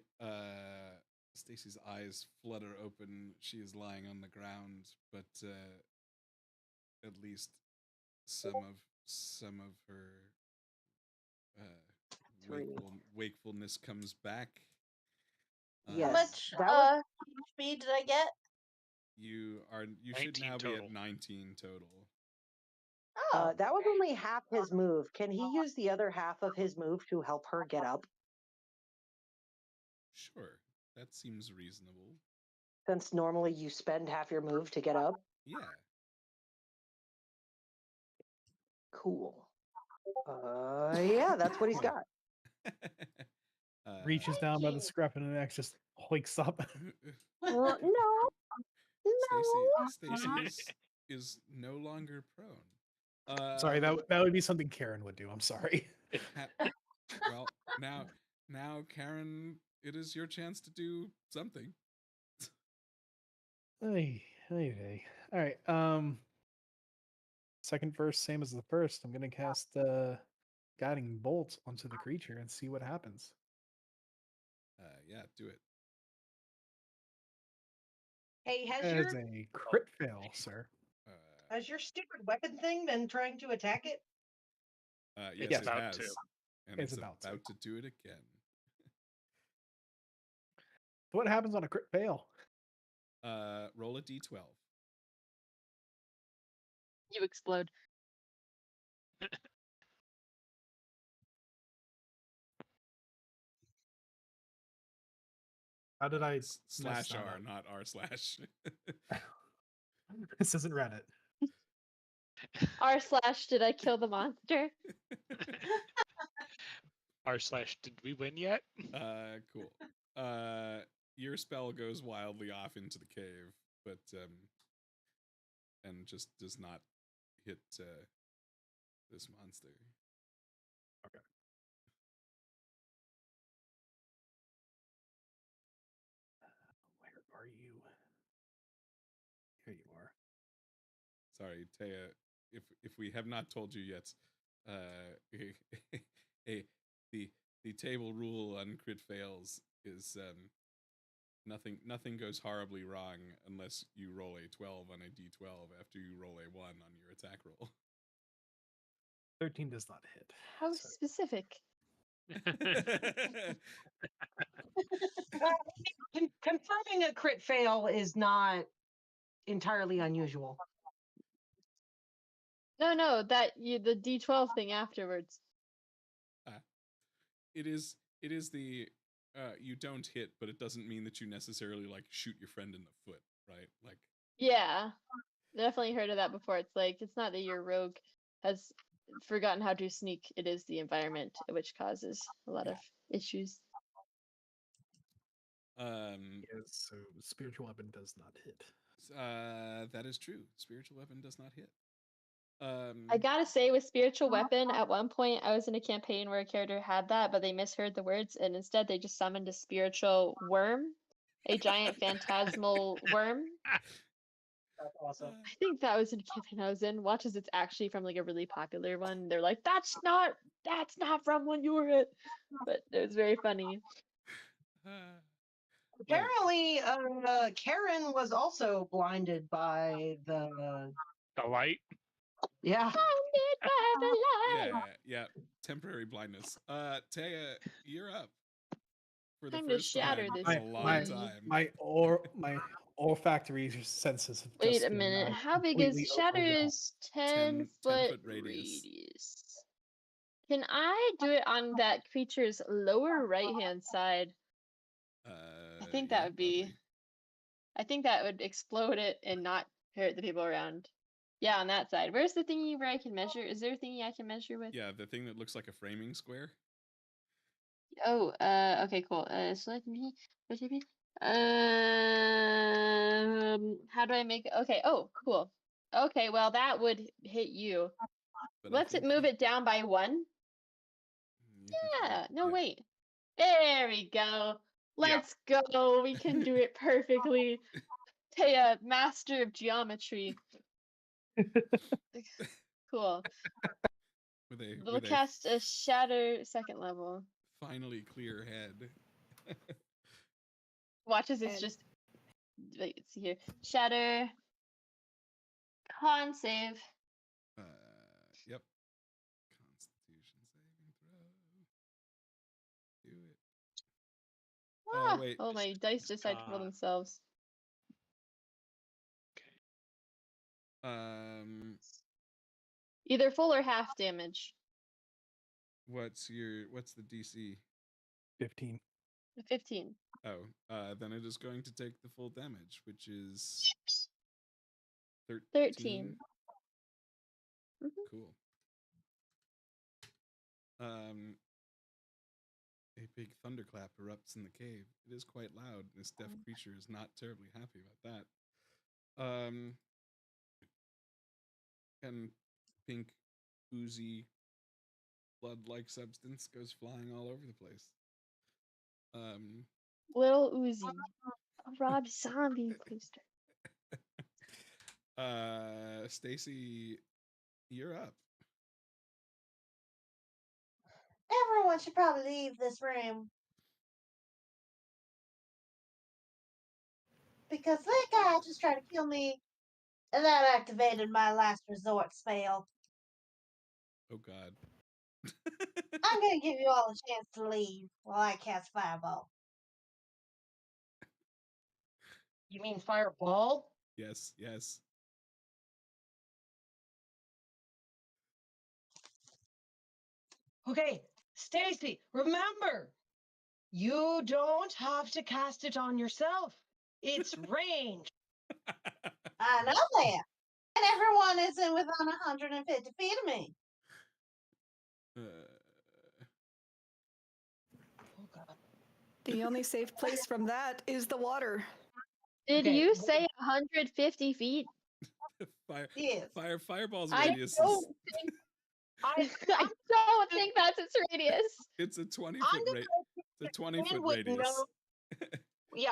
eyes flutter open. She is lying on the ground, but at least some of her wakefulness comes back. Yes. How much that was, HP did I get? You should 19 now be total. at 19 total. Oh, that was only half his move. Can he use the other half of his move to help her get up? Sure, that seems reasonable. Since normally you spend half your move to get up? Yeah. Cool. Yeah, that's what he's got. Reaches down by the scruff and the neck, just hoiks up. No, Stacy is no longer prone. Sorry, that would be something Karen would do. I'm sorry. Well, now, Karen, it is your chance to do something. Hey. All right. Second verse, same as the first. I'm gonna cast guiding bolt onto the creature and see what happens. Yeah, do it. Hey, As a crit fail, sir. has your stupid weapon thing been trying to attack it? Yes, Yes. it About has. to. And It's it's about about to. to do it again. So what happens on a crit fail? Roll a d12. You explode. How did I mess Slash that R, up? not R slash. This isn't Reddit. R/ did I kill the monster? R/ did we win yet? Cool. Your spell goes wildly off into the cave, but and just does not hit this monster. Okay. Where are you? Here you are. Sorry, Taya. If we have not told you yet, the table rule on crit fails is nothing goes horribly wrong unless you roll a 12 on a d12 after you roll a 1 on your attack roll. 13 does not hit. How So specific? Confirming a crit fail is not entirely unusual. No, the D12 thing afterwards. It is the you don't hit, but it doesn't mean that you necessarily like shoot your friend in the foot, right? Like Yeah, definitely heard of that before. It's like it's not that your rogue has forgotten how to sneak; it is the environment which causes a lot of issues. yes, so spiritual weapon does not hit. That is true. Spiritual weapon does not hit. I gotta say, with spiritual weapon, at one point I was in a campaign where a character had that, but they misheard the words, and instead they just summoned a spiritual worm, a giant phantasmal worm. That's awesome. I think that was in a campaign I was in. Watch as it's actually from like a really popular one. They're like, that's not from when you were it, but it was very funny. Apparently, Karen was also blinded by the light. Yeah. Blinded by the light. Yeah. Temporary blindness. Taya, you're up. For the Time to first shatter time this in a long thing. time. My olfactory senses have Wait just a been, minute. How big completely is shatter? overwhelmed. Is 10-foot radius. Can I do it on that creature's lower right hand side? I think that would be. Probably. I think that would explode it and not hurt the people around. Yeah, on that side. Where's the thingy where I can measure? Is there a thingy I can measure with? Yeah, the thing that looks like a framing square. Oh, okay, cool. Select me. How do I make it? Okay, oh, cool. Okay, well, that would hit you. But Let's move it down by 1. Yeah, no, wait. There we go. Let's go. We can do it perfectly. Taya, master of geometry. Cool. We'll cast a shatter 2nd level. Finally clear head. Watch as it's just. Wait, let's see here. Shatter. Con save. Yep. Constitution saving throw. Do it. Ah, Oh wait. Oh, my dice decide to roll themselves. Either full or half damage. What's the DC? 15. 15. Oh, then it is going to take the full damage, which is 13. 13. Cool. A big thunderclap erupts in the cave. It is quite loud. This deaf creature is not terribly happy about that. And pink, oozy, blood-like substance goes flying all over the place. Little Uzi. A Rob Zombie poster. Stacy, you're up. Everyone should probably leave this room. Because that guy just tried to kill me, and that activated my last resort spell. Oh God. I'm gonna give you all a chance to leave while I cast Fireball. You mean fireball? Yes, yes. Okay, Stacy, remember, you don't have to cast it on yourself. It's range. I know that. And everyone isn't within 150 feet of me. Oh God. The only safe place from that is the water. Did Okay, you say 150 feet? Yes. Fireball's I radius don't is think I, I don't think that's its radius. it's a 20 I'm foot gonna rate. It's a 20 Finn foot would radius. know. Yeah,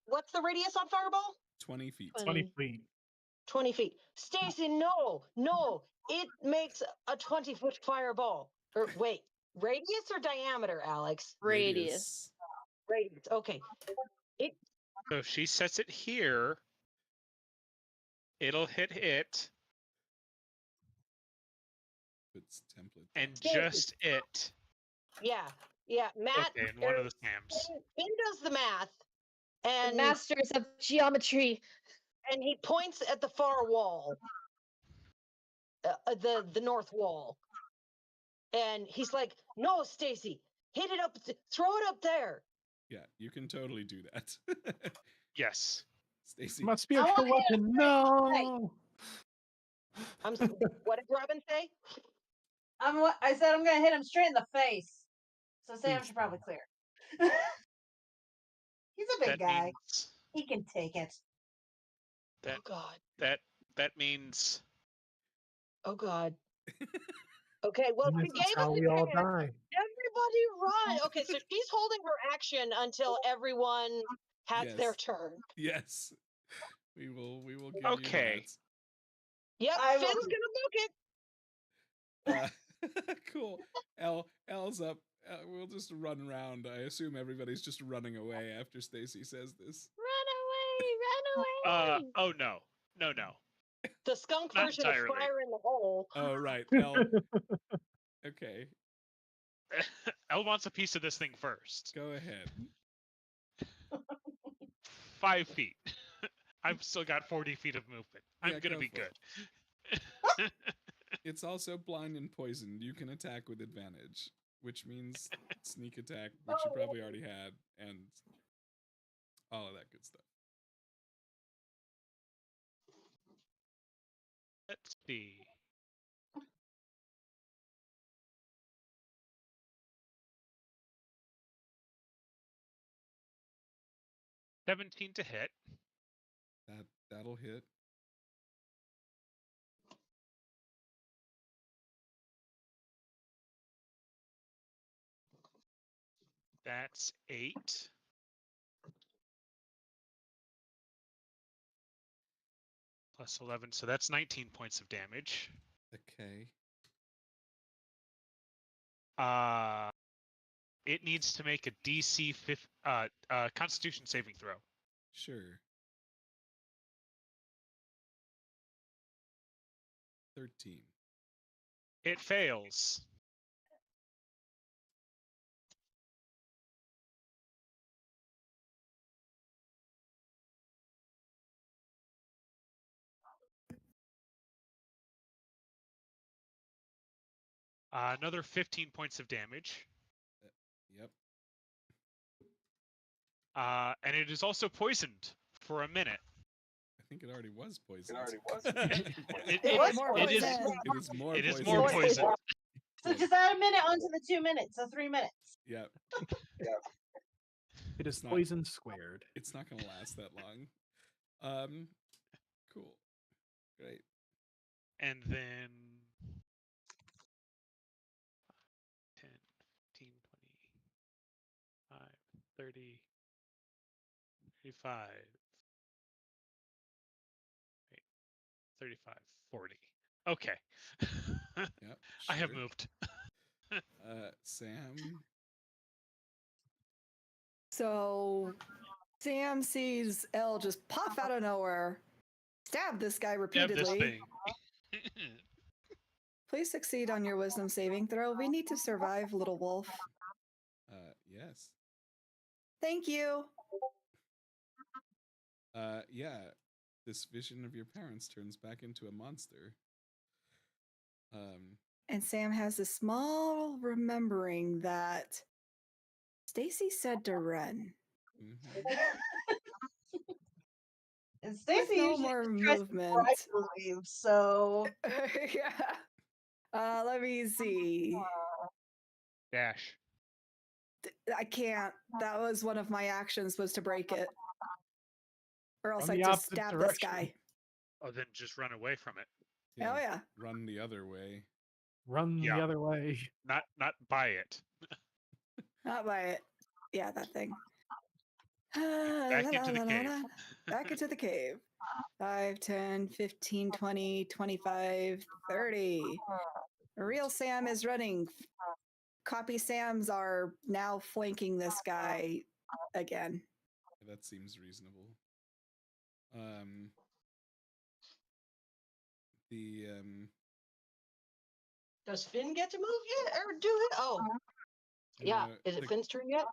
what's the radius on fireball? 20 feet. 20 feet. 20 feet. Stacy, no, it makes a 20-foot fireball. Or wait, radius or diameter, Alex? Radius. Radius. Okay. So if she sets it here, it'll hit it, It's template. and Stacy. just it. Yeah. Matt. Okay, in one of the Sams. Finn does the math, The and masters of geometry. and he points at the far wall, the north wall, and he's like, "No, Stacy, hit it up, throw it up there." Yeah, you can totally do that. Yes. Stacy. My I spiritual want him weapon. No. What did Robin say? I said I'm gonna hit him straight in the face. So Sam Please should probably don't. clear. He's a big That guy. means He can take it. that Oh God. that means Oh God. Okay, well, And she this gave is us how a we all chance. die. Everybody run. Okay, so she's holding her action until everyone has their Yes. turn. Yes. We will give Okay. Yep, I Finn's will- gonna book it. Cool. L's up. We'll just run around. I assume everybody's just running away after Stacy says this. Run away, run away. oh no. No. The skunk Not version entirely. of fire in the hole. Oh right. L. Okay. Elle wants a piece of this thing first. Go ahead. 5 feet. I've still got 40 feet of movement. I'm Yeah, gonna go be for it. good. It's also blind and poisoned. You can attack with advantage, which means sneak attack, which you probably already had, and all of that good stuff. Let's see. $17 to hit. That'll hit. That's 8. Plus 11, so that's 19 points of damage. Okay. It needs to make a DC Constitution saving throw. Sure. 13. It fails. Another 15 points of damage. Yep. And it is also poisoned for a minute. I think it already was poisoned. It was more it is poison. It is more it is poisoned. more poisoned. So just add a minute onto the 2 minutes, so 3 minutes. Yep. It is not- poison squared. It's not going to last that long. Cool. Great. And then 10, 15, 20, 30, 35, 35, 40. Okay. Yep. I have sure. moved. Sam. So Sam sees Elle just pop out of nowhere, stab this guy Stab this repeatedly. thing. Please succeed on your wisdom saving throw. We need to survive, little wolf. Yes. Thank you. Yeah. This vision of your parents turns back into a monster. And Sam has a small remembering that Stacy said to run. And With Stacy no usually more just tries to movement. leave, so yeah. Let me see. Dash. I can't. That was one of my actions, was to break it. Or else Run I the just opposite stab this direction. guy. Oh, then just run away from it. Oh yeah. Run the other way. Run the Yeah. other way. Not by it. Not by it. Yeah, that thing. Back into the cave. Back into the cave. 5, 10, 15, 20, 25, 30. Real Sam is running. Copy Sams are now flanking this guy again. That seems reasonable. Does Finn get to move yet or do it? Oh, yeah. Is it Finn's turn yet?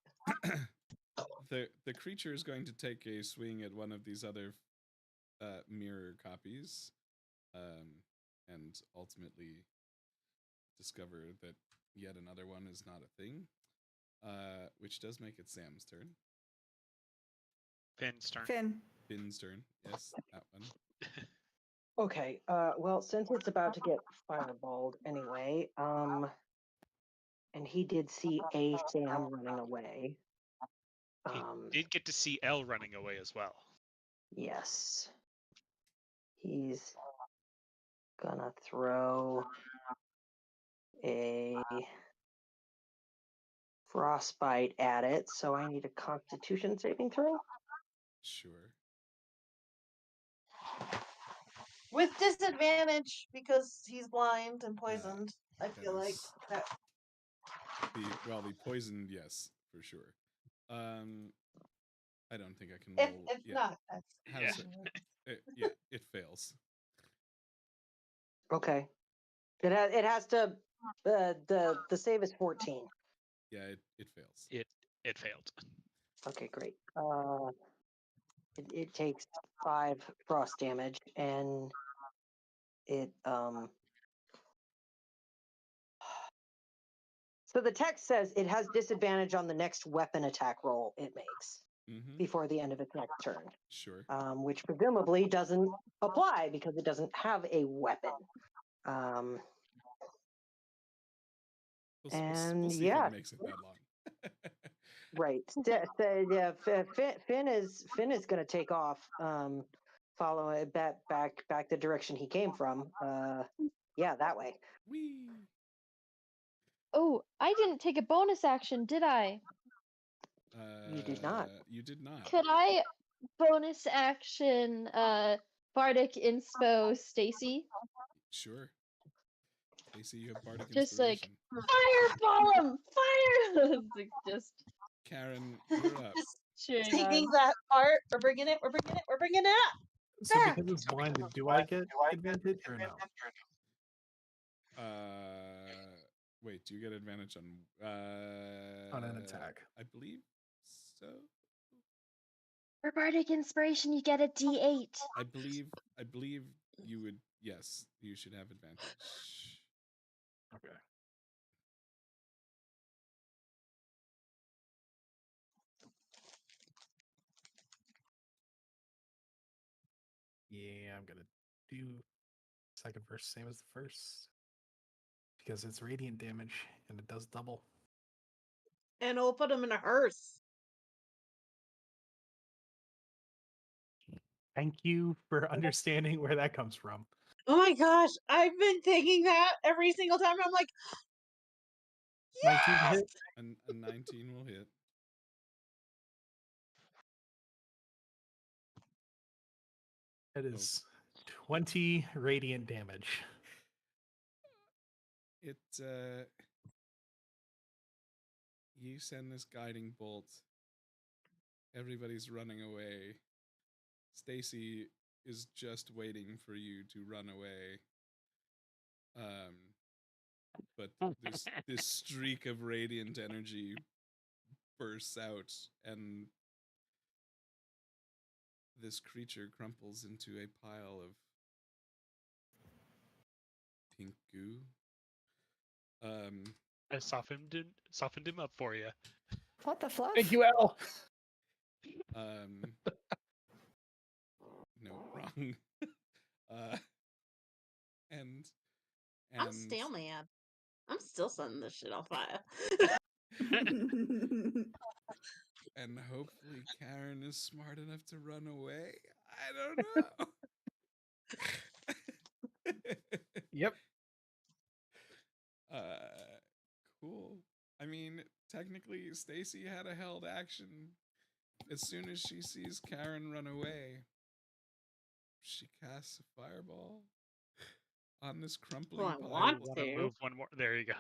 The creature is going to take a swing at one of these other mirror copies, and ultimately discover that yet another one is not a thing, which does make it Sam's turn. Finn's turn. Finn's turn. Yes, that one. Okay. Well, since it's about to get fireballed anyway, and he did see a Sam running away. He did get to see Elle running away as well. Yes. He's gonna throw a frostbite at it, so I need a Constitution saving throw. Sure. with disadvantage because he's blind and poisoned. I feel like is- that. The poisoned, yes, for sure. I don't think I can If, roll. if yeah. not, that's How's it? It fails. Okay. It has to. The save is 14. Yeah, it fails. It failed. Okay, great. It takes 5 frost damage, and it So the text says it has disadvantage on the next weapon attack roll it makes before the end of its next turn. Sure. Which presumably doesn't apply because it doesn't have a weapon. We'll see yeah, if it makes it that long. right. Yeah, Finn is going to take off, follow it back the direction he came from. Yeah, that way. Whee! Oh, I didn't take a bonus action, did I? You did not. You did not. Could I bonus action Bardic Inspo Stacy? Sure. Stacy, you have Bardic Just like Inspiration. fireball him! Fire! Like, just Karen, you're up. cheering taking on. that part. We're bringing it up. So There. because it's blinded, do I get advantage or no? Wait, do you get advantage On an attack? I believe so. For Bardic Inspiration, you get a D8. I believe you would. Yes, you should have advantage. Okay. Yeah, I'm gonna do second verse same as the first because it's radiant damage and it does double. And we'll put him in a hearse. Thank you for understanding where that comes from. Oh my gosh, I've been thinking that every single time. I'm like, 19 to yes! hit. And a 19 will hit. That is 20 radiant damage. It you send this guiding bolt. Everybody's running away. Stacy is just waiting for you to run away. But this streak of radiant energy bursts out, and this creature crumples into a pile of pink goo. I softened him up for you. What the fluff? Thank you, Al. No, wrong. And I'm still mad. I'm still setting this shit on fire. and hopefully Karen is smart enough to run away. I don't know. Yep. Cool. I mean, technically, Stacy had a held action. As soon as she sees Karen run away, she casts a fireball on this crumpling Well, I pile. want Want to to. move one more? There you go.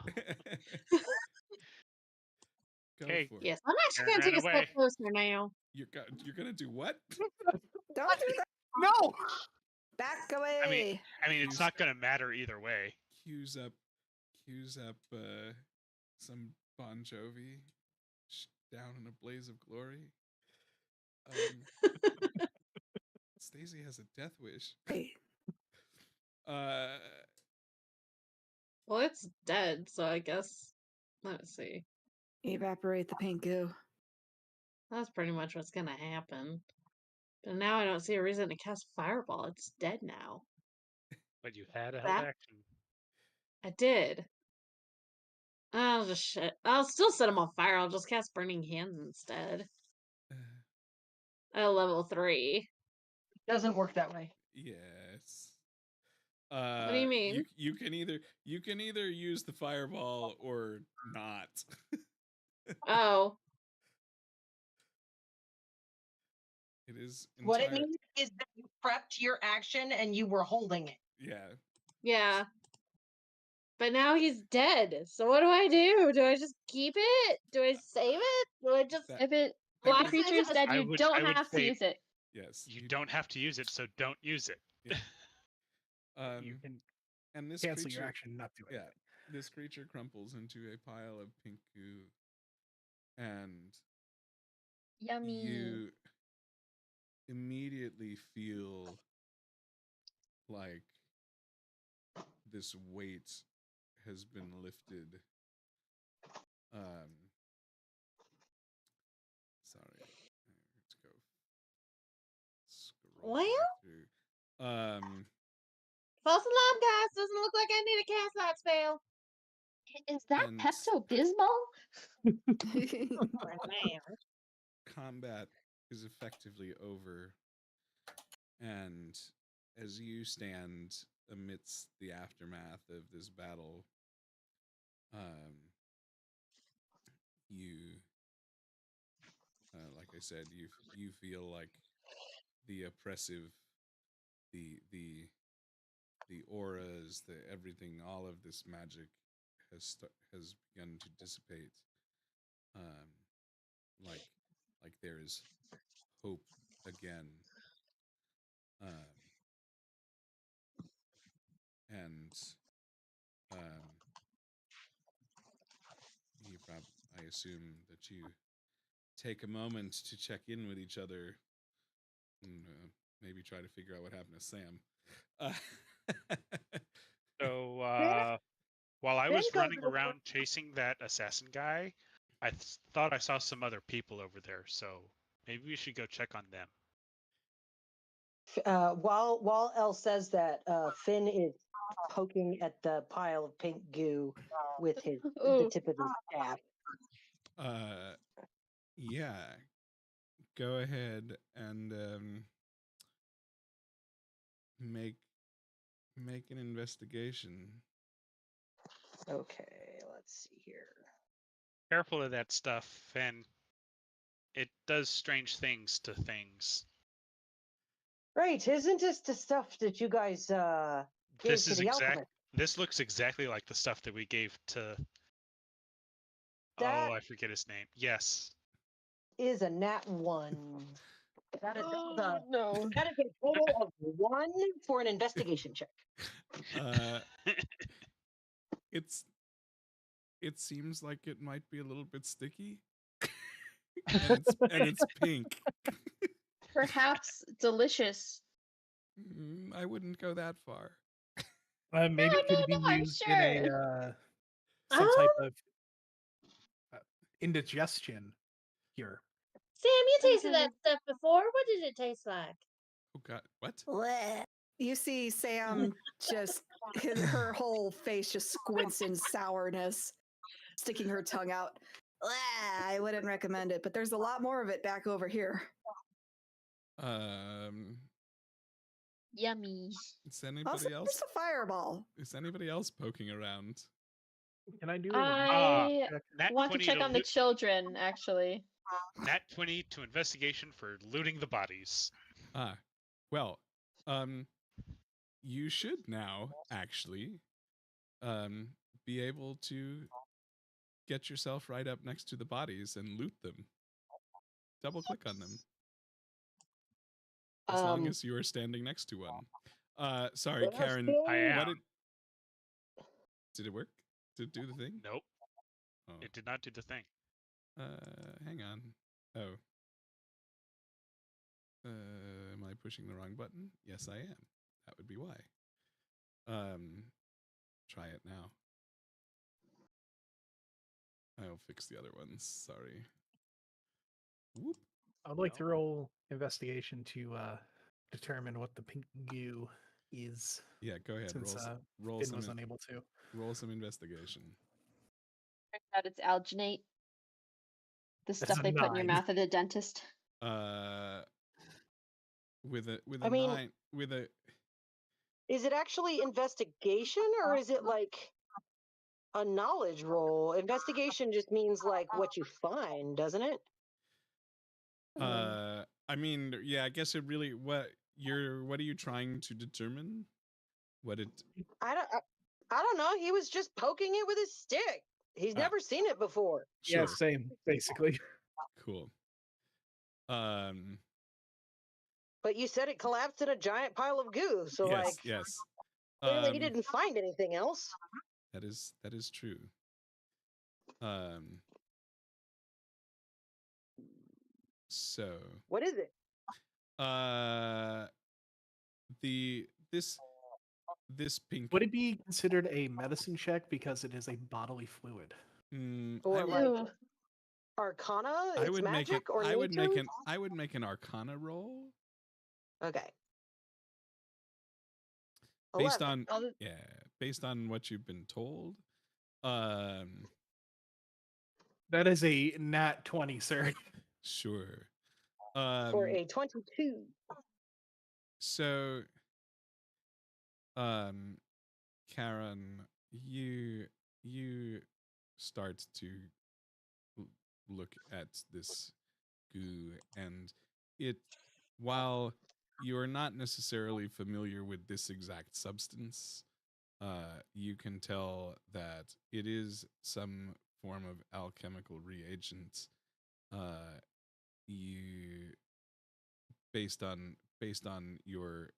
Go Okay. for it. Yes, I'm actually Karen gonna take ran a away. step closer now. You're gonna do what? Don't do that. No. Back away. I mean, it's not gonna matter either way. Cues up some Bon Jovi down in a blaze of glory. Stacey has a death wish. Hey. Well, it's dead, so I guess. Let's see. Evaporate the pink goo. That's pretty much what's gonna happen. But now I don't see a reason to cast Fireball. It's dead now. But you had a held action. I did. I'll just shit. I'll still set him on fire. I'll just cast Burning Hands instead. At level 3. Doesn't work that way. Yes. What do you mean? You can either use the fireball or not. Oh. It is What it means is that you prepped your action and you were holding it. Yeah. Yeah. But now he's dead. So what do I do? Do I just keep it? Do I save it? Do I just If the blast creature is it? dead, I you would don't have to say- use it. Yes. You don't have to use it, so don't use it. Yeah. You can and this cancel creature, your action, not do anything. Yeah. This creature crumples into a pile of pink goo, and Yummy. you immediately feel like this weight has been lifted. Sorry, let's go scroll Well? through. False alarm, guys. Doesn't look like I need a cast that spell. Is that And- Pepto Bismol? Combat is effectively over, and as you stand amidst the aftermath of this battle, you like I said, you feel like the oppressive, the auras, the everything, all of this magic has begun to dissipate. Like there is hope again. And I assume that you take a moment to check in with each other and maybe try to figure out what happened to Sam. So while I was running around chasing that assassin guy, I thought I saw some other people over there. So maybe we should go check on them. While Elle says that, Finn is poking at the pile of pink goo with the tip of his staff. Yeah. Go ahead and make an investigation. Okay, let's see here. Careful of that stuff, and it does strange things to things. Right, isn't this the stuff that you guys gave This to is the alchemist? This looks exactly like the stuff that we gave to. That Oh, I forget his name. Yes. is a nat 1. That is no. that is a total of 1 for an investigation check. It seems like it might be a little bit sticky, and it's pink. Perhaps delicious. I wouldn't go that far. Maybe it could be I'm used sure. in a some type of indigestion cure. Sam, you tasted that stuff before. What did it taste like? Oh God, what? Blech. You see Sam just, her whole face just squints in sourness, sticking her tongue out. Bleh, I wouldn't recommend it, but there's a lot more of it back over here. Yummy. Is anybody else? It's a fireball. Is anybody else poking around? Can I do it? I Nat want to 20 check on the children, actually. Nat 20 to investigation for looting the bodies. Well, you should now actually be able to get yourself right up next to the bodies and loot them. Double click on them. As long as you are standing next to one. Sorry, Karen. I am. Did it work? Did it do the thing? Nope. Oh. It did not do the thing. Hang on. Oh. Am I pushing the wrong button? Yes, I am. That would be why. Try it now. I'll fix the other ones. Sorry. Whoop. I'd like to roll investigation to determine what the pink goo is. Yeah, go ahead. Since roll Finn some. was unable to. Roll some investigation. Turns out it's alginate. The That's stuff a they put in your 9. mouth at the dentist. With a I mean- 9 with a. Is it actually investigation or is it like a knowledge roll? Investigation just means like what you find, doesn't it? I mean, yeah, I guess it really. What are you trying to determine? What it. I don't know. He was just poking it with his stick. He's never seen it before. Sure. Yeah, same, basically. Cool. But you said it collapsed in a giant pile of goo, so yes, like yes. clearly he didn't find anything else. That is true. So what is it? This pink. Would it be considered a medicine check because it is a bodily fluid? Or like Arcana? It's magic or I would make nature? I would make an Arcana roll. Okay. Based 11. on based on what you've been told. That is a nat 20, sir. Sure. For a 22. So, Karen, you start to look at this goo, and while you are not necessarily familiar with this exact substance, you can tell that it is some form of alchemical reagent. You based on your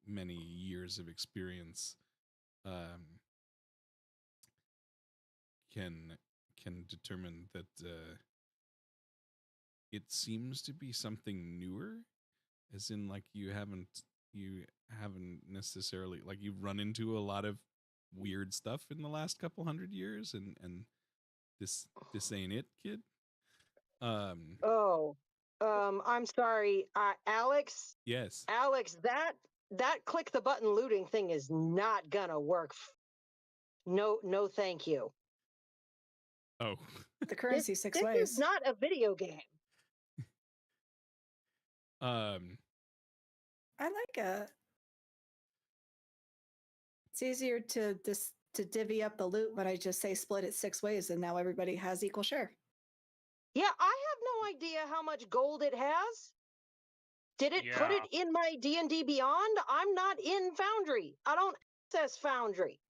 many years of experience, can determine that it seems to be something newer, as in like you haven't necessarily, like, you've run into a lot of weird stuff in the last couple hundred years, and this ain't it, kid. I'm sorry, Alex. Yes. Alex, that click the button looting thing is not gonna work. No, thank you. Oh. The currency six this ways. is not a video game. I like it. It's easier to divvy up the loot when I just say split it 6 ways, and now everybody has equal share. Yeah, I have no idea how much gold it has. Did it put it in my D&D Beyond? I'm not in Foundry. I don't access Foundry.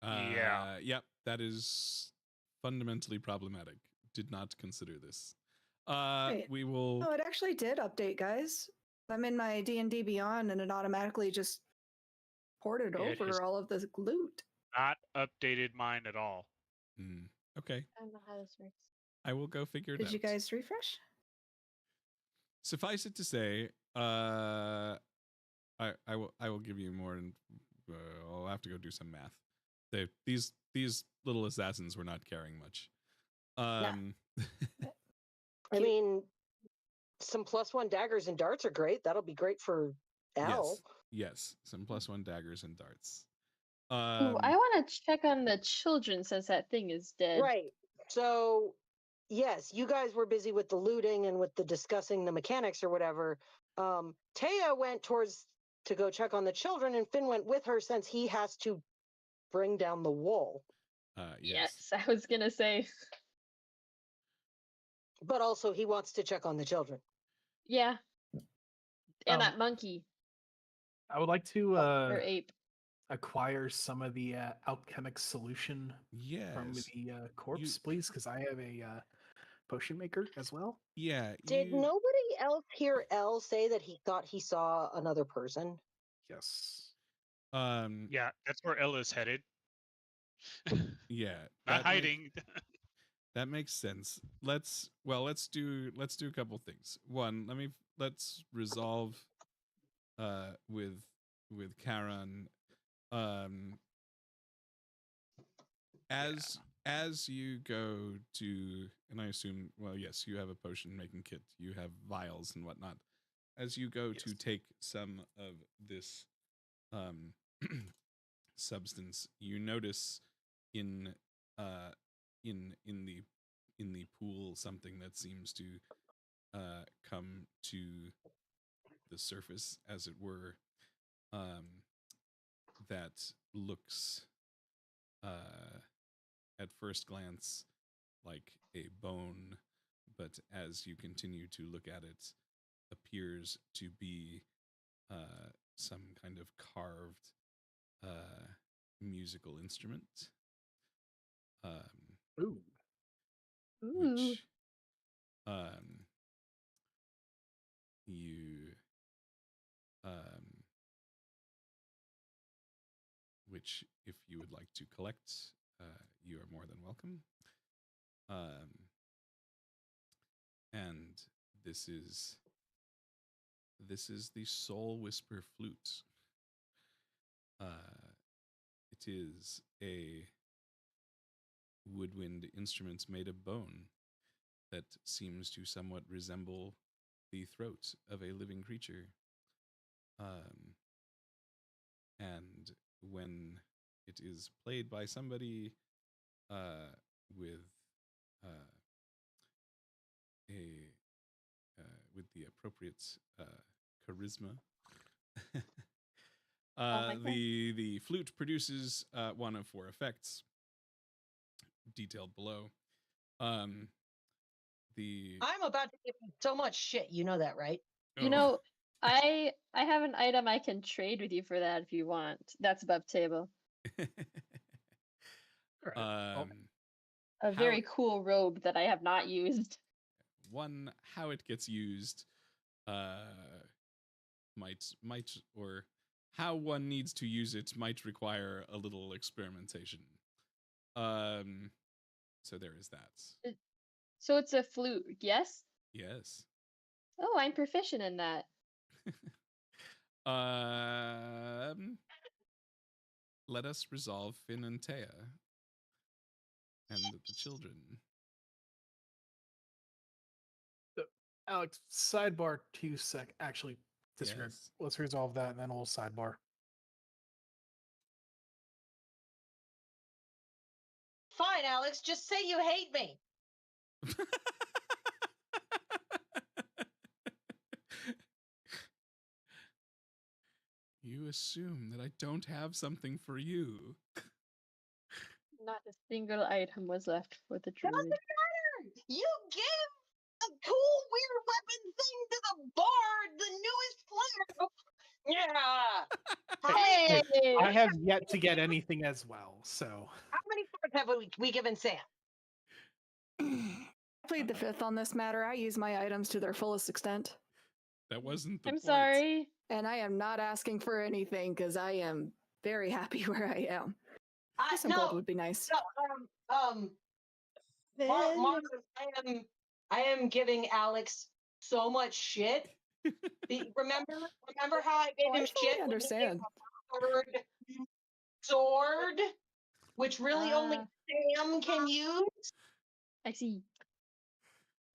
Yep, that is fundamentally problematic. Did not consider this. Right. We will. Oh, it actually did update, guys. I'm in my D&D Beyond, and it automatically just ported It has over all of the loot. not updated mine at all. Okay. I don't know how this works. I will go figure it Did out. you guys refresh? Suffice it to say, I will give you more, and I'll have to go do some math. These little assassins were not carrying much. I mean, some +1 daggers and darts are great. That'll be great for Al. Yes, some +1 daggers and darts. Ooh, I want to check on the children since that thing is dead. Right. So, yes, you guys were busy with the looting and with the discussing the mechanics or whatever. Taya went to go check on the children, and Finn went with her since he has to bring down the wall. Yes, I was gonna say. But also, he wants to check on the children. Yeah. And that monkey. I would like to Or ape. acquire some of the alchemic solution from the corpse, please, because I have a potion maker as well. Yeah. Did nobody else hear Elle say that he thought he saw another person? Yes. Yeah, that's where Ella's headed. Yeah. Not hiding. That makes sense. Let's do a couple things. One, let's resolve with Karan. As you go to, and I assume, well, yes, you have a potion making kit, you have vials and whatnot. As you go to take some of this substance, you notice in the pool something that seems to come to the surface, as it were, that looks at first glance like a bone, but as you continue to look at it, appears to be some kind of carved musical instrument. Ooh. Which which, if you would like to collect, you are more than welcome. And this is the Soulwhisper flute. It is a woodwind instrument made of bone that seems to somewhat resemble the throat of a living creature. And when it is played by somebody with with the appropriate charisma, the flute produces one of 4 effects, detailed below. I'm about to give you so much shit. You know that, right? You know, I have an item I can trade with you for that if you want. That's above table. A very cool robe that I have not used. One, how it gets used might or how one needs to use it might require a little experimentation. So there is that. So it's a flute, yes? Yes. Oh, I'm proficient in that. Let us resolve Finn and Taya and the children. Alex, sidebar 2 sec. Actually, disregard. Yes. Let's resolve that, and then we'll sidebar. Fine, Alex. Just say you hate me. assume that I don't have something for you. Not a single item was left for the Doesn't druid. matter. You give a cool, weird weapon thing to the bard, the newest player. Yeah. Hey! I have yet to get anything as well, so. How many cards have we given Sam? I plead the fifth on this matter. I use my items to their fullest extent. That wasn't the I'm point. sorry. And I am not asking for anything because I am very happy where I am. Some gold would be nice. Mark, I am giving Alex so much shit. Remember how I gave him shit? I understand. Third sword, which really only Sam can use. I see.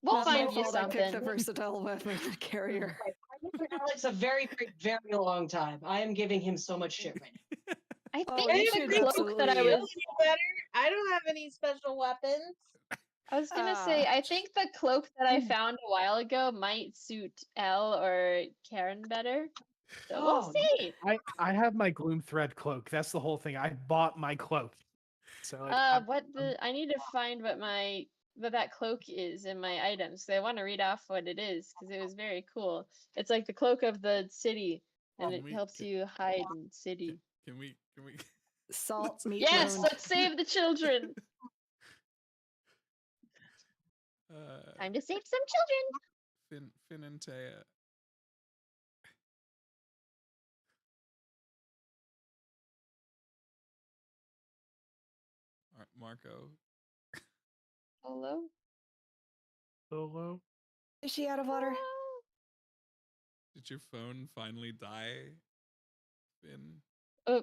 We'll Not find my you fault I picked the something. versatile weapon carrier. I've given Alex a very, very, very long time. I am giving him so much shit right now. I Oh, think you the should cloak that I absolutely- was. better. I don't have any special weapons. I was gonna say, I think the cloak that I found a while ago might suit Elle or Karen better. So we'll see. I have my gloom thread cloak. That's the whole thing. I bought my cloak. So like, I need to find what that cloak is in my items. So I want to read off what it is because it was very cool. It's like the cloak of the city, and it helps you hide in city. Can we Salt, meat, Yes, wound. let's save the children. Time to save some children. Finn and Taya. Marco. Hello? Hello? Is she out of water? Did your phone finally die, Finn? Oh.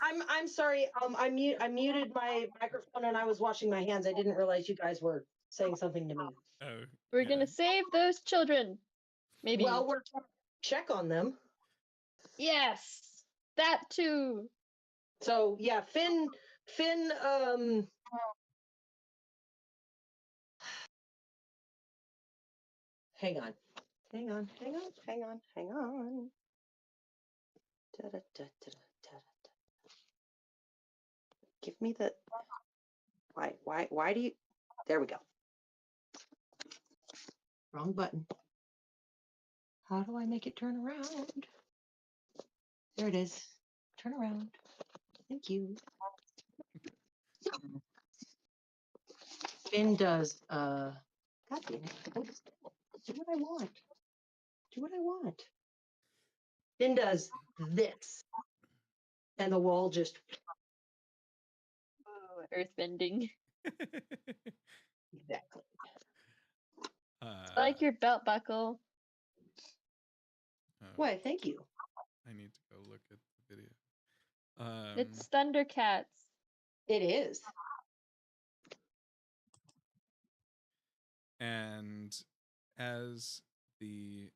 I'm sorry. I muted my microphone and I was washing my hands. I didn't realize you guys were saying something to me. Oh. We're gonna save those children. Maybe. Well, we're gonna check on them. Yes, that too. So yeah, Finn. Hang on. Give me the. Why do you? There we go. Wrong button. How do I make it turn around? There it is. Turn around. Thank you. Finn does, God damn it. Do what I want. Do what I want. Finn does this. And the wall just. Oh, earthbending. Exactly. I like your belt buckle. Why, thank you. I need to go look at the video. It's Thundercats. It is. And as the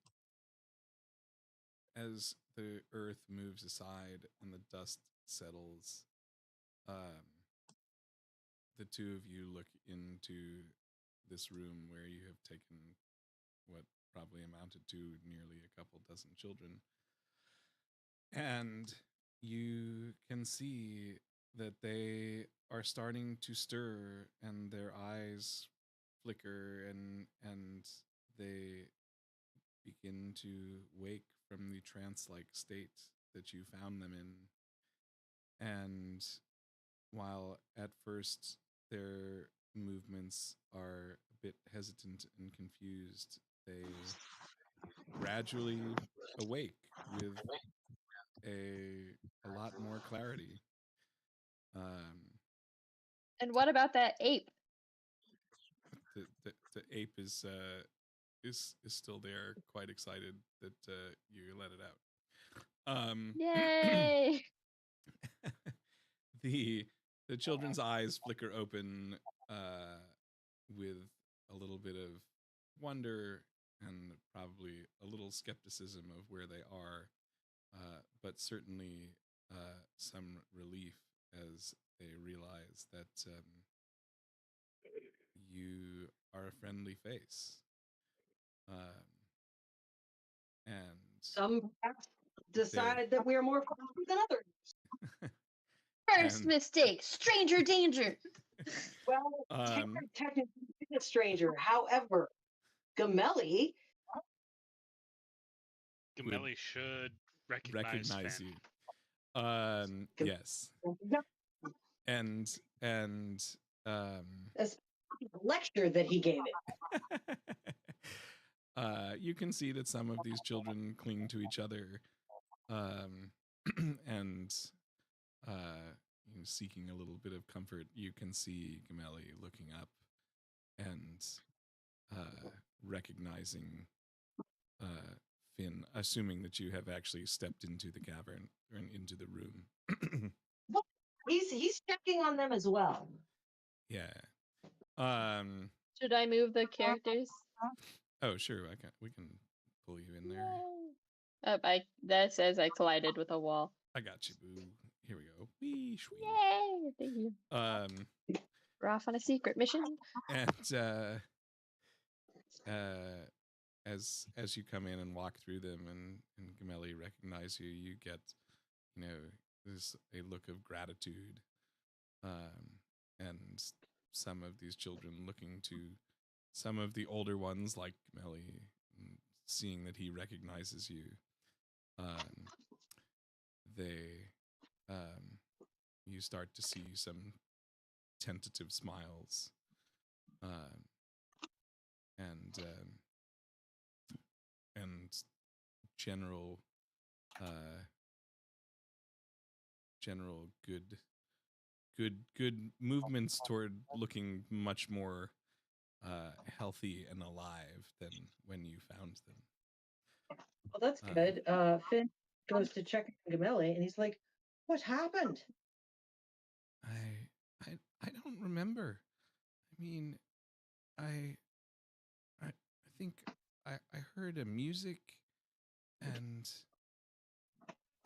earth moves aside and the dust settles, the two of you look into this room where you have taken what probably amounted to nearly a couple dozen children. And you can see that they are starting to stir and their eyes flicker and they begin to wake from the trance-like state that you found them in. And while at first their movements are a bit hesitant and confused, they gradually awake with a lot more clarity. And what about that ape? The ape is still there, quite excited that you let it out. Yay! The children's eyes flicker open with a little bit of wonder and probably a little skepticism of where they are, but certainly some relief as they realize that you are a friendly face. And decide that we are more qualified than others. First mistake, stranger danger. Well, technically he's a stranger. However, Gamelli should recognize Finn. you. Yes. And That's the lecture that he gave it. you can see that some of these children cling to each other, and seeking a little bit of comfort. You can see Gamelli looking up and recognizing Finn, assuming that you have actually stepped into the cavern or into the room. Well, he's checking on them as well. Yeah. Should I move the characters? Oh, sure. We can pull you in there. That says I collided with a wall. I got you, boo. Here we go. Wee, shwee. Yay! Thank you. We're off on a secret mission. And as you come in and walk through them, and Gamelli recognize you, you get, there's a look of gratitude, and some of these children looking to some of the older ones, like Gamelli, seeing that he recognizes you, you start to see some tentative smiles, and general good movements toward looking much more healthy and alive than when you found them. Well, that's good. Finn goes to check on Gamelli, and he's like, "What happened?" I don't remember. I mean, I think I heard a music, and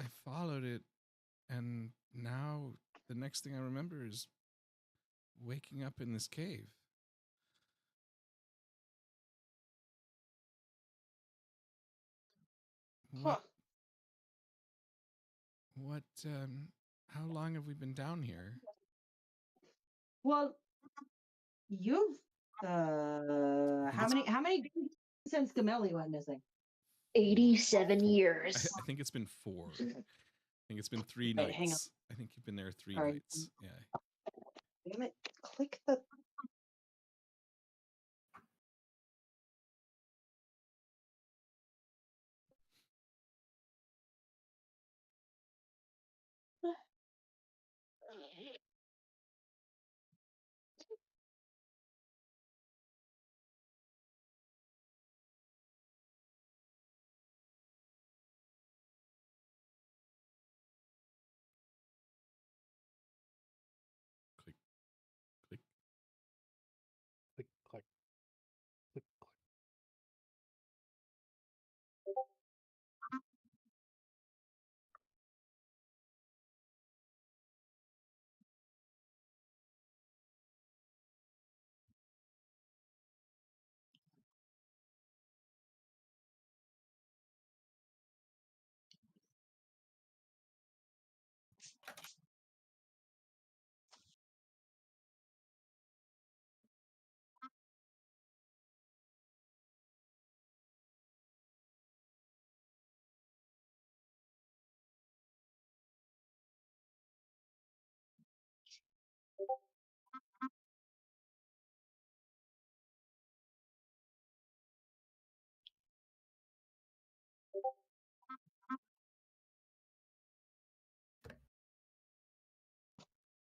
I followed it, and now the next thing I remember is waking up in this cave. What? How long have we been down here? Well, you've how many days since Gamelli went missing? 87 years. I think it's been 4. I think it's been 3 Wait, hang on. nights. I think you've been there 3 Sorry. nights. Yeah. Damn it! Click the. Click, click. Click, click, click, click.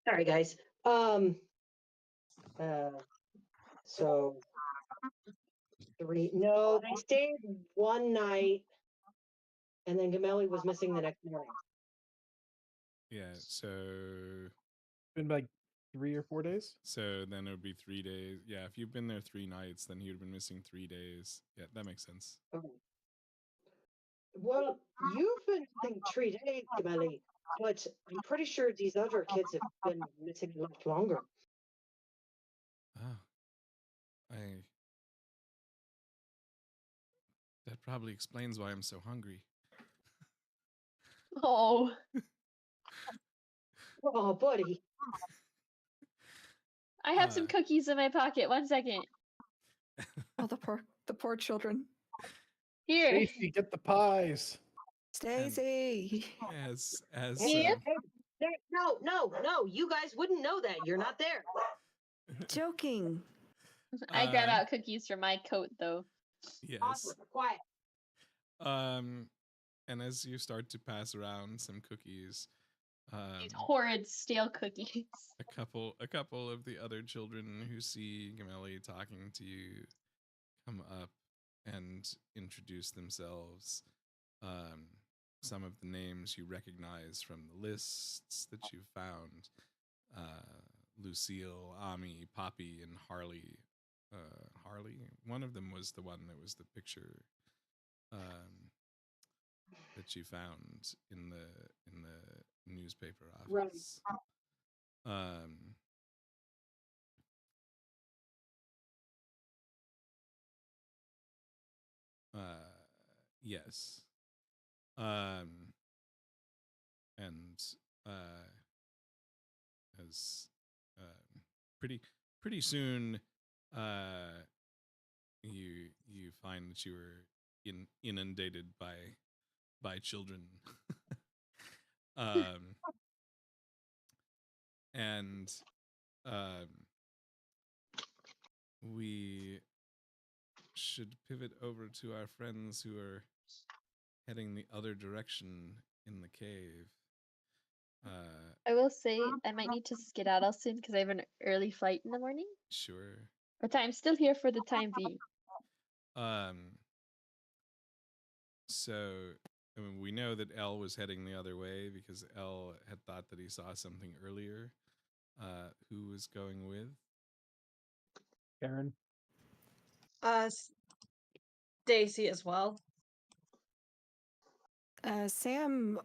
Sorry, guys. So 3. No, they stayed one night, and then Gamelli was missing the next morning. Yeah. So Been like 3 or 4 days. So then it would be 3 days. Yeah, if you've been there 3 nights, then he would have been missing 3 days. Yeah, that makes sense. Okay. Well, you've been missing 3 days, Gamelli, but I'm pretty sure these other kids have been missing a lot longer. Oh, that probably explains why I'm so hungry. Oh, Oh, buddy. I have some cookies in my pocket. 1 second. Oh, the poor children. Here. Stacy, get the pies. Stacy. as Hey, no, you guys wouldn't know that. You're not there. Joking. I grab out cookies from my coat, though. yes. Awesome. Quiet. And as you start to pass around some cookies, These horrid stale cookies. a couple of the other children who see Gamelli talking to you come up and introduce themselves. Some of the names you recognize from the lists that you've found. Lucille, Ami, Poppy, and Harley. Harley? One of them was the one that was the picture that you found in the newspaper office. Right. Yes. And as pretty soon, you find that you were inundated by children. And we should pivot over to our friends who are heading the other direction in the cave. I will say I might need to skedaddle soon because I have an early flight in the morning. Sure. But I'm still here for the time being. So I mean, we know that Elle was heading the other way because Elle had thought that he saw something earlier. Who was going with? Karen. Stacy as well. Sam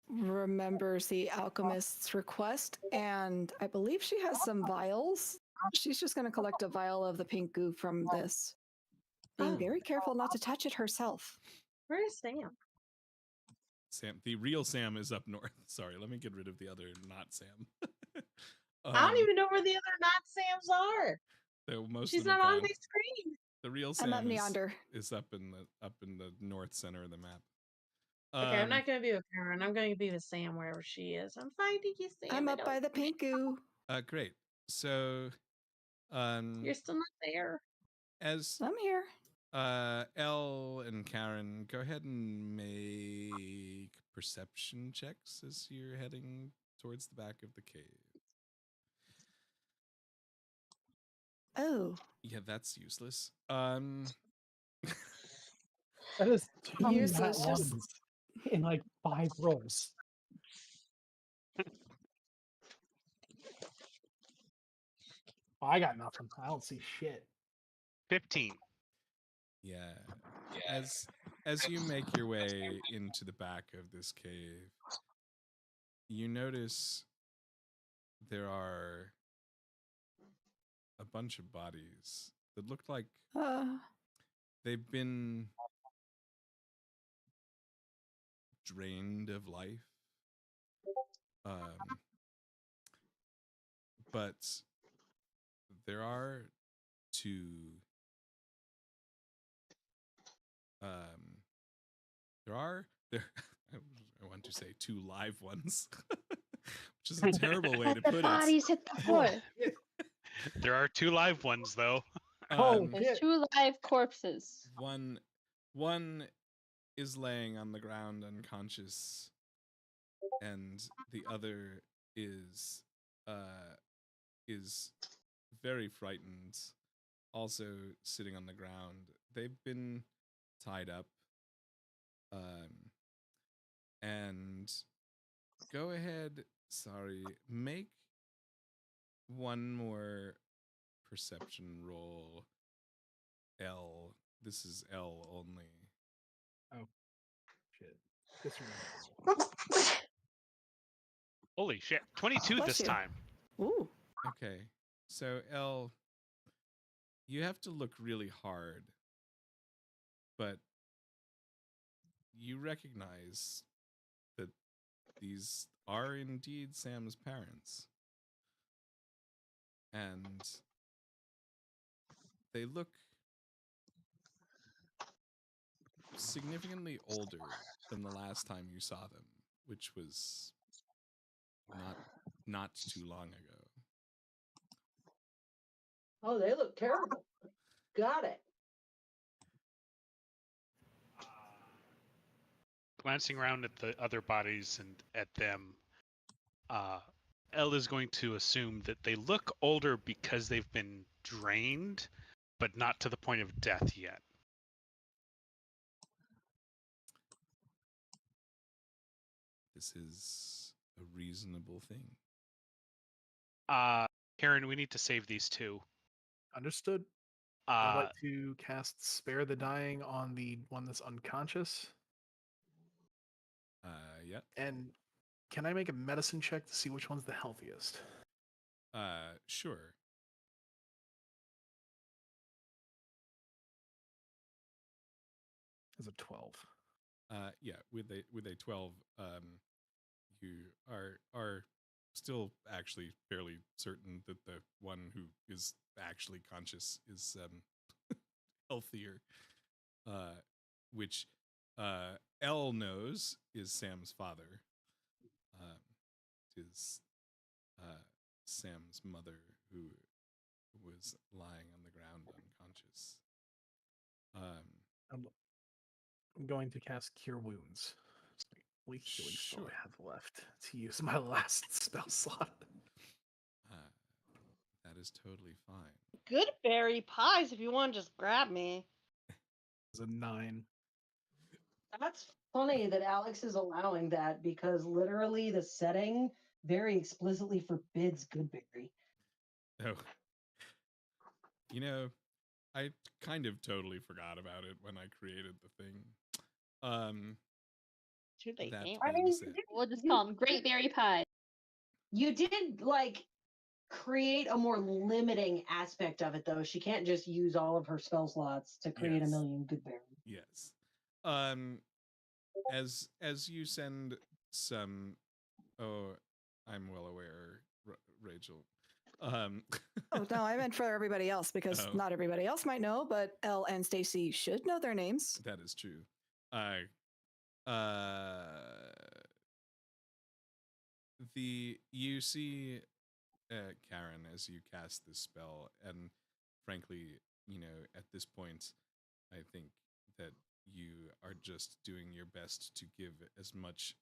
remembers the alchemist's request, and I believe she has some vials. She's just going to collect a vial of the pink goo from this, being very careful not to touch it herself. Where's Sam? Sam, the real Sam is up north. Sorry, let me get rid of the other not Sam. I don't even know where the other not Sams are. She's not on the screen. The real Sam is up in the north center of the map. Okay, I'm not going to be with Karen. I'm going to be with Sam wherever she is. I'm finding you, Sam. I'm up by the pink goo. Great. So, you're still not there. As I'm here. Elle and Karen, go ahead and make perception checks as you're heading towards the back of the cave. Oh. Yeah, that's useless. That is useless. Just in like 5 rolls. Oh, I got nothing. I don't see shit. 15. Yeah. As you make your way into the back of this cave, you notice there are a bunch of bodies that look like they've been drained of life. But there are two I want to say 2 live ones, which is a terrible way to put it. Bodies hit the floor. There are 2 live ones, though. There's 2 live corpses. One is laying on the ground unconscious, and the other is very frightened, also sitting on the ground. They've been tied up. And go ahead, make one more perception roll. L. This is L only. Oh, shit. This Holy shit. 22 this time. Ooh. Okay. So, L, you have to look really hard, but you recognize these are indeed Sam's parents. And they look significantly older than the last time you saw them, which was not too long ago. Oh, they look terrible. Got it. Glancing around at the other bodies and at them, Elle is going to assume that they look older because they've been drained, but not to the point of death yet. This is a reasonable thing. Karen, we need to save these two. Understood. I'd like to cast Spare the Dying on the one that's unconscious. Yep. And can I make a medicine check to see which one's the healthiest? Sure. Is a 12. Yeah, with a 12, you are still actually fairly certain that the one who is actually conscious is healthier, which Elle knows is Sam's father. Is Sam's mother, who was lying on the ground unconscious. I'm going to cast Cure Wounds. Weak healing spell Sure. I have left to use my last spell slot. That is totally fine. Good berry pies if you want to just grab me. It's a 9. That's funny that Alex is allowing that because literally the setting very explicitly forbids Goodberry. Oh. You know, I kind of totally forgot about it when I created the thing. Too late. That man. being said, We'll just call them Great Berry Pie. You did like create a more limiting aspect of it though. She can't just use all of her spell slots to create a Yes. million Goodberry. yes. As you send some, oh, I'm well aware, Rachel. Oh no, I meant for everybody else because Oh. not everybody else might know, but Elle and Stacy should know their names. That is true. You see Karen as you cast this spell, and frankly, at this point, I think that you are just doing your best to give as much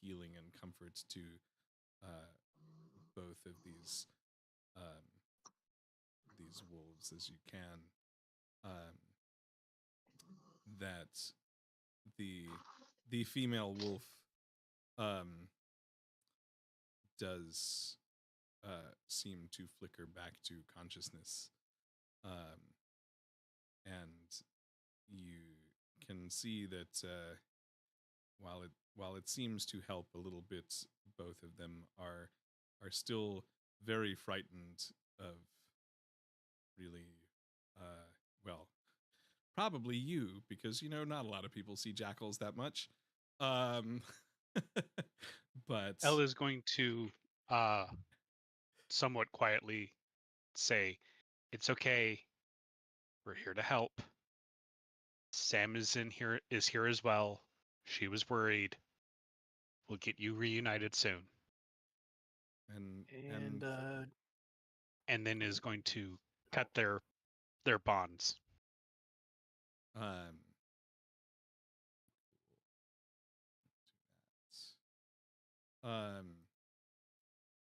healing and comfort to both of these wolves as you can. That the female wolf does seem to flicker back to consciousness, and you can see that while it seems to help a little bit, both of them are still very frightened of really well, probably you, because not a lot of people see jackals that much. But Elle is going to somewhat quietly say, "It's okay. We're here to help. Sam is here as well. She was worried. We'll get you reunited soon." And And then is going to cut their bonds.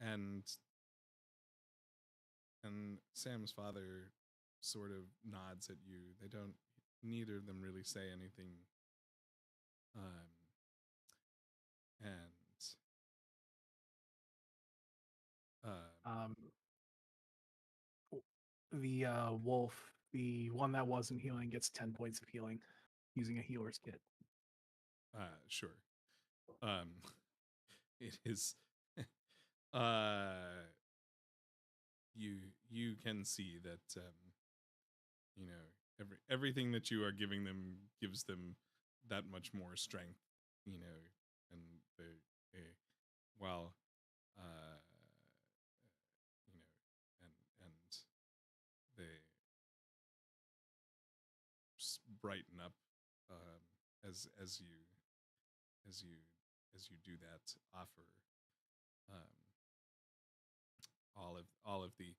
And Sam's father sort of nods at you. Neither of them really say anything. The wolf, the one that wasn't healing, gets 10 points of healing using a healer's kit. Sure. It is. You can see that everything that you are giving them gives them that much more strength, and while uh, you know, and they brighten up as you as you as you do that offer um, all of the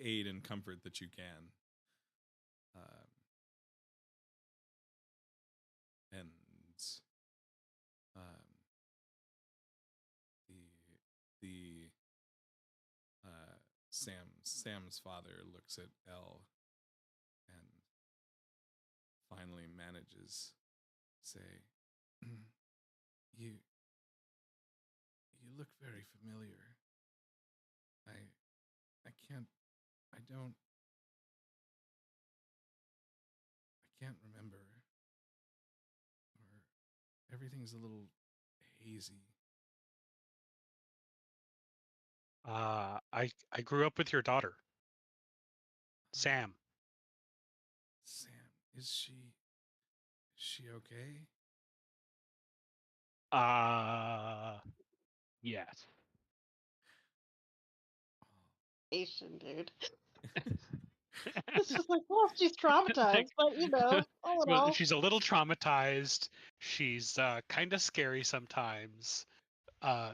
aid and comfort that you can um, and um, the Sam's father looks at Elle and finally manages to say, you look very familiar. I can't I don't I can't remember, or everything's a little hazy. I grew up with your daughter, Sam. Sam, is she okay? Yes. Asian dude. It's just like, well, she's traumatized, but you know, all in Well, all, she's a little traumatized. She's kind of scary sometimes.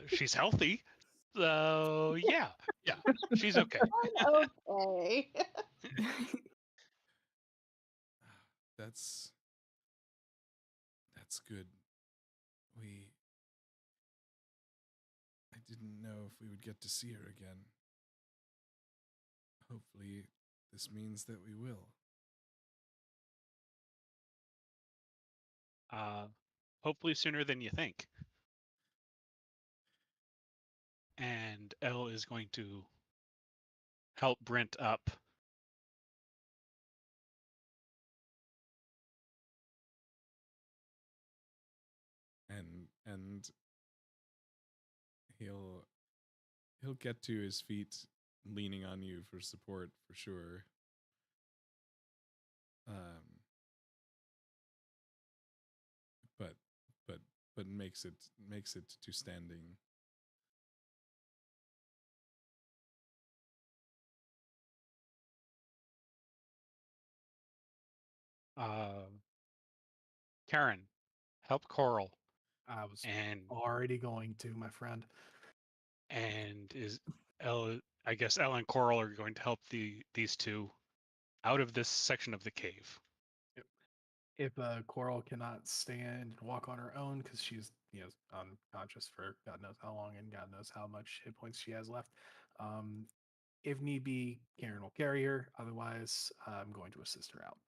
She's healthy, so yeah, she's okay. I'm okay. That's good. We I didn't know if we would get to see her again. Hopefully this means that we will. Hopefully sooner than you think. And Elle is going to help Brent up. And he'll get to his feet leaning on you for support for sure. But but makes it to standing. Karen, help Coral. I was And already going to, my friend. is Elle? I guess Elle and Coral are going to help these two out of this section of the cave. If Coral cannot stand and walk on her own because she's unconscious for God knows how long and God knows how much hit points she has left, if need be, Karen will carry her. Otherwise, I'm going to assist her out.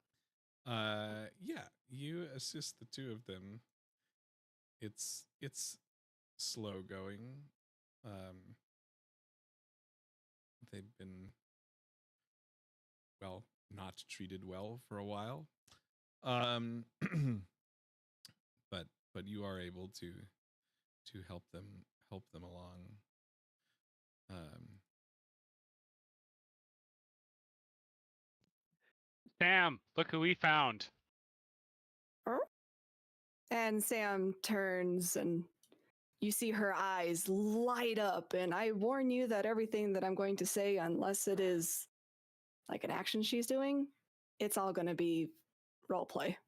Yeah, you assist the two of them. It's slow going. They've been not treated well for a while. But you are able to help them along. Sam, look who we found. And Sam turns and you see her eyes light up. And I warn you that everything that I'm going to say, unless it is like an action she's doing, it's all going to be role play.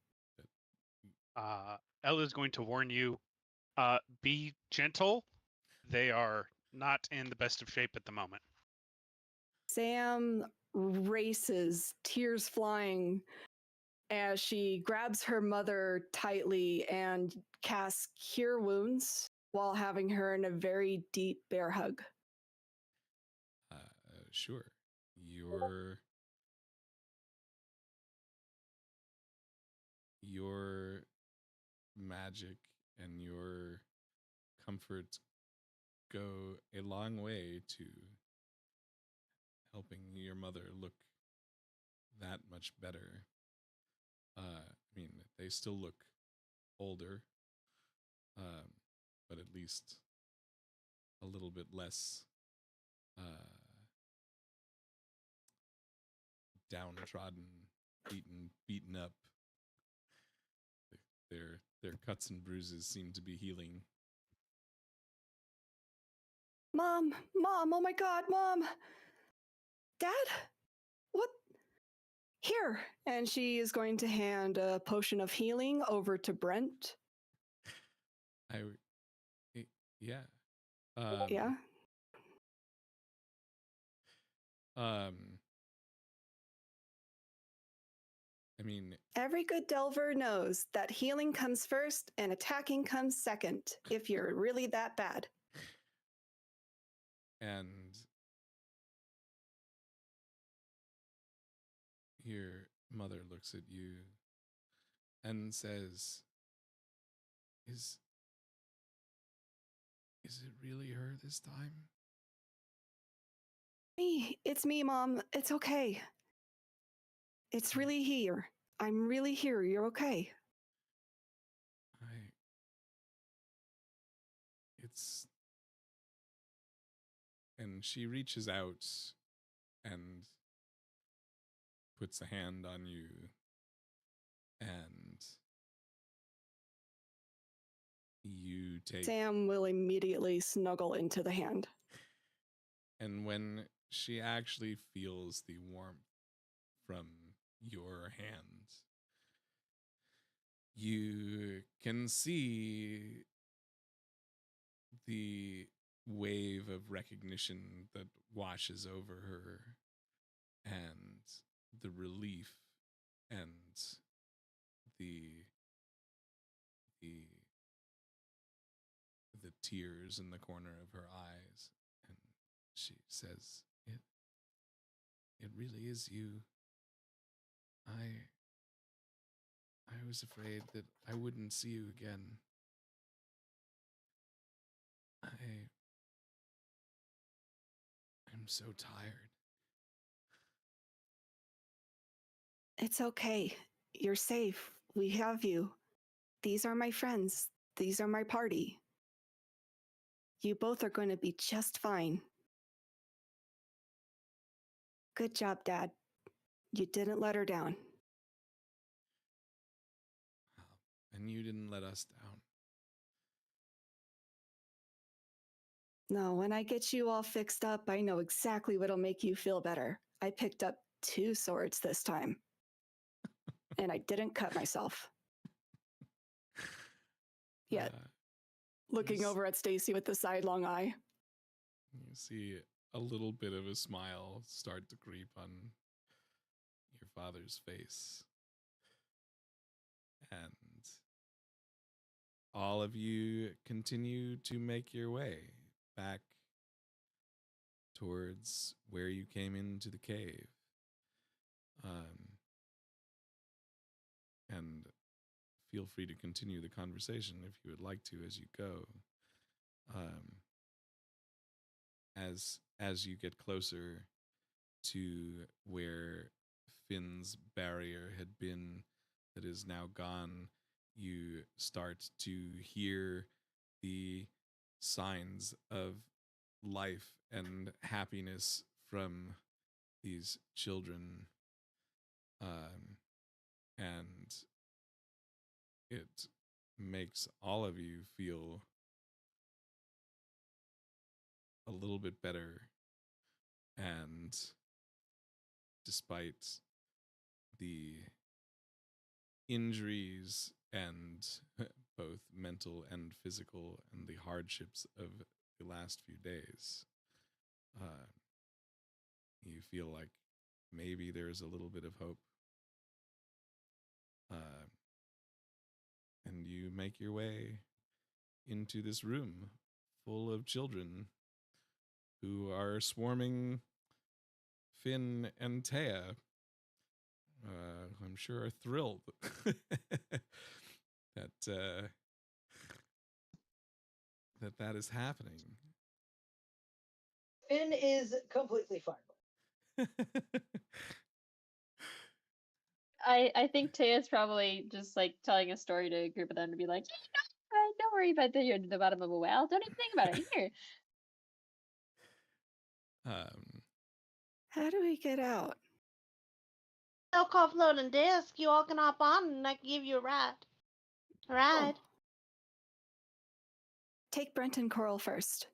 Elle is going to warn you, be gentle. They are not in the best of shape at the moment. Sam races, tears flying, as she grabs her mother tightly and casts Cure Wounds while having her in a very deep bear hug. Sure. Your magic and your comfort go a long way to helping your mother look that much better. I mean, they still look older, but at least a little bit less downtrodden, beaten up. Their cuts and bruises seem to be healing. Mom, oh my God, Mom. Dad? What? Here. And she is going to hand a potion of healing over to Brent. Yeah. Yeah. I mean, every good Delver knows that healing comes first and attacking comes second if you're really that bad. And your mother looks at you and says, Is it really her this time? It's me, Mom. It's okay. It's really here. I'm really here. You're okay. And she reaches out and puts a hand on you, and you take... Sam will immediately snuggle into the hand. And when she actually feels the warmth from your hand, you can see the wave of recognition that washes over her, and the relief and the tears in the corner of her eyes, and she says, it really is you. I was afraid that I wouldn't see you again. I'm so tired. It's okay. You're safe. We have you. These are my friends. These are my party. You both are going to be just fine. Good job, Dad. You didn't let her down. And you didn't let us down. No, when I get you all fixed up, I know exactly what'll make you feel better. I picked up 2 swords this time. And I didn't cut myself. Yet. Looking over at Stacy with the sidelong eye. You see a little bit of a smile start to creep on your father's face. And all of you continue to make your way back towards where you came into the cave. And feel free to continue the conversation if you would like to as you go. As you get closer to where Finn's barrier had been that is now gone, you start to hear the signs of life and happiness from these children. And it makes all of you feel a little bit better. And despite the injuries and both mental and physical and the hardships of the last few days, you feel like maybe there's a little bit of hope. And you make your way into this room full of children who are swarming Finn and Taya. I'm sure are thrilled that is happening. Finn is completely fine. I think Taya's probably just like telling a story to a group of them to be like, don't worry about that. You're at the bottom of a well. Don't even think about it. Here. How do we get out? Call floating desk. You all can hop on and I can give you a ride. Take Brent and Coral first.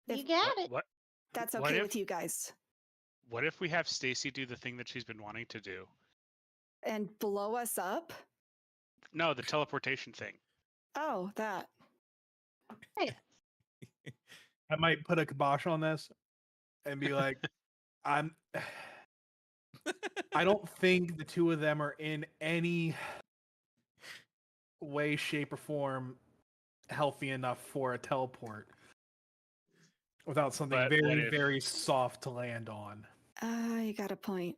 You If got it. What? that's what okay if- with you guys. What if we have Stacy do the thing that she's been wanting to do? And blow us up? No, the teleportation thing. Oh, that. Hey, I might put a kibosh on this and be like, I don't think the two of them are in any way, shape, or form healthy enough for a teleport without something But what very, if- very soft to land on. You got a point.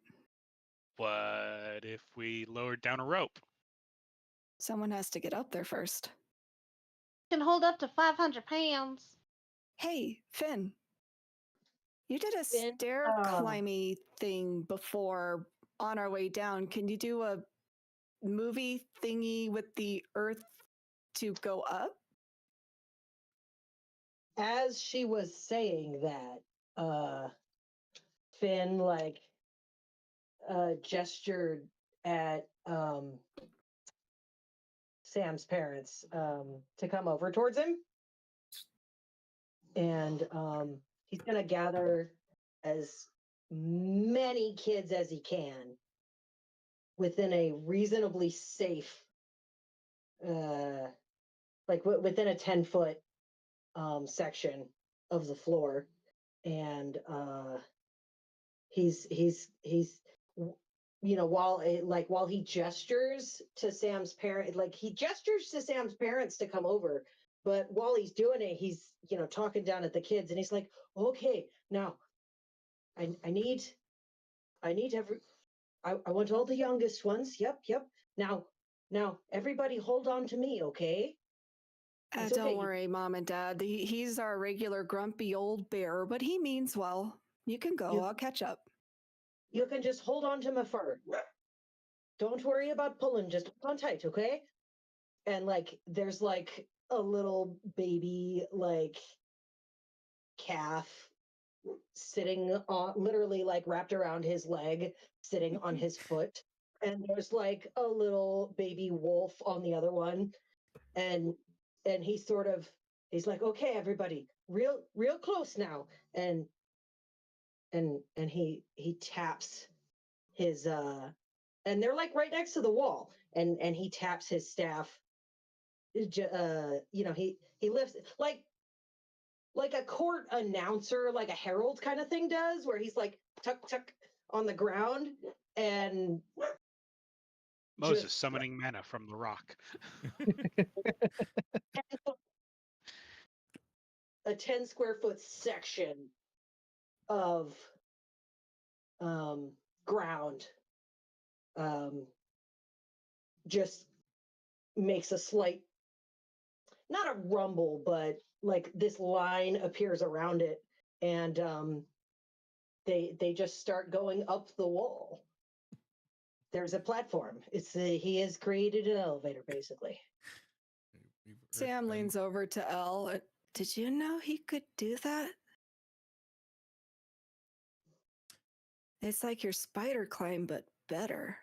What if we lowered down a rope? Someone has to get up there first. can hold up to 500 pounds. Hey, Finn. You did a Finn? stair climby thing before on our way down. Can you do a movie thingy with the earth to go up? As she was saying that, Finn gestured at Sam's parents to come over towards him, and he's gonna gather as many kids as he can within a reasonably safe, within a 10-foot section of the floor, and he's while he gestures to Sam's parents to come over, but while he's doing it, he's talking down at the kids, and he's like, okay, now I need I want all the youngest ones. Yep. Now everybody hold on to me, okay? It's Don't okay. worry, Mom and Dad. He's our regular grumpy old bear, but he means well. You can go. I'll catch up. You can just hold on to my fur. Don't worry about pulling. Just hold on tight, okay? And there's a little baby calf sitting on, literally wrapped around his leg, sitting on his foot. And there's a little baby wolf on the other one. And he's like, okay, everybody, real close now. And he taps his and they're right next to the wall, and he taps his staff. He lifts like a court announcer, like a herald kind of thing does, where he's tuck tuck on the ground, and Moses summoning manna from the rock. a 10 square foot section of ground just makes a slight, not a rumble, but this line appears around it, and they just start going up the wall. There's a platform. He has created an elevator, basically. Sam leans over to Elle. Did you know he could do that? It's like your spider climb, but better.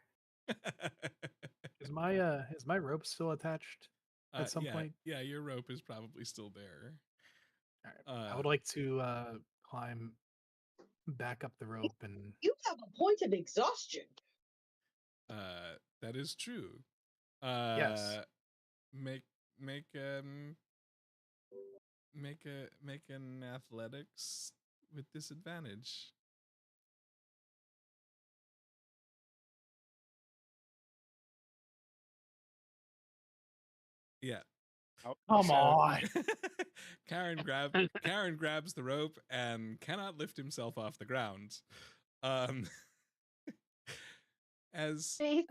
Is my rope still attached at some point? Yeah, your rope is probably still there. I would like to climb back up the rope and. You have a point of exhaustion. That is true. Yes. Make an athletics with disadvantage. Yeah. Oh, come on. Karen grabs the rope and cannot lift himself off the ground. As Stacy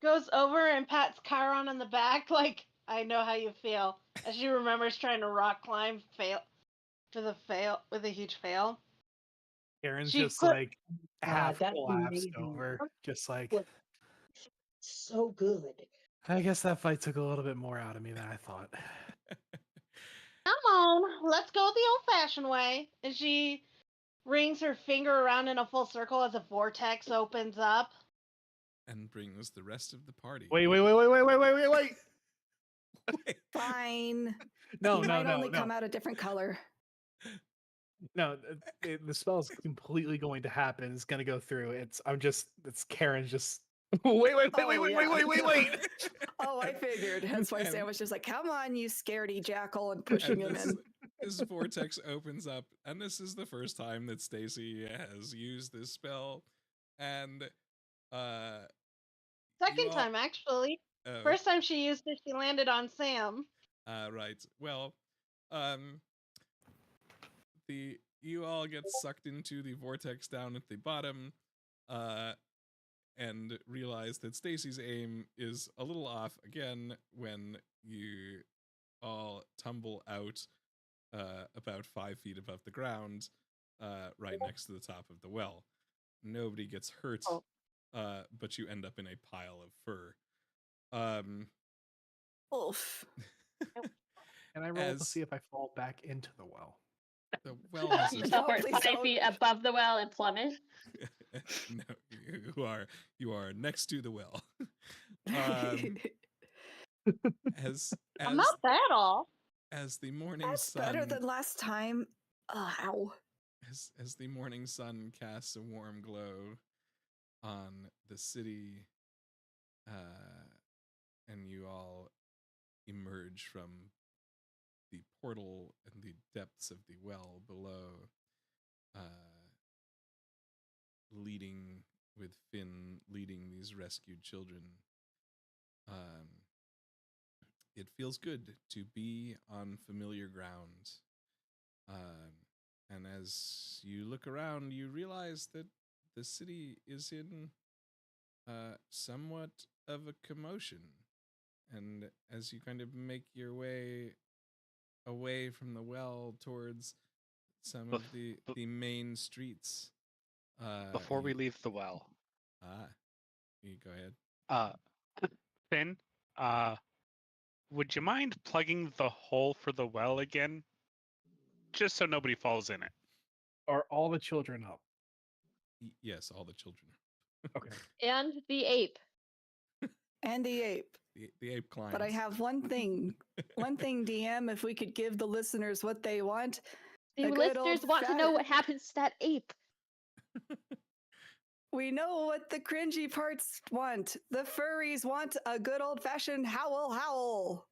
goes over and pats Chiron on the back, like, I know how you feel. As she remembers trying to rock climb, with a huge fail. Karen's She just put- half that's collapsed amazing. over, just so good. I guess that fight took a little bit more out of me than I thought. Come on, let's go the old-fashioned way. And she rings her finger around in a full circle as a vortex opens up. and brings the rest of the party. Wait. Fine. No, He might no, only no. come out a different color. No, the spell is completely going to happen. It's going to go through. It's Karen's just wait. Oh, yeah. Wait. Oh, I figured. That's why And- Sam was just like, "Come on, you scaredy jackal," and pushing him in. This vortex opens up, and this is the first time that Stacy has used this spell, and Second you all- time, actually. oh, First time she used it, she landed on Sam. right. Well, you all get sucked into the vortex down at the bottom, and realize that Stacy's aim is a little off again when you all tumble out about 5 feet above the ground, right next to the top of the well. Nobody gets hurt, but you end up in a pile of fur. Oof. And I roll to As- see if I fall back into the well. The well has You a teleport please 5 don't. feet above the well and plummet. No, you are next to the well. As I'm not that off. as the morning That's sun better than last time. Ow. as the morning sun casts a warm glow on the city, and you all emerge from the portal and the depths of the well below, leading with Finn leading these rescued children. It feels good to be on familiar ground. And as you look around, you realize that the city is in somewhat of a commotion. And as you kind of make your way away from the well towards some of the main streets. Before we leave the well, you go ahead. Finn, would you mind plugging the hole for the well again? Just so nobody falls in it. Are all the children up? Yes, all the children. Okay. And the ape. And the ape. The ape climbs. But I have one thing. One thing, DM, if we could give the listeners what they want. The A good listeners old want to know fat- what happens to that ape. We know what the cringy parts want. The furries want a good old fashioned howl howl.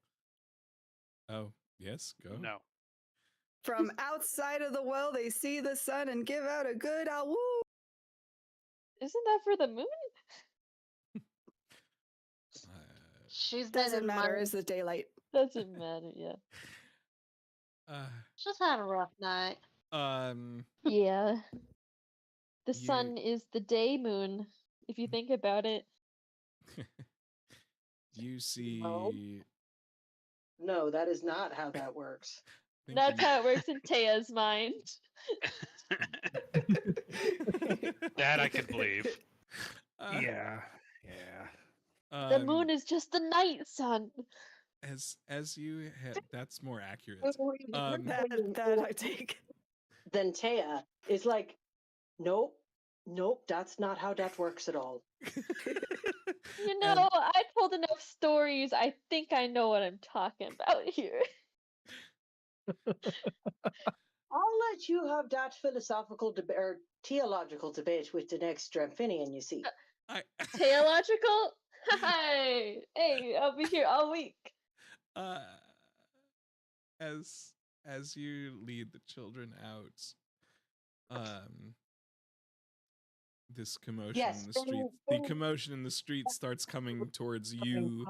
Oh, yes, go. No. From outside of the well, they see the sun and give out a good owl. Isn't that for the moon? She's been Doesn't in matter. my... Is the daylight? Doesn't matter, yeah. She's had a rough night. Yeah. The You- sun is the day moon, if you think about it. You see. No, that is not how that works. That's how it works in Taya's mind. That I can believe. Yeah. The moon is just the night sun. As you that's more accurate. That I take. Then Taya is like, nope, that's not how that works at all. You know, I told enough stories. I think I know what I'm talking about here. I'll let you have that philosophical debate or theological debate with the next Dramphinian, you see. Theological? Hey, I'll be here all week. As you lead the children out, this commotion in the street. The commotion in the street starts coming towards you.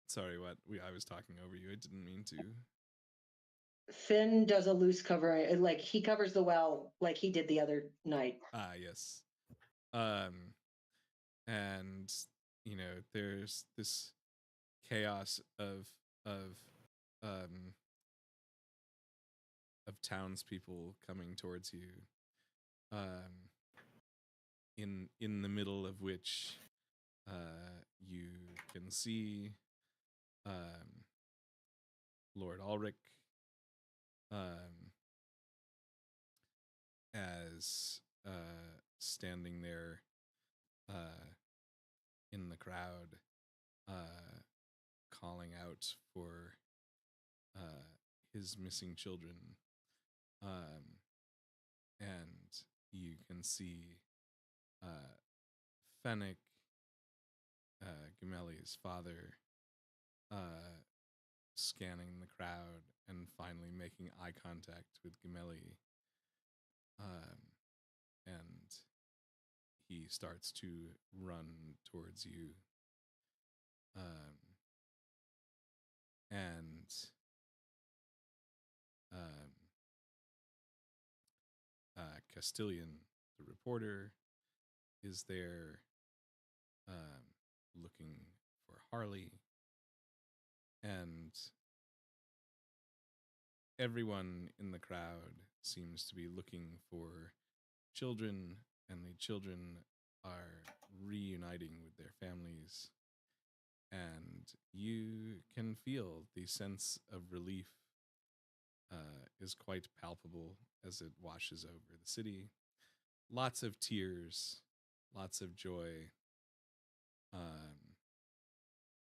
Sorry, what? I was talking over you. I didn't mean to. Finn does a loose cover, like he covers the well like he did the other night. Yes. And you know, there's this chaos of townspeople coming towards you. In the middle of which you can see Lord Ulrich as standing there in the crowd, calling out for his missing children. And you can see Fennec, Gameli's father, scanning the crowd and finally making eye contact with Gameli. And he starts to run towards you. And Castilian, the reporter, is there looking for Harley. And everyone in the crowd seems to be looking for children, and the children are reuniting with their families. And you can feel the sense of relief is quite palpable as it washes over the city. Lots of tears, lots of joy,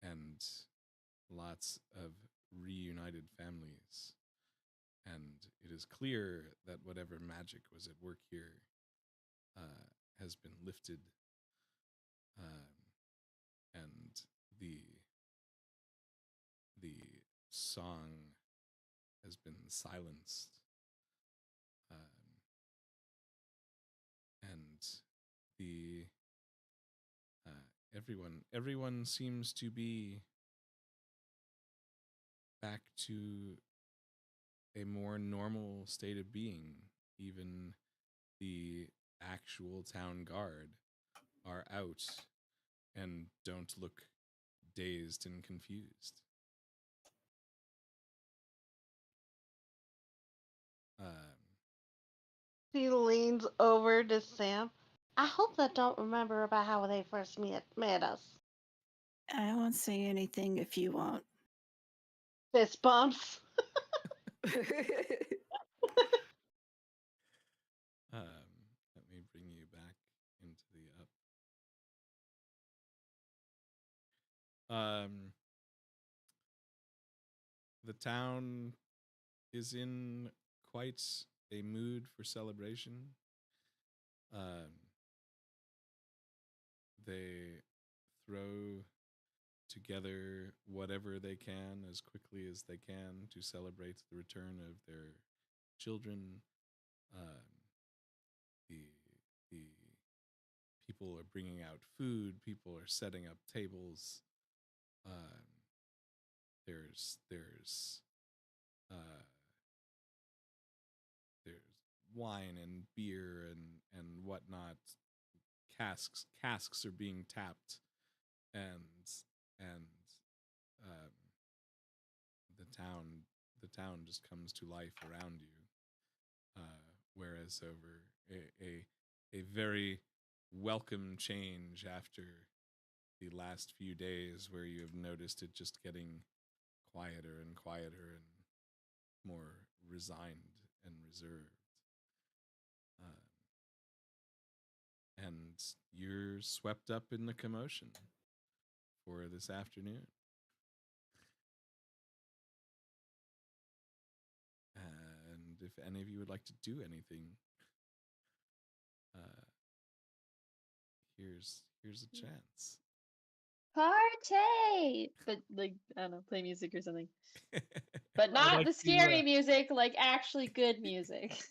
and lots of reunited families. And it is clear that whatever magic was at work here has been lifted, and the song has been silenced, and the everyone seems to be back to a more normal state of being. Even the actual town guard are out and don't look dazed and confused. He leans over to Sam. I hope they don't remember about how they first met us. I won't say anything if you won't. Fist bumps. Let me bring you back into the up. The town is in quite a mood for celebration. They throw together whatever they can as quickly as they can to celebrate the return of their children. The people are bringing out food. People are setting up tables. There's wine and beer and whatnot. Casks are being tapped, and the town just comes to life around you. Whereas over a very welcome change after the last few days, where you have noticed it just getting quieter and quieter and more resigned and reserved. And you're swept up in the commotion for this afternoon. And if any of you would like to do anything, here's a chance. Party! But like, I don't know, play music or something. But not like the to, scary music, like actually good music.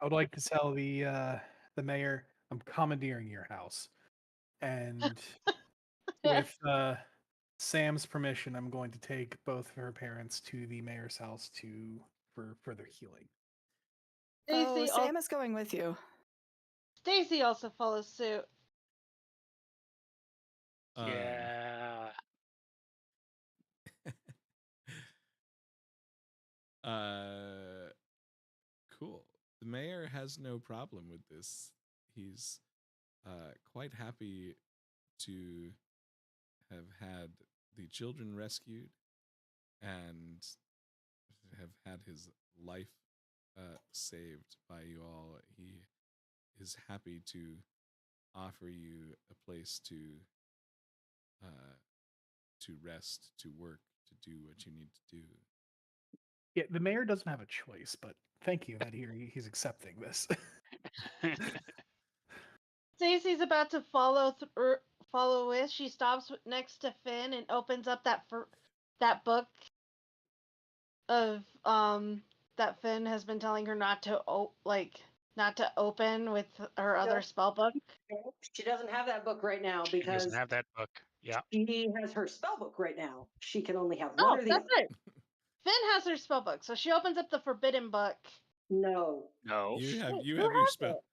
I would like to tell the mayor I'm commandeering your house, and with Sam's permission, I'm going to take both of her parents to the mayor's house for further healing. Oh, Sam is going with you. Stacy also follows suit. Yeah. Cool. The mayor has no problem with this. He's quite happy to have had the children rescued and have had his life saved by you all. He is happy to offer you a place to rest, to work, to do what you need to do. Yeah, the mayor doesn't have a choice, but thank you that he's accepting this. Stacy's about to follow with. She stops next to Finn and opens up that book of that Finn has been telling her not to not to open with her other spell book. She doesn't have that book right now She doesn't because have that book. Yeah. she has her spell book right now. She can only have one Oh, or the that's other. right. Finn has her spell book, so she opens up the forbidden book. No. No. You have Wait, you who have your has spell.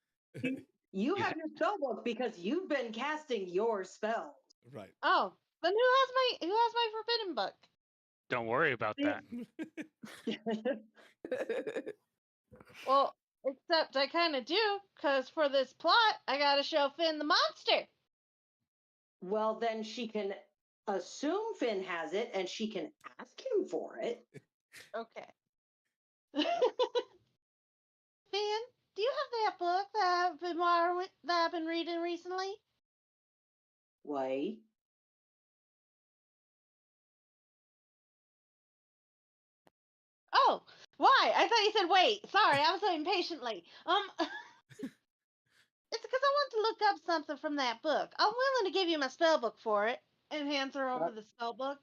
You have your spell book because you've been casting your spells. Right. Oh, then who has my forbidden book? Don't worry about that. Well, except I kind of do, because for this plot, I gotta show Finn the monster. Well, then she can assume Finn has it and she can ask him for it. Okay. Finn, do you have that book that I've been reading recently? Why? Oh, why? I thought you said wait. Sorry, I was waiting patiently. It's because I want to look up something from that book. I'm willing to give you my spell book for it. And hands her over the spell book.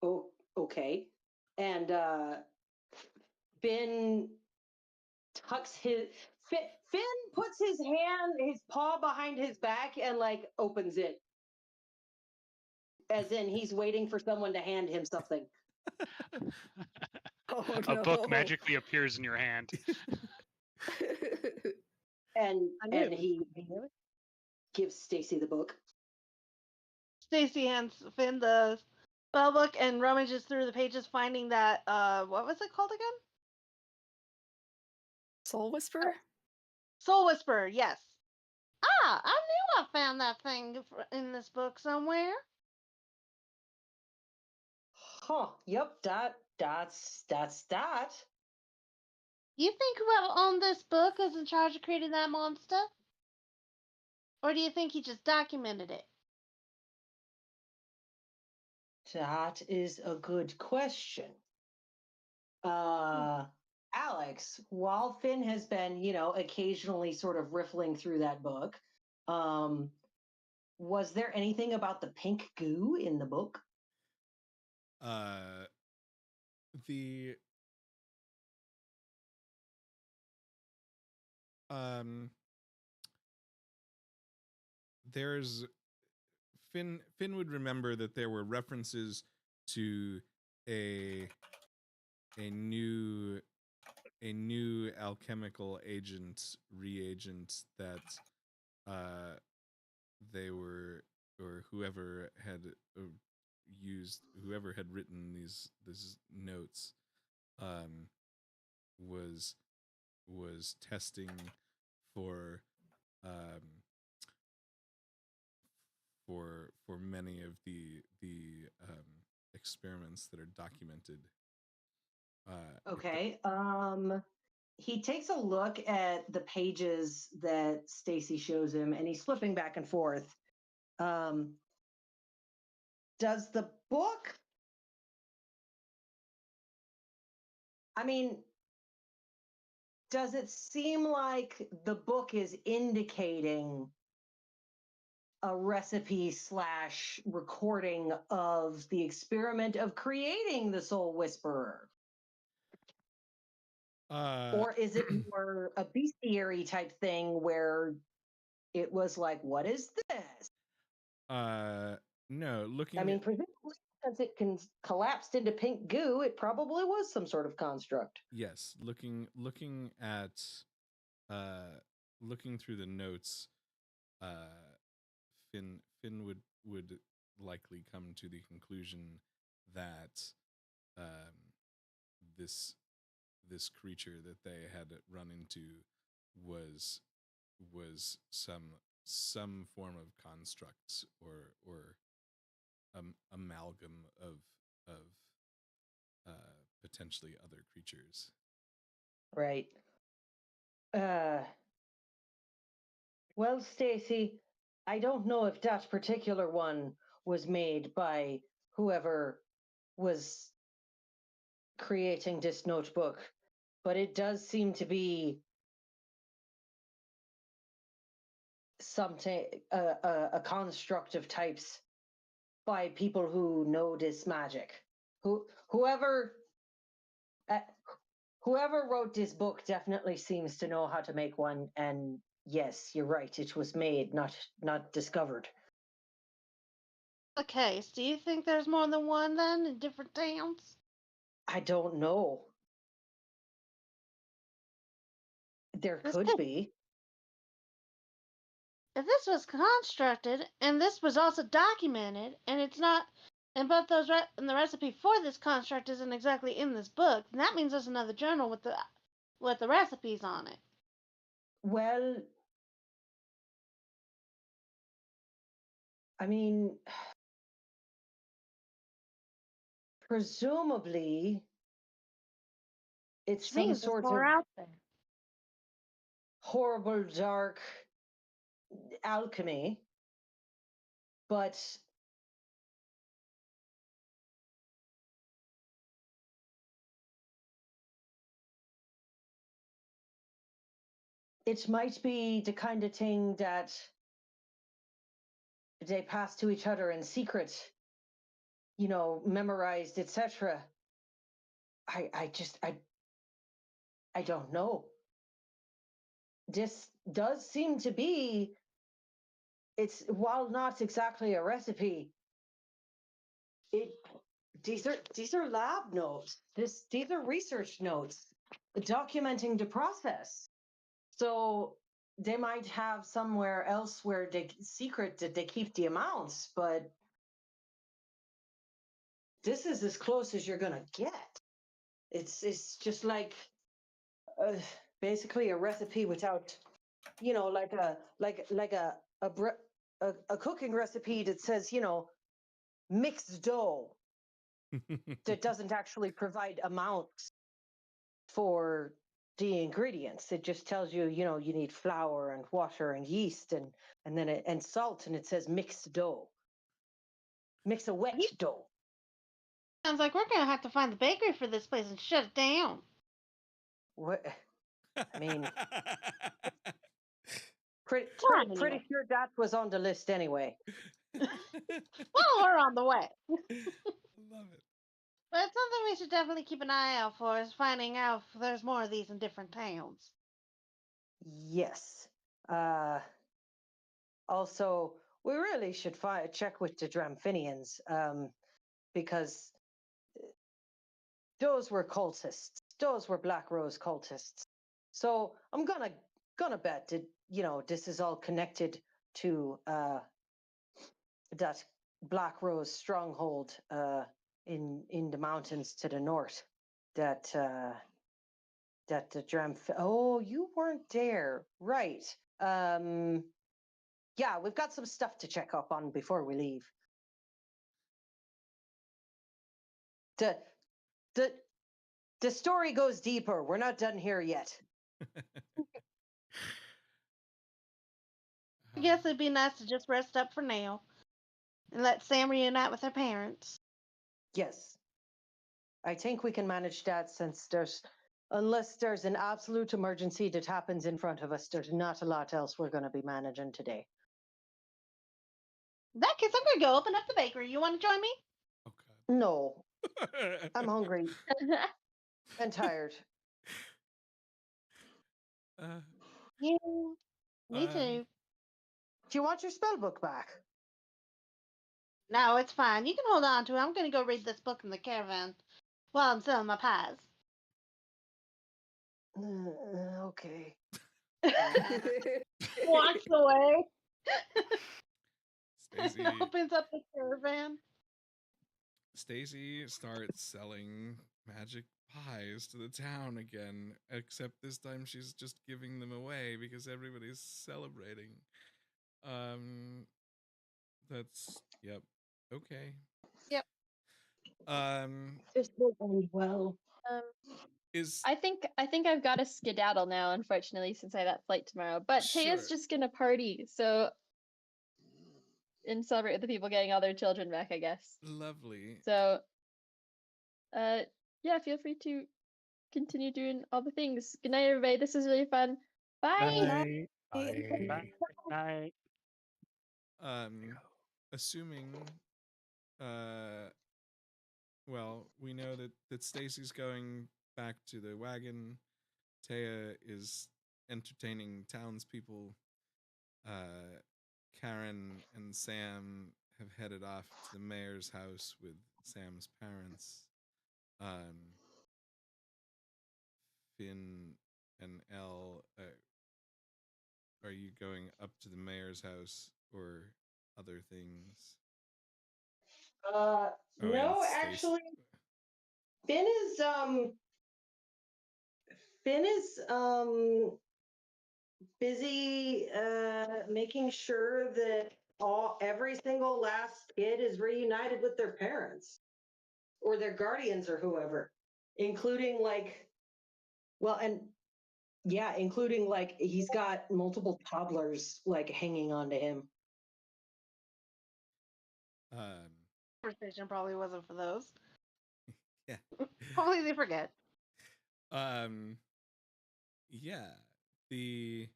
Oh, okay. And Finn tucks Finn puts his paw behind his back and like opens it. As in he's waiting for someone to hand him something. Oh, A book no. magically appears in your hand. And he gives Stacy the book. Stacy hands Finn the spell book and rummages through the pages, finding that what was it called again? Soulwhisper? Soulwhisper, yes. Ah, I knew I found that thing in this book somewhere. Huh. Yep, that's that. You think whoever owned this book is in charge of creating that monster? Or do you think he just documented it? That is a good question. Alex, while Finn has been, occasionally sort of riffling through that book, was there anything about the pink goo in the book? The there's Finn would remember that there were references to a new alchemical reagent that they were, or whoever had written these notes was testing for for many of the experiments that are documented. Okay. He takes a look at the pages that Stacy shows him, and he's flipping back and forth. Does the book? I mean, does it seem like the book is indicating a recipe / recording of the experiment of creating the Soul Whisperer? Or is it more a bestiary type thing where it was like, what is this? No, looking. I mean, presumably, since it collapsed into pink goo, it probably was some sort of construct. Yes, looking at looking through the notes, Finn would likely come to the conclusion that this creature that they had run into was some form of constructs or amalgam of potentially other creatures. Right. Well, Stacy, I don't know if that particular one was made by whoever was creating this notebook, but it does seem to be something a construct of types by people who know this magic. Whoever wrote this book definitely seems to know how to make one, and yes, you're right, it was made, not discovered. Okay, so do you think there's more than one then in different towns? I don't know. There could be. If this was constructed and this was also documented, and it's not, and both those and the recipe for this construct isn't exactly in this book, then that means there's another journal with the recipes on it. Well, I mean, presumably it's Which some means there's sort more of out there. horrible dark alchemy, but it might be the kind of thing that they pass to each other in secret, memorized, etc. I don't know. This does seem to be, it's, while not exactly a recipe, these are lab notes. These are research notes documenting the process. So they might have somewhere else where they secret that they keep the amounts, but this is as close as you're gonna get. It's just like basically a recipe without, like a cooking recipe that says, mixed dough, that doesn't actually provide amounts for the ingredients. It just tells you, you need flour and water and yeast and salt, and it says mixed dough. Mix a wet dough. Sounds like we're gonna have to find the bakery for this place and shut it down. What? I mean, pretty sure that was on the list anyway. Well, we're on the way. Love it. But it's something we should definitely keep an eye out for, is finding out if there's more of these in different towns. Yes. Also, we really should check with the Dramphinians, because those were cultists. Those were Black Rose cultists. So I'm gonna bet that this is all connected to that Black Rose stronghold in the mountains to the north. That the Oh, you weren't there, right? Yeah, we've got some stuff to check up on before we leave. The story goes deeper. We're not done here yet. I guess it'd be nice to just rest up for now and let Sam reunite with her parents. Yes. I think we can manage that, since unless there's an absolute emergency that happens in front of us, there's not a lot else we're going to be managing today. In that case, I'm going to go open up the bakery. You want to join me? Okay. No. I'm hungry and tired. Yeah, me too. Do you want your spell book back? No, it's fine. You can hold on to it. I'm going to go read this book in the caravan while I'm selling my pies. Okay. Walks away. Stacey And opens up the caravan. Stacey starts selling magic pies to the town again, except this time she's just giving them away because everybody's celebrating. That's yep. Okay. Yep. This will end well. I think I've got to skedaddle now, unfortunately, since I have that flight tomorrow. But Taya's Sure. just gonna party, and celebrate with the people getting all their children back, I guess. Lovely. So, yeah, feel free to continue doing all the things. Good night, everybody. This was really fun. Bye. Bye. Night. Assuming, well, we know that Stacy's going back to the wagon. Taya is entertaining townspeople. Karen and Sam have headed off to the mayor's house with Sam's parents. Finn and Elle, are you going up to the mayor's house or other things? No, actually, Finn is busy making sure that every single last kid is reunited with their parents or their guardians or whoever, including including like he's got multiple toddlers like hanging on to him. Conversation probably wasn't for those. Yeah. Probably they forget. Yeah. The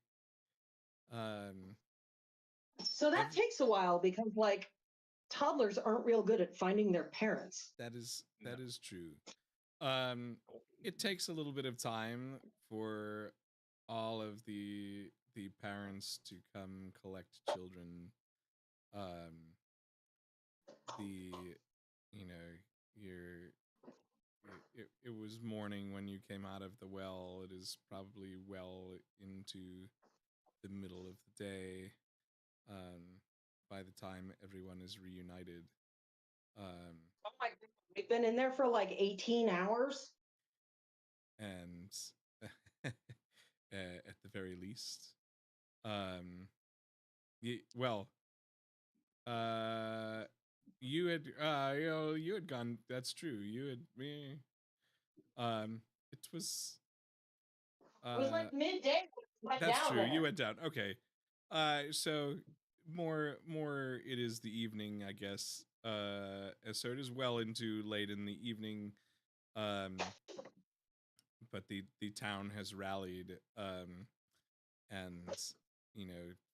So that takes a while because like toddlers aren't real good at finding their parents. That is true. It takes a little bit of time for all of the parents to come collect children. It was morning when you came out of the well. It is probably well into the middle of the day. By the time everyone is reunited. Oh my God, we've been in there for like 18 hours. And at the very least, you had gone. That's true. You had me. It was. It was like midday. That's true. You went down. Okay. So more. It is the evening, I guess. So it is well into late in the evening. But the town has rallied. And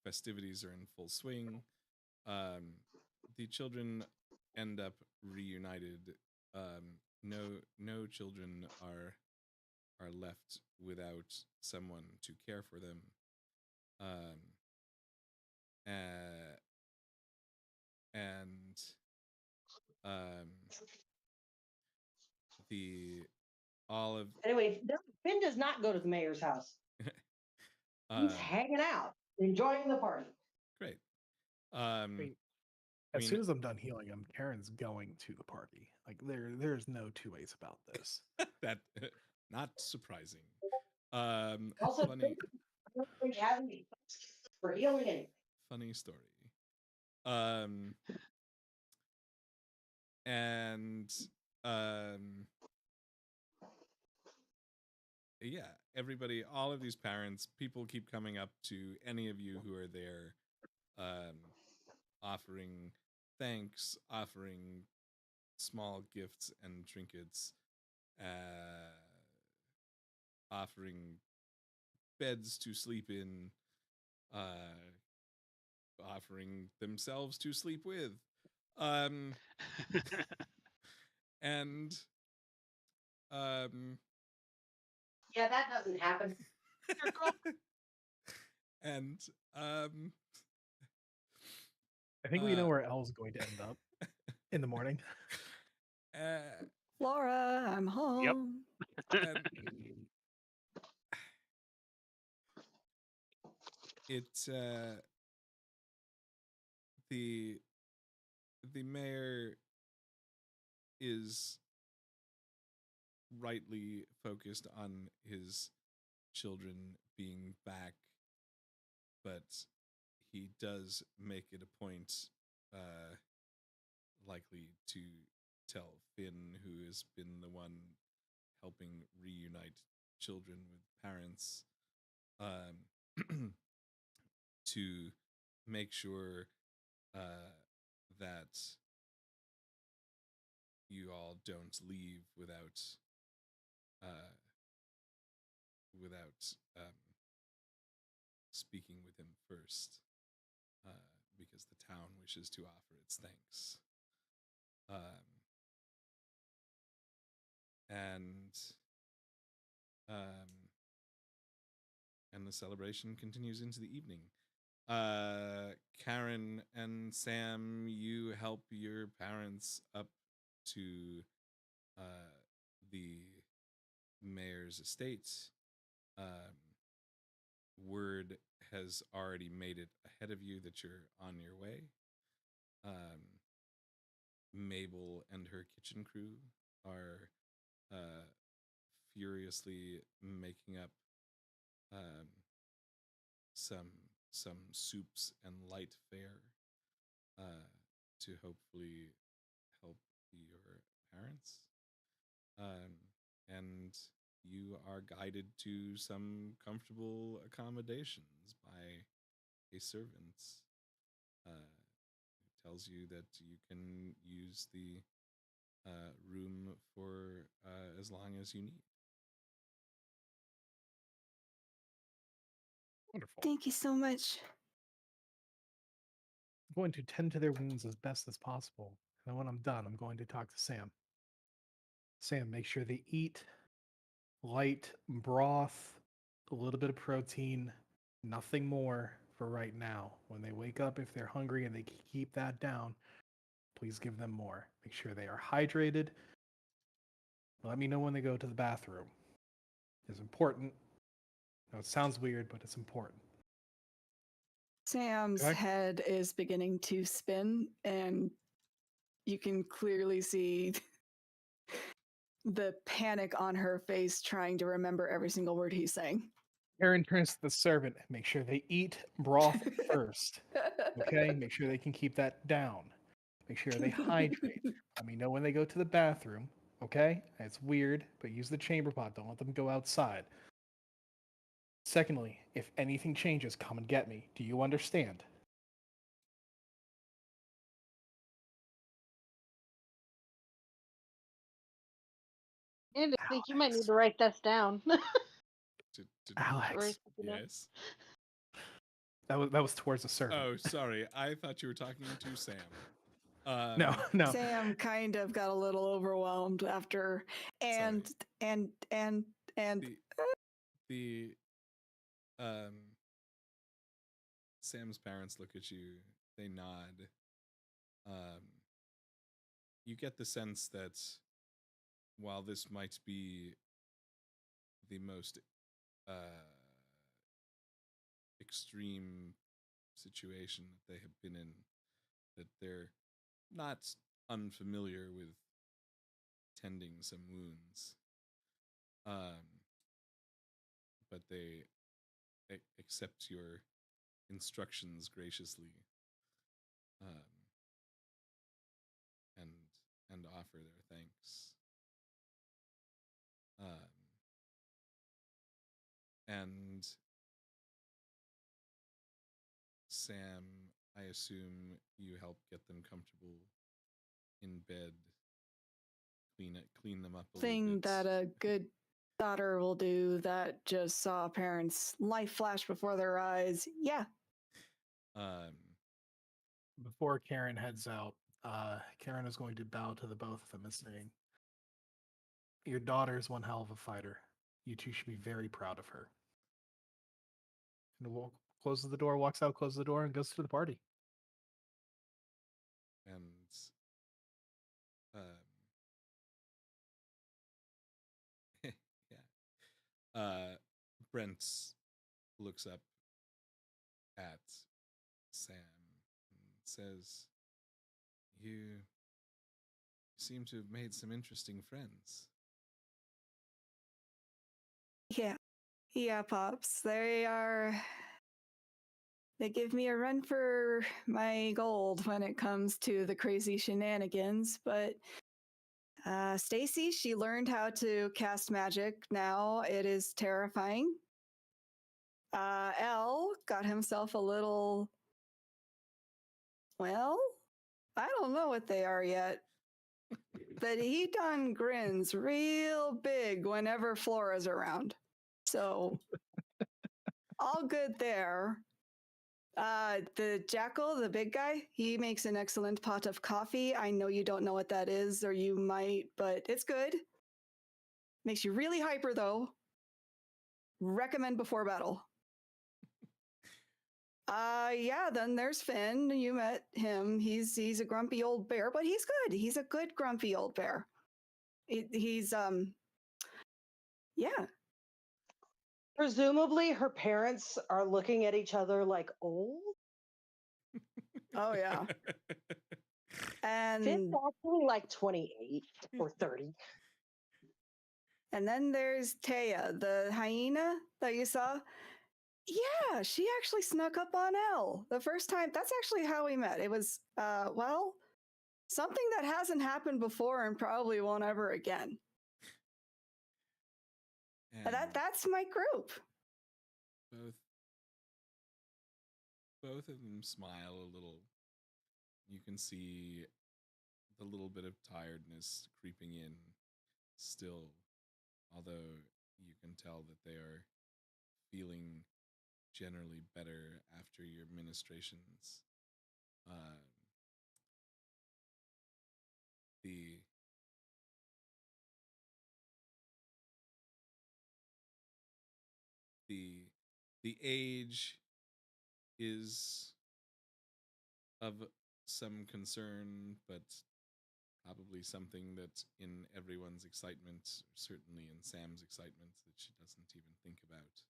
festivities are in full swing. The children end up reunited. No children are left without someone to care for them. Anyway, Finn does not go to the mayor's house. He's hanging out, enjoying the party. Great. As soon as I'm done healing him, Karen's going to the party. Like there's no two ways about this. That not surprising. Also, funny for healing anything. Funny story. Yeah, everybody, all of these parents, people keep coming up to any of you who are there, offering thanks, offering small gifts and trinkets, offering beds to sleep in, offering themselves to sleep with. Yeah, that doesn't happen. And I think we know where Elle's going to end up in the morning. Laura, I'm home. Yep. The mayor is rightly focused on his children being back, but he does make it a point, likely to tell Finn, who has been the one helping reunite children with parents, to make sure that you all don't leave without without speaking with him first, because the town wishes to offer its thanks. And the celebration continues into the evening. Karen and Sam, you help your parents up to the mayor's estate. Word has already made it ahead of you that you're on your way. Mabel and her kitchen crew are furiously making up some soups and light fare to hopefully help your parents. And you are guided to some comfortable accommodations by a servant who tells you that you can use the room for as long as you need. Wonderful. Thank you so much. I'm going to tend to their wounds as best as possible. And when I'm done, I'm going to talk to Sam. Sam, make sure they eat light broth, a little bit of protein, nothing more for right now. When they wake up, if they're hungry and they keep that down, please give them more. Make sure they are hydrated. Let me know when they go to the bathroom. It's important. Now, it sounds weird, but it's important. Sam's Okay. head is beginning to spin, and you can clearly see the panic on her face trying to remember every single word he's saying. Aaron turns to the servant. Make sure they eat broth first. Okay? Make sure they can keep that down. Make sure they hydrate. Let me know when they go to the bathroom. Okay? It's weird, but use the chamber pot. Don't let them go outside. Secondly, if anything changes, come and get me. Do you understand? And I think you might need to write this down. Alex. Yes. That was towards the servant. Oh, sorry. I thought you were talking to Sam. No. Sam kind of got a little overwhelmed after, and the Sam's parents look at you. They nod. You get the sense that while this might be the most extreme situation that they have been in, that they're not unfamiliar with tending some wounds, but they accept your instructions graciously, and offer their thanks. And Sam, I assume you help get them comfortable in bed, clean them up a little thing bit. that a good daughter will do that just saw parents' life flash before their eyes. Yeah. Before Karen heads out, Karen is going to bow to the both of them and saying, "Your daughter is one hell of a fighter. You two should be very proud of her." And closes the door, walks out, closes the door, and goes to the party. And Brent looks up at Sam and says, "You seem to have made some interesting friends." Yeah, Pops. They give me a run for my gold when it comes to the crazy shenanigans, but Stacy, she learned how to cast magic now. It is terrifying. L got himself a little, well, I don't know what they are yet. But he done grins real big whenever Flora's around. So all good there. The jackal, the big guy, he makes an excellent pot of coffee. I know you don't know what that is, or you might, but it's good. Makes you really hyper, though. Recommend before battle. Yeah, then there's Finn. You met him. He's a grumpy old bear, but he's good. He's a good grumpy old bear. He's yeah. Presumably, her parents are looking at each other like old. Oh yeah. Finn's And actually like 28 or 30. and then there's Taya, the hyena that you saw. Yeah, she actually snuck up on Elle the first time. That's actually how we met. It was well, something that hasn't happened before and probably won't ever again. And That's my group. both of them smile a little. You can see the little bit of tiredness creeping in still, although you can tell that they are feeling generally better after your ministrations. The the age is of some concern, but probably something that in everyone's excitement, certainly in Sam's excitement, that she doesn't even think about.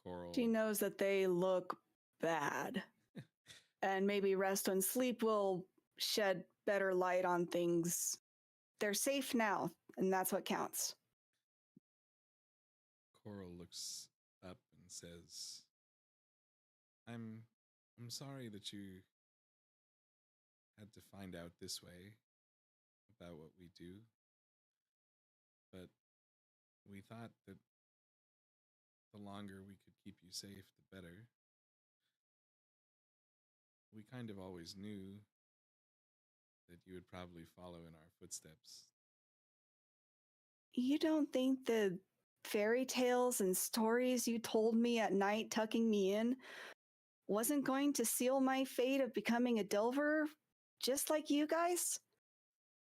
Coral. She knows that they look bad. And maybe rest and sleep will shed better light on things. They're safe now, and that's what counts. Coral looks up and says, I'm sorry that you had to find out this way about what we do. But we thought that the longer we could keep you safe, the better. We kind of always knew that you would probably follow in our footsteps. You don't think the fairy tales and stories you told me at night tucking me in wasn't going to seal my fate of becoming a Delver just like you guys?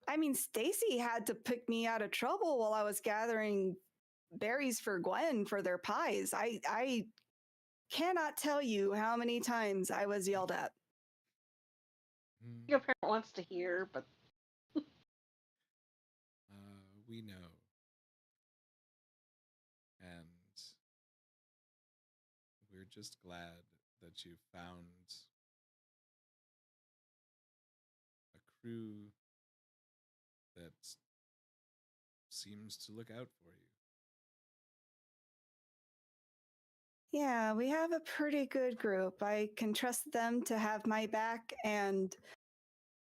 I mean, Stacy had to pick me out of trouble while I was gathering berries for Gwen for their pies. I cannot tell you how many times I was yelled at. Your parent wants to hear, but We know. And we're just glad that you found a crew that seems to look out for you. Yeah, we have a pretty good group. I can trust them to have my back, and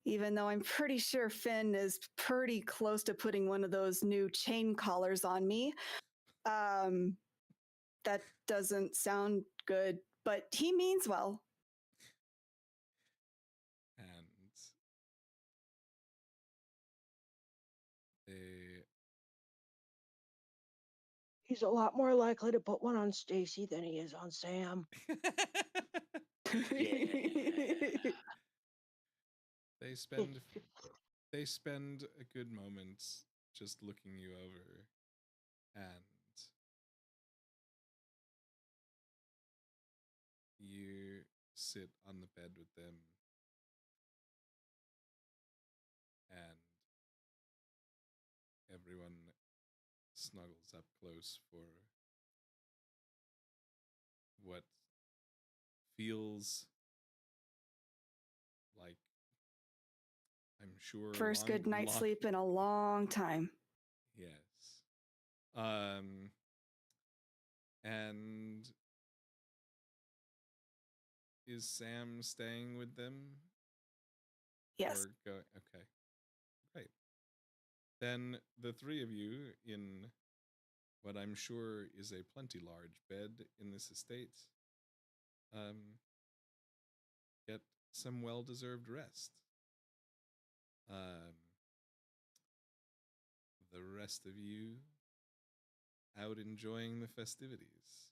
even though I'm pretty sure Finn is pretty close to putting one of those new chain collars on me, that doesn't sound good, but he means well. And they... He's a lot more likely to put one on Stacy than he is on Sam. They spend a good moment just looking you over, and you sit on the bed with them, and everyone snuggles up close for what feels like, I'm sure, First good night's sleep in a long time. Yes. And is Sam staying with them? Yes. Okay. Great. Then the three of you, in what I'm sure is a plenty large bed in this estate, get some well-deserved rest. The rest of you out enjoying the festivities.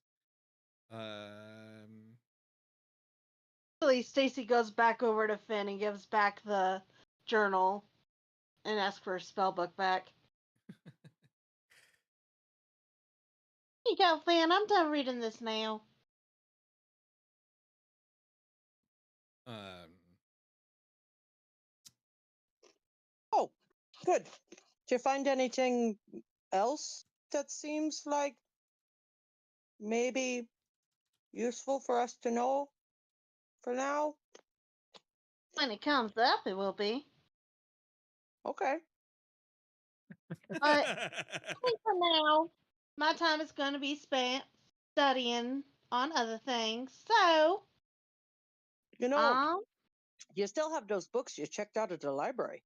Stacy goes back over to Finn and gives back the journal and asks for a spell book back. Here you go, Finn. I'm done reading this now. Oh, good. Did you find anything else that seems like maybe useful for us to know for now? When it comes up, it will be. Okay. But I think for now, my time is going to be spent studying on other things. So, You know, you still have those books you checked out at the library.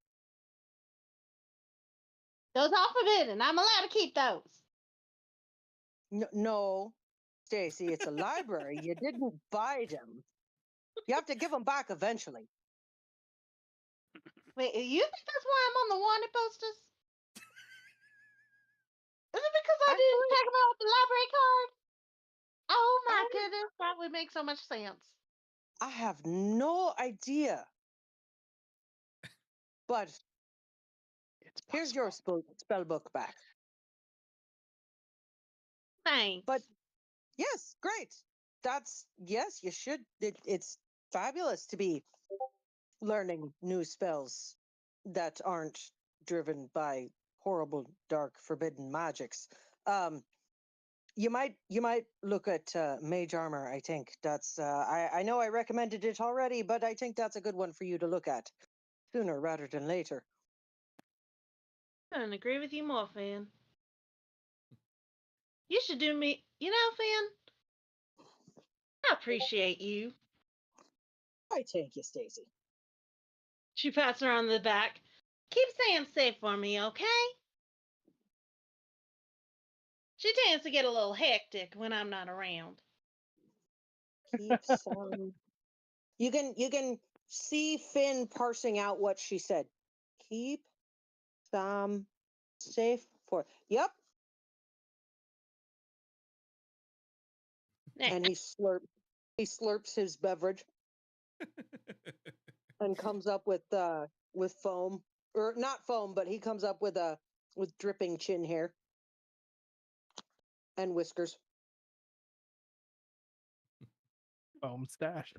those are forbidden. I'm allowed to keep those. No, Stacy, it's a library. You didn't buy them. You have to give them back eventually. Wait, you think that's why I'm on the wanted posters? Is it because I didn't check them out with the library card? Oh my goodness, that would make so much sense. I have no idea. But here's your spell book back. Thanks. But yes, great. Yes, you should. It's fabulous to be learning new spells that aren't driven by horrible, dark, forbidden magics. You might look at mage armor. I think that's. I know I recommended it already, but I think that's a good one for you to look at sooner rather than later. I couldn't agree with you more, Finn. You should do me. You know, Finn, I appreciate you. I thank you, Stacy. She pats her on the back. Keep Sam safe for me, okay? She tends to get a little hectic when I'm not around. Keep Sam. You can see Finn parsing out what she said. Keep Sam safe for. Yep. And he slurps his beverage and comes up with foam, or not foam, but he comes up with dripping chin hair and whiskers. Foam stash.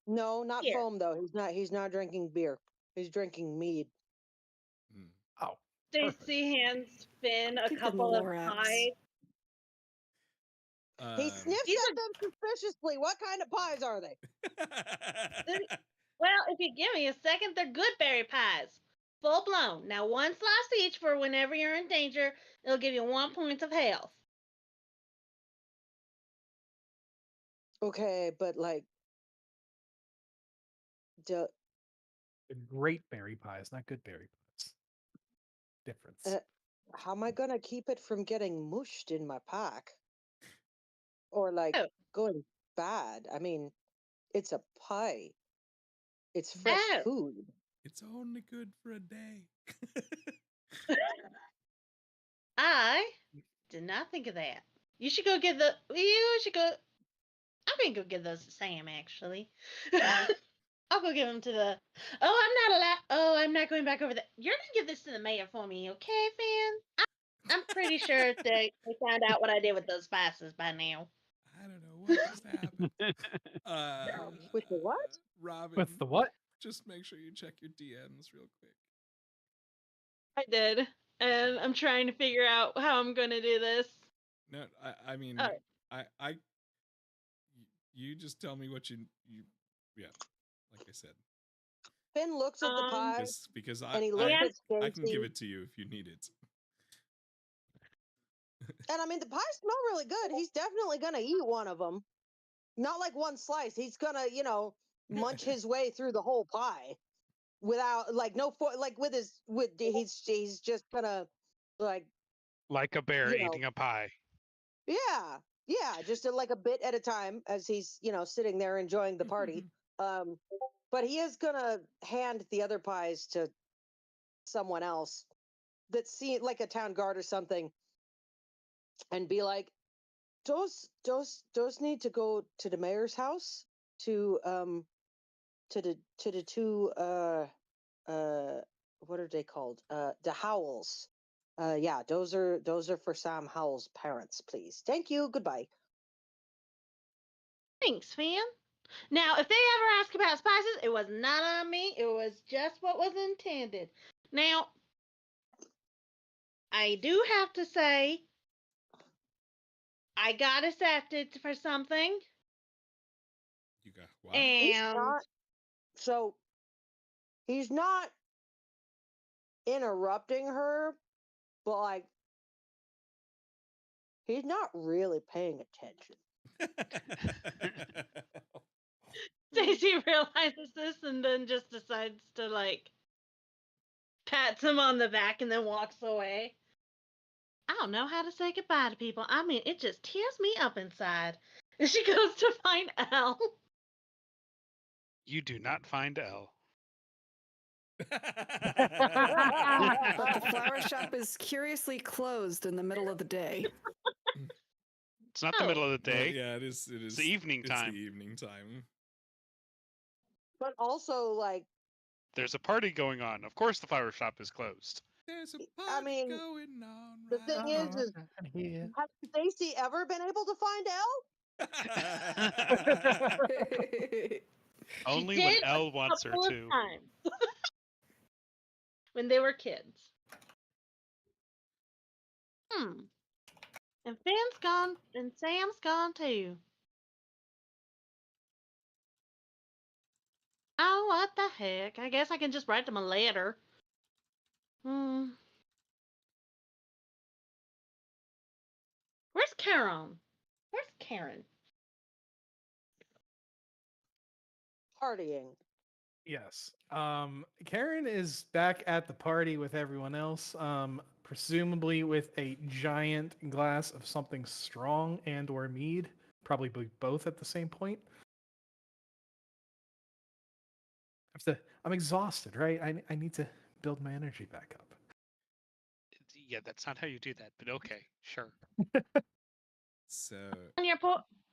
No, not Here. foam though. He's not drinking beer. He's drinking mead. Oh. Stacy hands Finn a Give them couple of Lorax. pies. He sniffs at them suspiciously. What kind of pies are they? Well, if you give me a second, they're good berry pies. Full blown. Now, one slice each for whenever you're in danger. It'll give you 1 point of health. Okay, but like, Great berry pies, not good berry pies. Difference. how am I gonna keep it from getting mushed in my pack? Or like going bad? I mean, it's a pie. It's fresh food. It's only good for a day. I did not think of that. You should go get the. You should go. I'm gonna go give those to Sam. Actually, I'll go give them to the. Oh, I'm not allowed. Oh, I'm not going back over there. You're gonna give this to the mayor for me, okay, Finn? I'm pretty sure they found out what I did with those spices by now. I don't know what just happened. With the what? Robin. With the what? Just make sure you check your DMs real quick. I did, and I'm trying to figure out how I'm gonna do this. No, I mean, you just tell me what you yeah, like I said. Finn looks at the pie because and he looks at Stacy. I can give it to you if you need it. And I mean, the pies smell really good. He's definitely gonna eat one of them. Not like one slice. He's gonna, munch his way through the whole pie without he's just gonna like a bear eating a pie. Yeah, just like a bit at a time as he's sitting there enjoying the party. But he is gonna hand the other pies to someone else that see like a town guard or something, and be like, those need to go to the mayor's house to the two what are they called? The Howells. Yeah, those are for Sam Howell's parents, please. Thank you. Goodbye. Thanks, Fan. Now, if they ever ask about spices, it was not on me. It was just what was intended. Now, I do have to say, I got accepted for something. You got what? And He's not interrupting her, but like he's not really paying attention. Stacy realizes this and then just decides to like pats him on the back and then walks away. I don't know how to say goodbye to people. I mean, it just tears me up inside. And she goes to find Elle. You do not find Elle. But the flower shop is curiously closed in the middle of the day. It's not the middle of the Well, day. yeah, it is. It is. It's the evening time. It's the evening time. But also, like, there's a party going on. Of course, the flower shop is closed. There's a party I mean, going on. The thing is has Stacy ever been able to find Elle? Only She when did Elle a wants her couple of to. times. When they were kids. And Finn's gone, and Sam's gone too. Oh, what the heck? I guess I can just write them a letter. Where's Karen? Where's Karen? Partying. Yes. Karen is back at the party with everyone else, presumably with a giant glass of something strong and or mead, probably both at the same point. I'm exhausted, right? I need to build my energy back up. Yeah, that's not how you do that, but okay, sure. So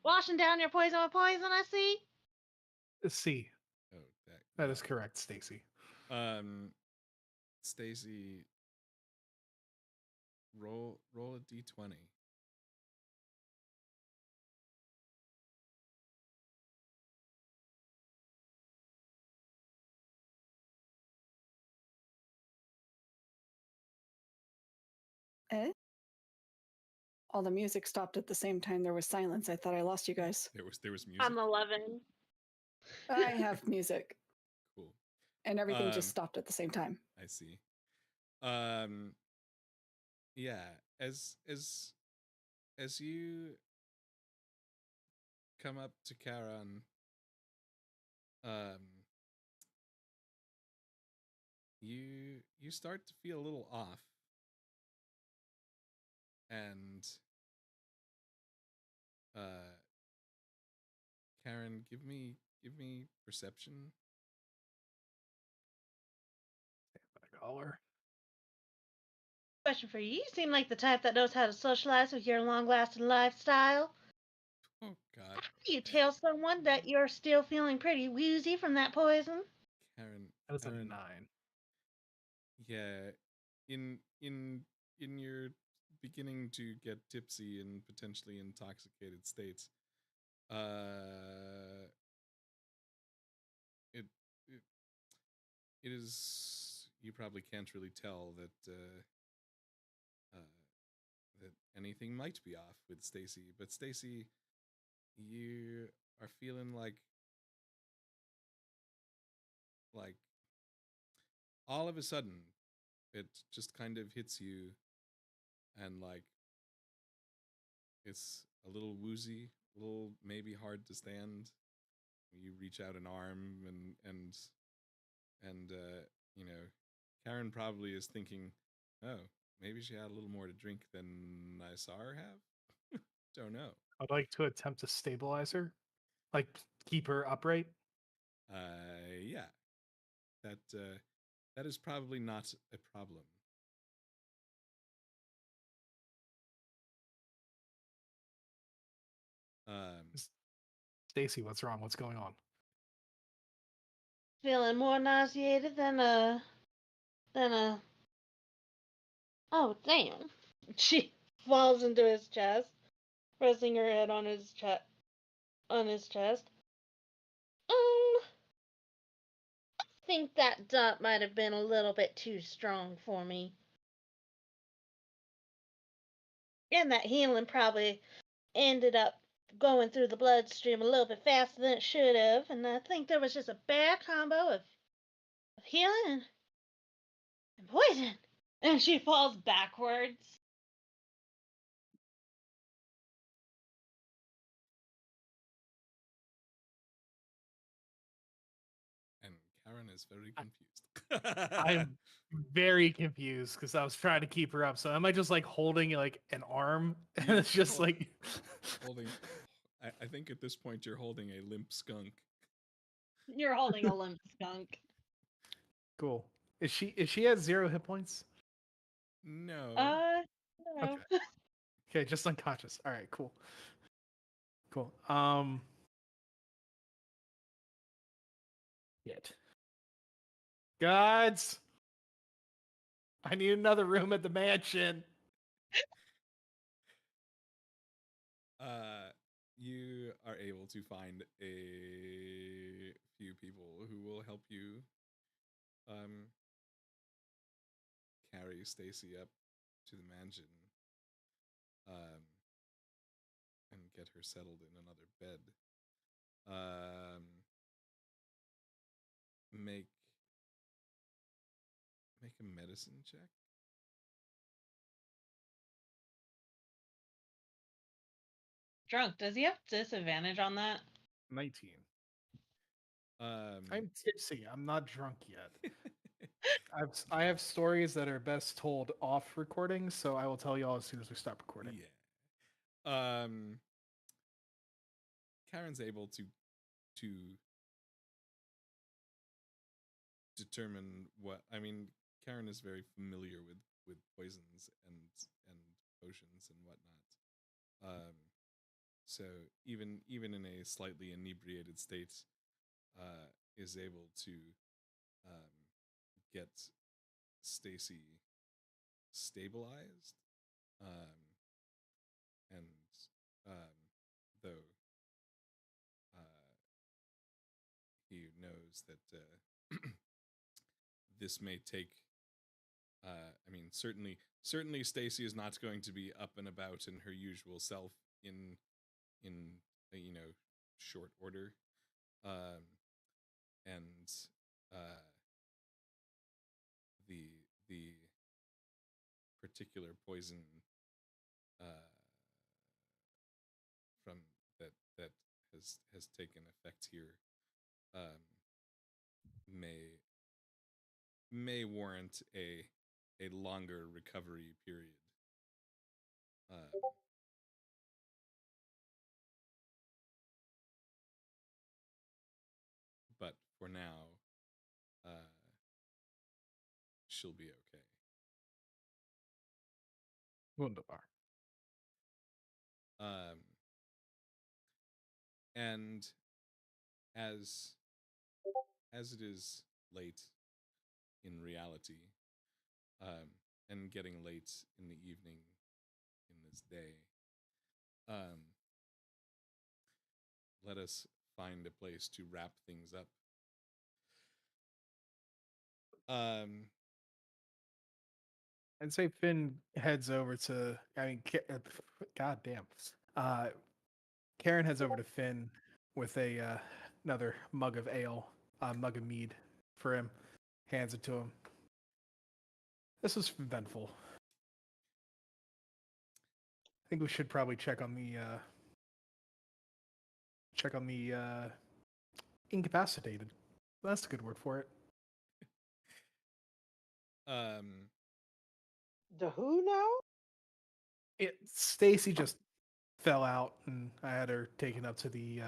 Washing down your poison with poison, I see. C. Oh, that is correct, Stacy. Stacy, roll a d20. All the music stopped at the same time. There was silence. I thought I lost you guys. There was music. I'm 11. I have music. Cool. And everything just stopped at the same time. I see. Yeah, as you come up to Charon, you start to feel a little off. And Karen, give me perception. Caller. Question for you. You seem like the type that knows how to socialize with your long-lasting lifestyle. Oh, God. How do you tell someone that you're still feeling pretty woozy from that poison? Karen. That was a 9. Yeah. In your beginning to get tipsy and potentially intoxicated states, it is, you probably can't really tell that that anything might be off with Stacy, but Stacy, you are feeling like all of a sudden it just kind of hits you, and like it's a little woozy, a little maybe hard to stand. You reach out an arm and you know, Karen probably is thinking, oh, maybe she had a little more to drink than I saw her have. Don't know. I'd like to attempt to stabilize her, like keep her upright. Yeah, that That is probably not a problem. Stacy, what's wrong? What's going on? Feeling more nauseated than a. Oh damn! She falls into his chest, resting her head on his chest. I think that dot might have been a little bit too strong for me. And that healing probably ended up going through the bloodstream a little bit faster than it should have, and I think there was just a bad combo of healing and poison. And she falls backwards. And Karen is very confused. I'm very confused because I was trying to keep her up. So am I just like holding like an arm? And it's just like holding. I think at this point you're holding a limp skunk. You're holding a limp skunk. Cool. Is she at 0 hit points? No. No. Okay. Okay, just unconscious. All right, cool. Cool. Shit. Gods. I need another room at the mansion. You are able to find a few people who will help you carry Stacy up to the mansion and get her settled in another bed. Make a medicine check. Drunk. Does he have disadvantage on that? 19. I'm tipsy. I'm not drunk yet. I have stories that are best told off recording, so I will tell you all as soon as we stop recording. Yeah. Karen's able to determine what I mean. Karen is very familiar with poisons and potions and whatnot. So even in a slightly inebriated state, is able to get Stacy stabilized. And though he knows that this may take. I mean, certainly Stacy is not going to be up and about in her usual self in short order, and the particular poison from that has taken effect here may warrant a longer recovery period. But for now, she'll be okay. Wunderbar. And as it is late in reality, and getting late in the evening in this day, let us find a place to wrap things up. I'd say Finn heads over to. I mean, God damn. Karen heads over to Finn with a another mug of ale, mug of mead for him. Hands it to him. This was eventful. I think we should probably check on the incapacitated. That's a good word for it. The who now? Stacy just fell out, and I had her taken up to the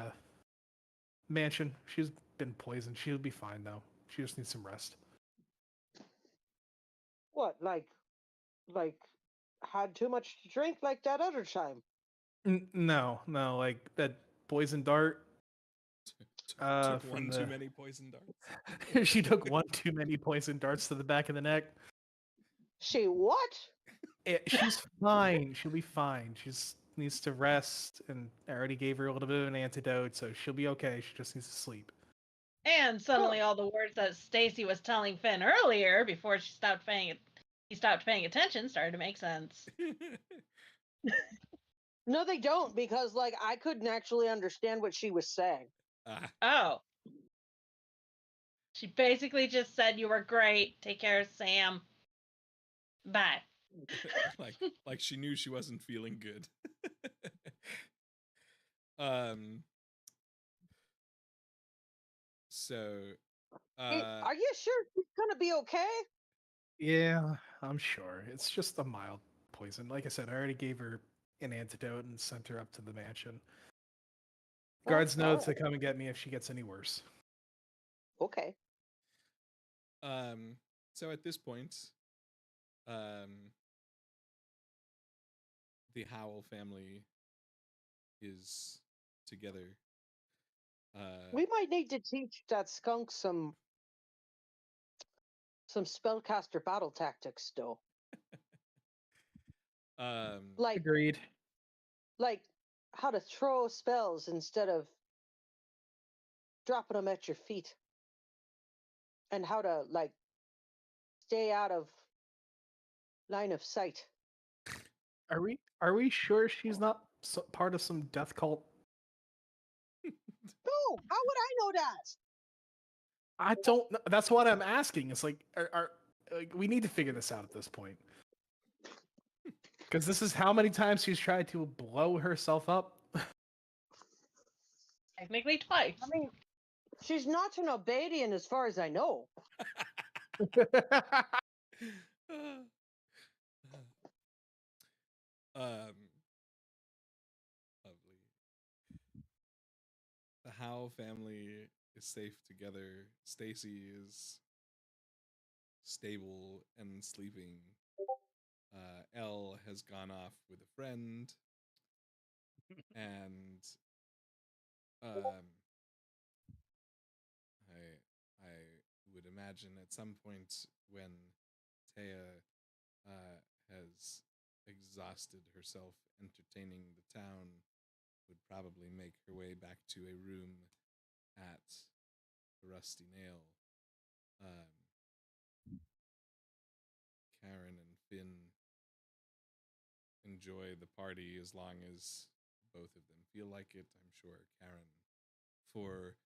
mansion. She's been poisoned. She'll be fine though. She just needs some rest. What, like had too much to drink like that other time? No, like that poison dart. Took From one the too many poison darts. she took one too many poison darts to the back of the neck. She what? She's fine. She'll be fine. She just needs to rest, and I already gave her a little bit of an antidote, so she'll be okay. She just needs to sleep. And suddenly, all the words that Stacy was telling Finn earlier, before he stopped paying attention, started to make sense. No, they don't, because like I couldn't actually understand what she was saying. Oh. She basically just said you were great. Take care of Sam. Bye. like she knew she wasn't feeling good. So Are you sure she's gonna be okay? Yeah, I'm sure. It's just a mild poison. Like I said, I already gave her an antidote and sent her up to the mansion. Guards know to come and get me if she gets any worse. Okay. So at this point, the Howell family is together. We might need to teach that skunk some spellcaster battle tactics, though. Like agreed. Like how to throw spells instead of dropping them at your feet, and how to like stay out of line of sight. Are we sure she's not part of some death cult? No, how would I know that? I don't know. That's what I'm asking. It's like, like, we need to figure this out at this point. Because this is how many times she's tried to blow herself up. Technically twice. I mean, she's not an Obadian as far as I know. Lovely. The Howe family is safe together. Stacy is stable and sleeping. Elle has gone off with a friend, and I would imagine at some point when Taya has exhausted herself entertaining the town, would probably make her way back to a room at the Rusty Nail. Karen and Finn enjoy the party as long as both of them feel like it. I'm sure Karen for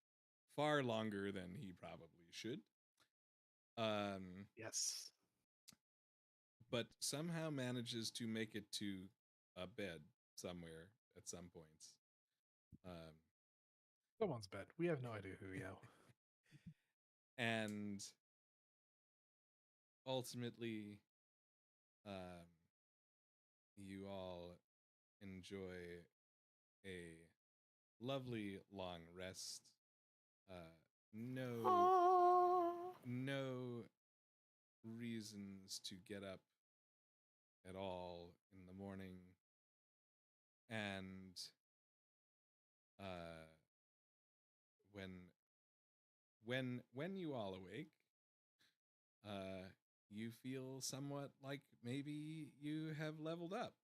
far longer than he probably should. Yes. But somehow manages to make it to a bed somewhere at some points. Someone's bed. We have no idea who, yo. And ultimately, you all enjoy a lovely long rest. No reasons to get up at all in the morning, and when you all awake, you feel somewhat like maybe you have leveled up.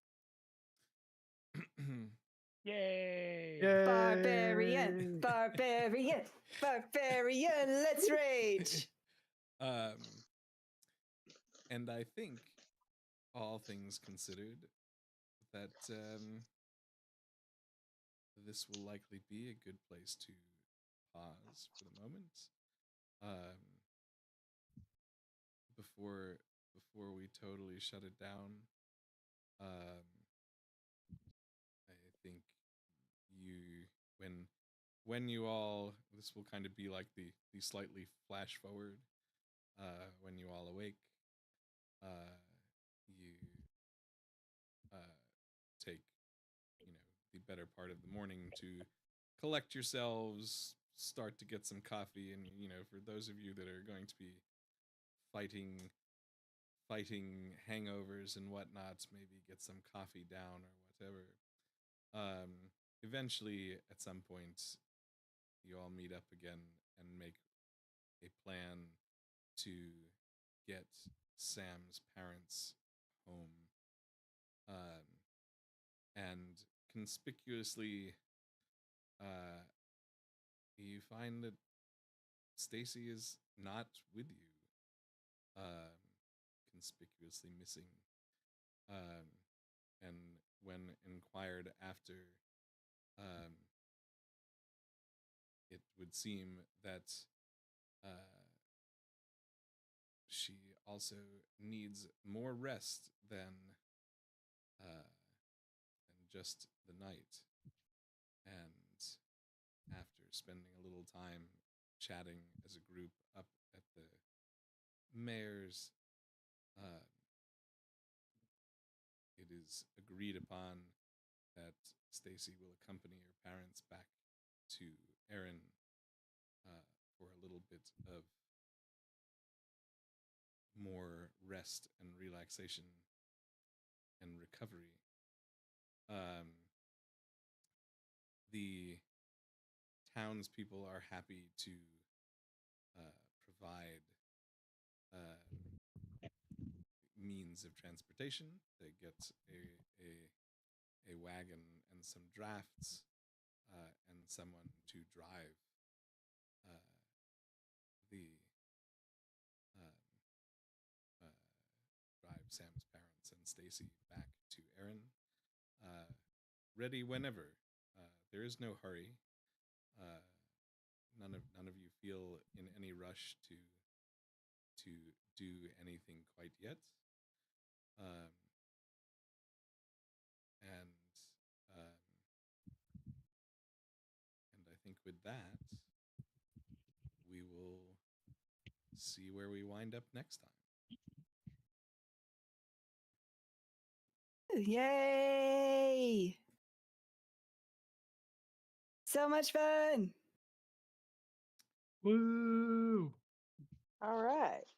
Yay! Barbarian, barbarian, barbarian, let's rage. And I think, all things considered, that this will likely be a good place to pause for the moment. Before we totally shut it down, I think when you all, this will kind of be like the slightly flash forward. When you all awake, you take the better part of the morning to collect yourselves, start to get some coffee, and for those of you that are going to be fighting fighting hangovers and whatnot, maybe get some coffee down or whatever. Eventually, at some point, you all meet up again and make a plan to get Sam's parents home. And conspicuously, you find that Stacy is not with you. Conspicuously missing. And when inquired after, it would seem that she also needs more rest than just the night. And after spending a little time chatting as a group up at the mayor's, it is agreed upon that Stacy will accompany her parents back to Erin for a little bit of more rest and relaxation and recovery. The townspeople are happy to provide means of transportation. They get a wagon and some drafts and someone to drive the drive Sam's parents and Stacy back to Erin. Ready whenever. There is no hurry. None of you feel in any rush to do anything quite yet. And I think with that, we will see where we wind up next time. Yay! So much fun! Woo! All right.